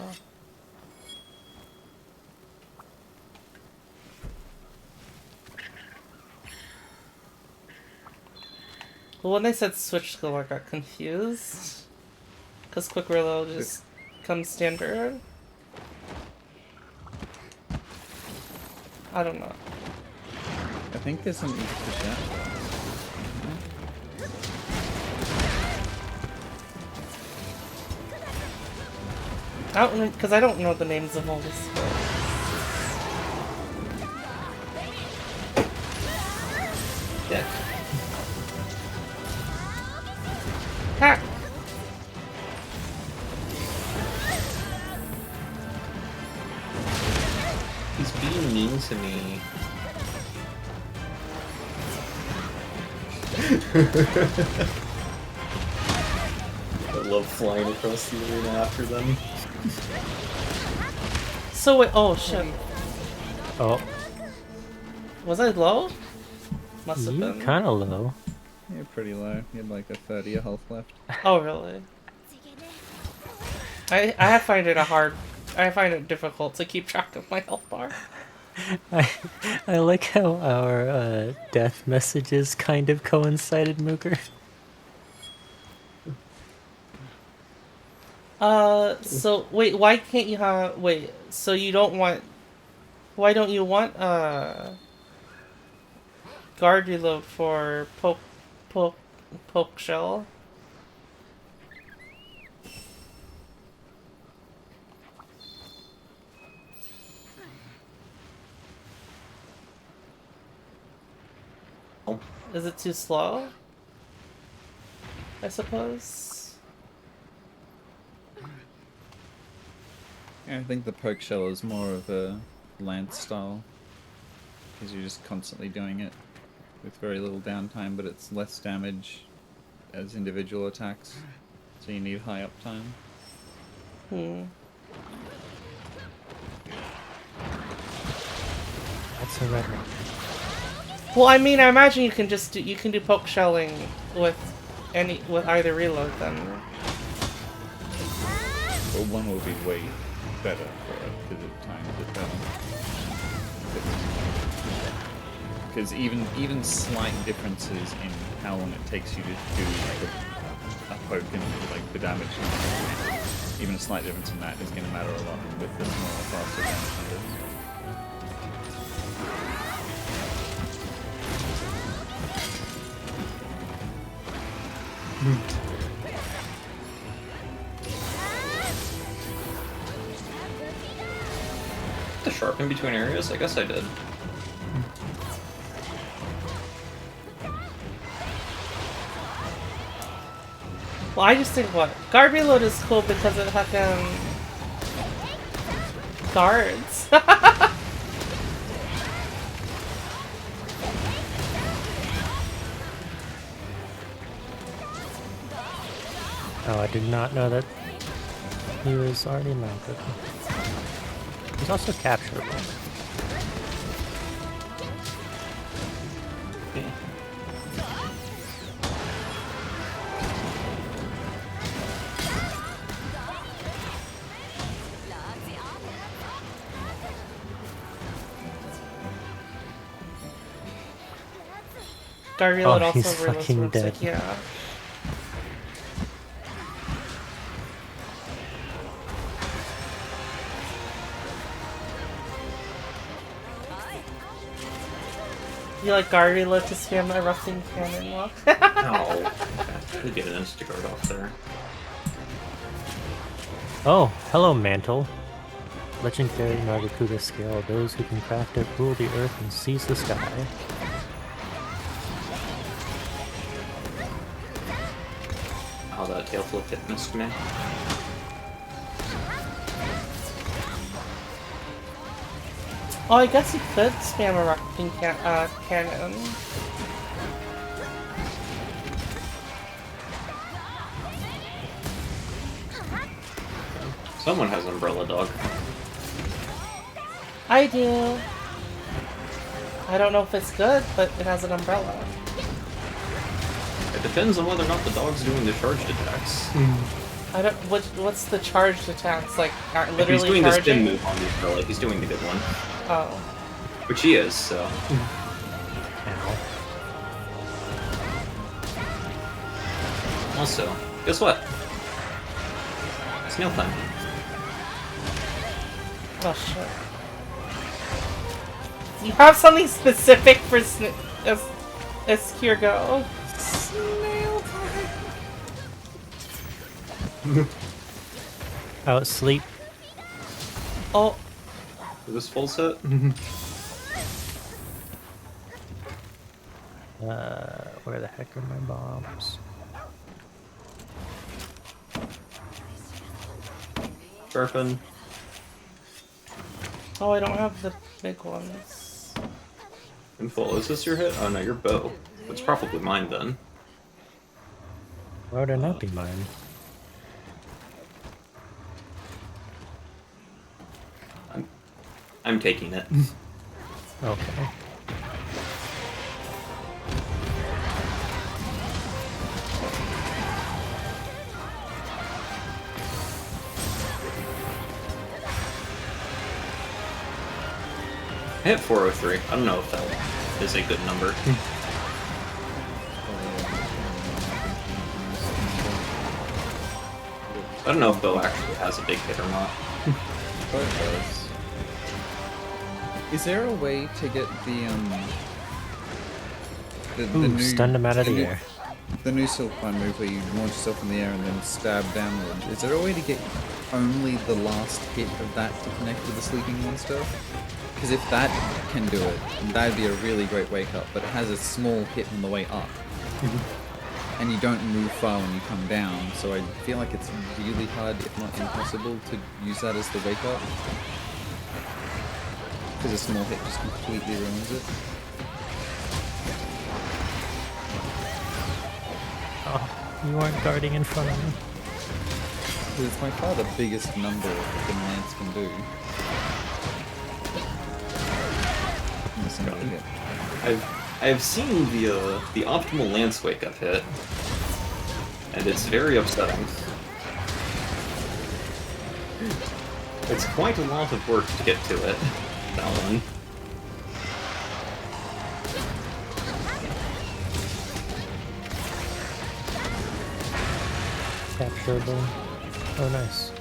when they said switch skill, I got confused. Because quick reload just comes standard. I don't know. I think there's some easy push out. Because I don't know the names of all these skills. Yeah. Hack! He's being mean to me. I love flying across the arena after them. So wait, oh shit. Oh, Was I low? Must have you're been. kind of low. You're pretty low. You had like a 30 of health left. Oh really? I find it difficult to keep track of my health bar. I like how our death messages kind of coincided, Mooker. So wait, why can't you have, wait, so you don't want, why don't you want, guard reload for poke shell? Is it too slow? I suppose. Yeah, I think the poke shell is more of a lance style. Because you're just constantly doing it with very little downtime, but it's less damage as individual attacks. So you need high uptime. That's a red one. Well, I mean, I imagine you can just do, you can do poke shelling with either reload then. But one will be way better for it because it times it better. Because even slight differences in how long it takes you to do a poke and like the damage, even a slight difference in that is going to matter a lot with the smaller, faster damage numbers. The sharpen between areas? I guess I did. Well, I just think what guard reload is cool because it fucking guards. Oh, I did not know that he was already mounted. He's also capturable. Guard reload Oh, he's also reloads fucking when it's like, dead. yeah. You like guard reload to spam erupting cannon walk? Oh, we get an Instaguard off there. Oh, hello, Mantle. Legendary Nagakuga skill. Those who can craft it rule the earth and seize the sky. Oh, that tail flip hit missed me. Oh, I guess you could spam a rocking cannon. Someone has Umbrella Dog. I do. I don't know if it's good, but it has an umbrella. It depends on whether or not the dog's doing the charged attacks. I don't. What's the charged attacks like? Are If literally he's doing the charging? spin move on the Umbrella, he's doing the good one. Oh. Which he is, so. Ow. Also, guess what? Snail time. Oh shit. You have something specific for Escargot. Oh, sleep. Oh, Is this full set? Where the heck are my bombs? Sharpen. oh, I don't have the big ones. In full. Is this your hit? Oh no, your bow. It's probably mine then. Why would it not be mine? I'm taking it. Okay. I hit 403. I don't know if that is a good number. I don't know if bow actually has a big hit or not. Oh, it does. Is there a way to get the Ooh, new stunned him out of the air. the new silk climb move where you launch yourself in the air and then stab downward? Is there a way to get only the last hit of that to connect with the sleeping monster? Because if that can do it, that'd be a really great wake up. But it has a small hit on the way up, and you don't move far when you come down. So I feel like it's really hard, if not impossible, to use that as the wake up. Because a small hit just completely ruins it. Oh, you aren't guarding in front of me. 'Cause it's by far the biggest number that the Lance can do. In a single hit. I've seen the optimal Lance wake up hit, and it's very upsetting. It's quite a lot of work to get to it. That one. Capturable. Oh, nice.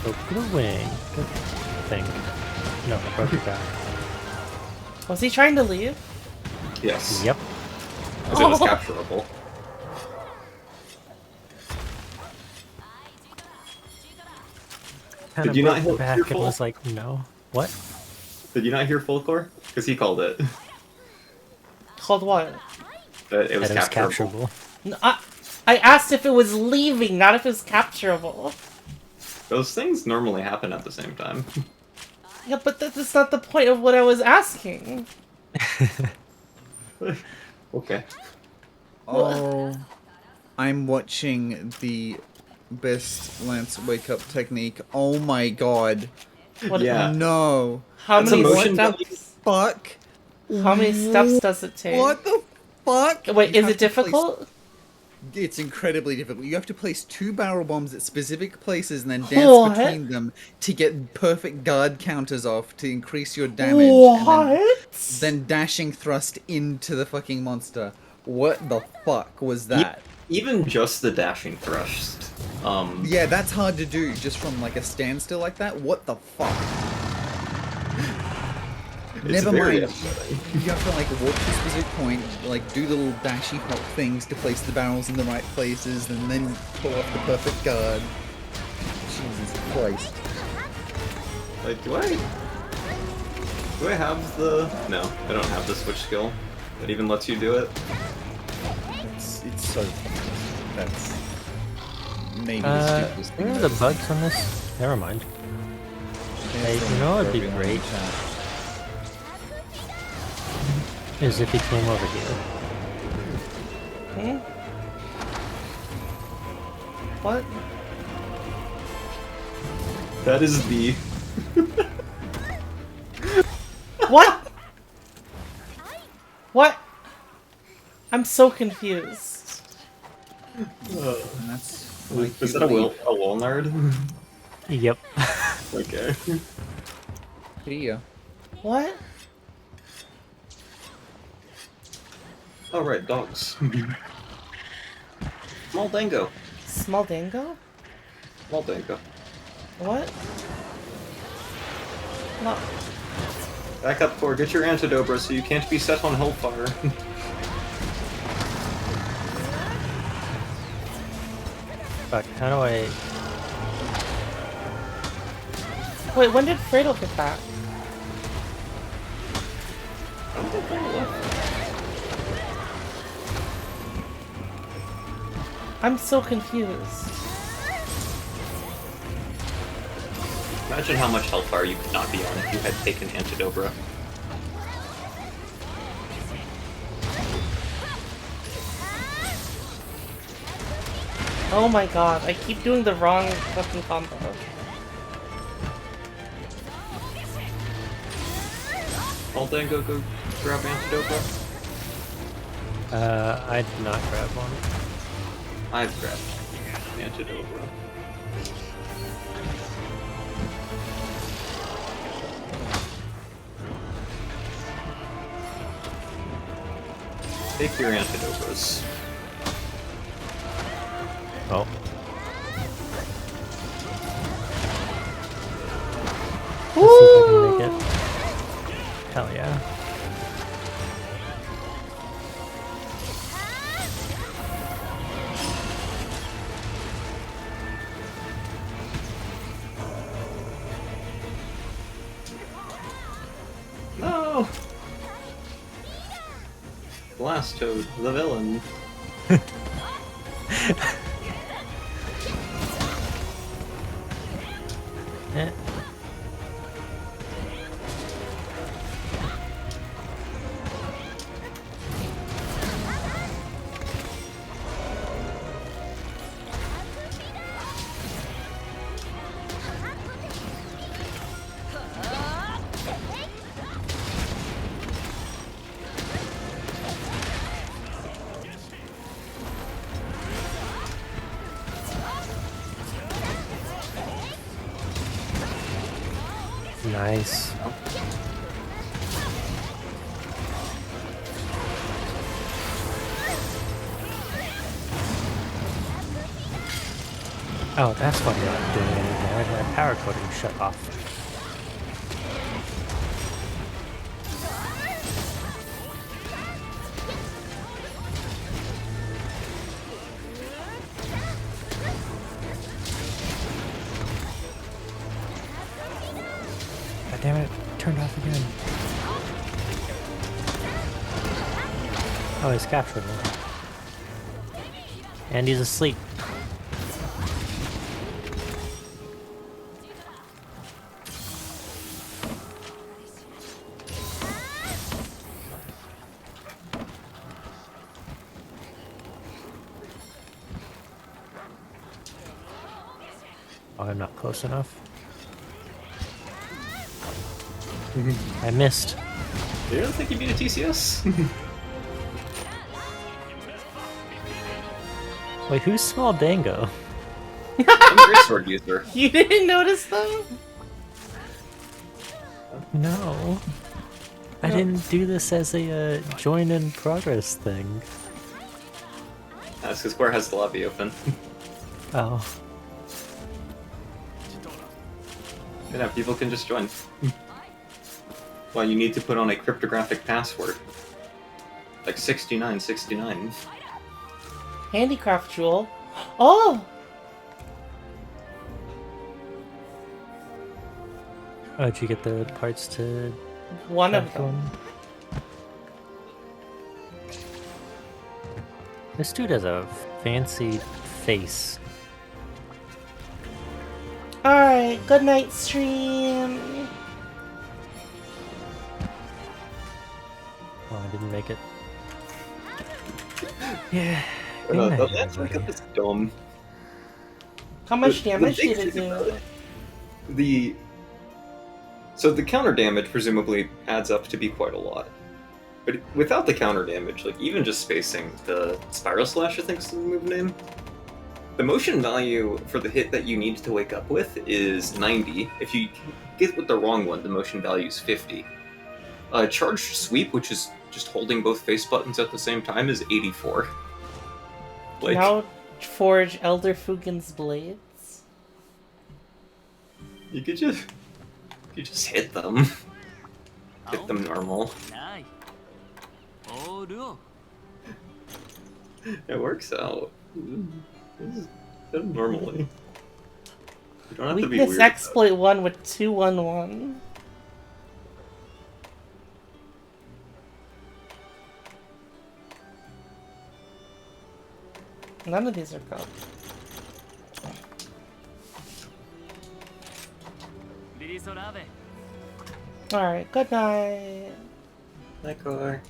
Broke the wing. Good thing. No, I broke it back. Was he trying to leave? Yes. Yep. Because it was capturable. Kind Did you not broke hit back your and full? was like, no. What? Did you not hear full core? Because he called it. Called what? That it was That it was capturable. capturable. No, I asked if it was leaving, not if it was capturable. Those things normally happen at the same time. Yeah, but that's not the point of what I was asking. Okay. Oh, I'm watching the best Lance wake up technique. Oh my god. What, Yeah. No. How That's many a motion steps? Fuck. How many steps does it take? What the fuck? Wait, You is have it to place- difficult? It's incredibly difficult. You have to place 2 barrel bombs at specific places and then dance What? between them to get perfect guard counters off to increase your damage. And What? then dashing thrust into the fucking monster. What the fuck was that? Even just the dashing thrust. Yeah, that's hard to do just from like a standstill like that. What the fuck? It's Never very mind. upsetting. You have to like walk to a specific point, like do the little dashy hop things to place the barrels in the right places, and then pull off the perfect guard. Jesus Christ. Like, do I? Do I have the... No, I don't have the switch skill that even lets you do it. It's so pointless. That's maybe the stupidest thing. Where are the bugs on this? Never mind. Hey, you know what would be great? Is if he came over here. Hmm? What? That is the... What? What? I'm so confused. And that's Is that a wall nerd? Yep. Okay. Here. What? Oh right, dogs. Small dango. Small dingo? Small dango. What? No. Back up, Core. Get your antidobra so you can't be set on hellfire. Fuck, how do I... Wait, when did Fredo get back? I'm so confused. Imagine how much hellfire you could not be on if you had taken antidobra. Oh my god, I keep doing the wrong fucking combo. All dango, go grab antidobra. I did not grab one. I've grabbed antidobra. Take your antidobras. Oh. Let's see if I can make it. Hell yeah. No! Blast Toad, the villain. Eh. Nice. Oh, that's why you're not doing any damage. My power coating shut off. God damn it, turned off again. Oh, he's captured me. And he's asleep. Oh, I'm not close enough. I missed. You don't think you beat a TCS? Wait, who's Small Dango? I'm a greatsword user. You didn't notice them? No. I didn't do this as a join in progress thing. That's because Square has the lobby open. Oh. You know, people can just join. Well, you need to put on a cryptographic password. Like 6969. Handicraft jewel. Oh! Oh, did you get the parts to One of That them. one. This dude has a fancy face. Alright, good night, stream. Oh, I didn't make it. Yeah. Good night, The last everybody. makeup is dumb. How much The damage big did it thing about do? So the counter damage presumably adds up to be quite a lot. But without the counter damage, like even just spacing, the Spiral Slash I think is the move name, the motion value for the hit that you need to wake up with is 90. If you get with the wrong one, the motion value is 50. Charged Sweep, which is just holding both face buttons at the same time, is 84. Like, Now forge Elder Fugin's blades. you could just hit them. Hit them normal. It works out. This is normally. You don't have to be Weakness weird. exploit 1 with 2-1-1. None of these are good. Alright, good night. Like, or...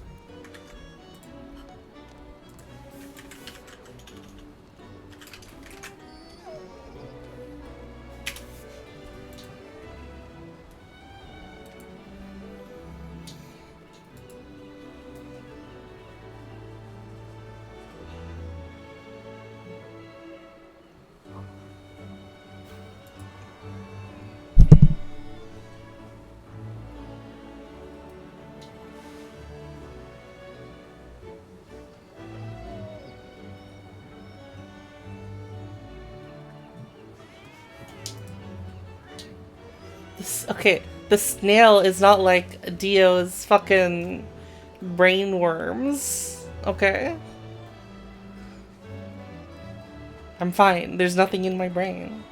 Okay, the snail is not like Dio's fucking brain worms. Okay? I'm fine. There's nothing in my brain.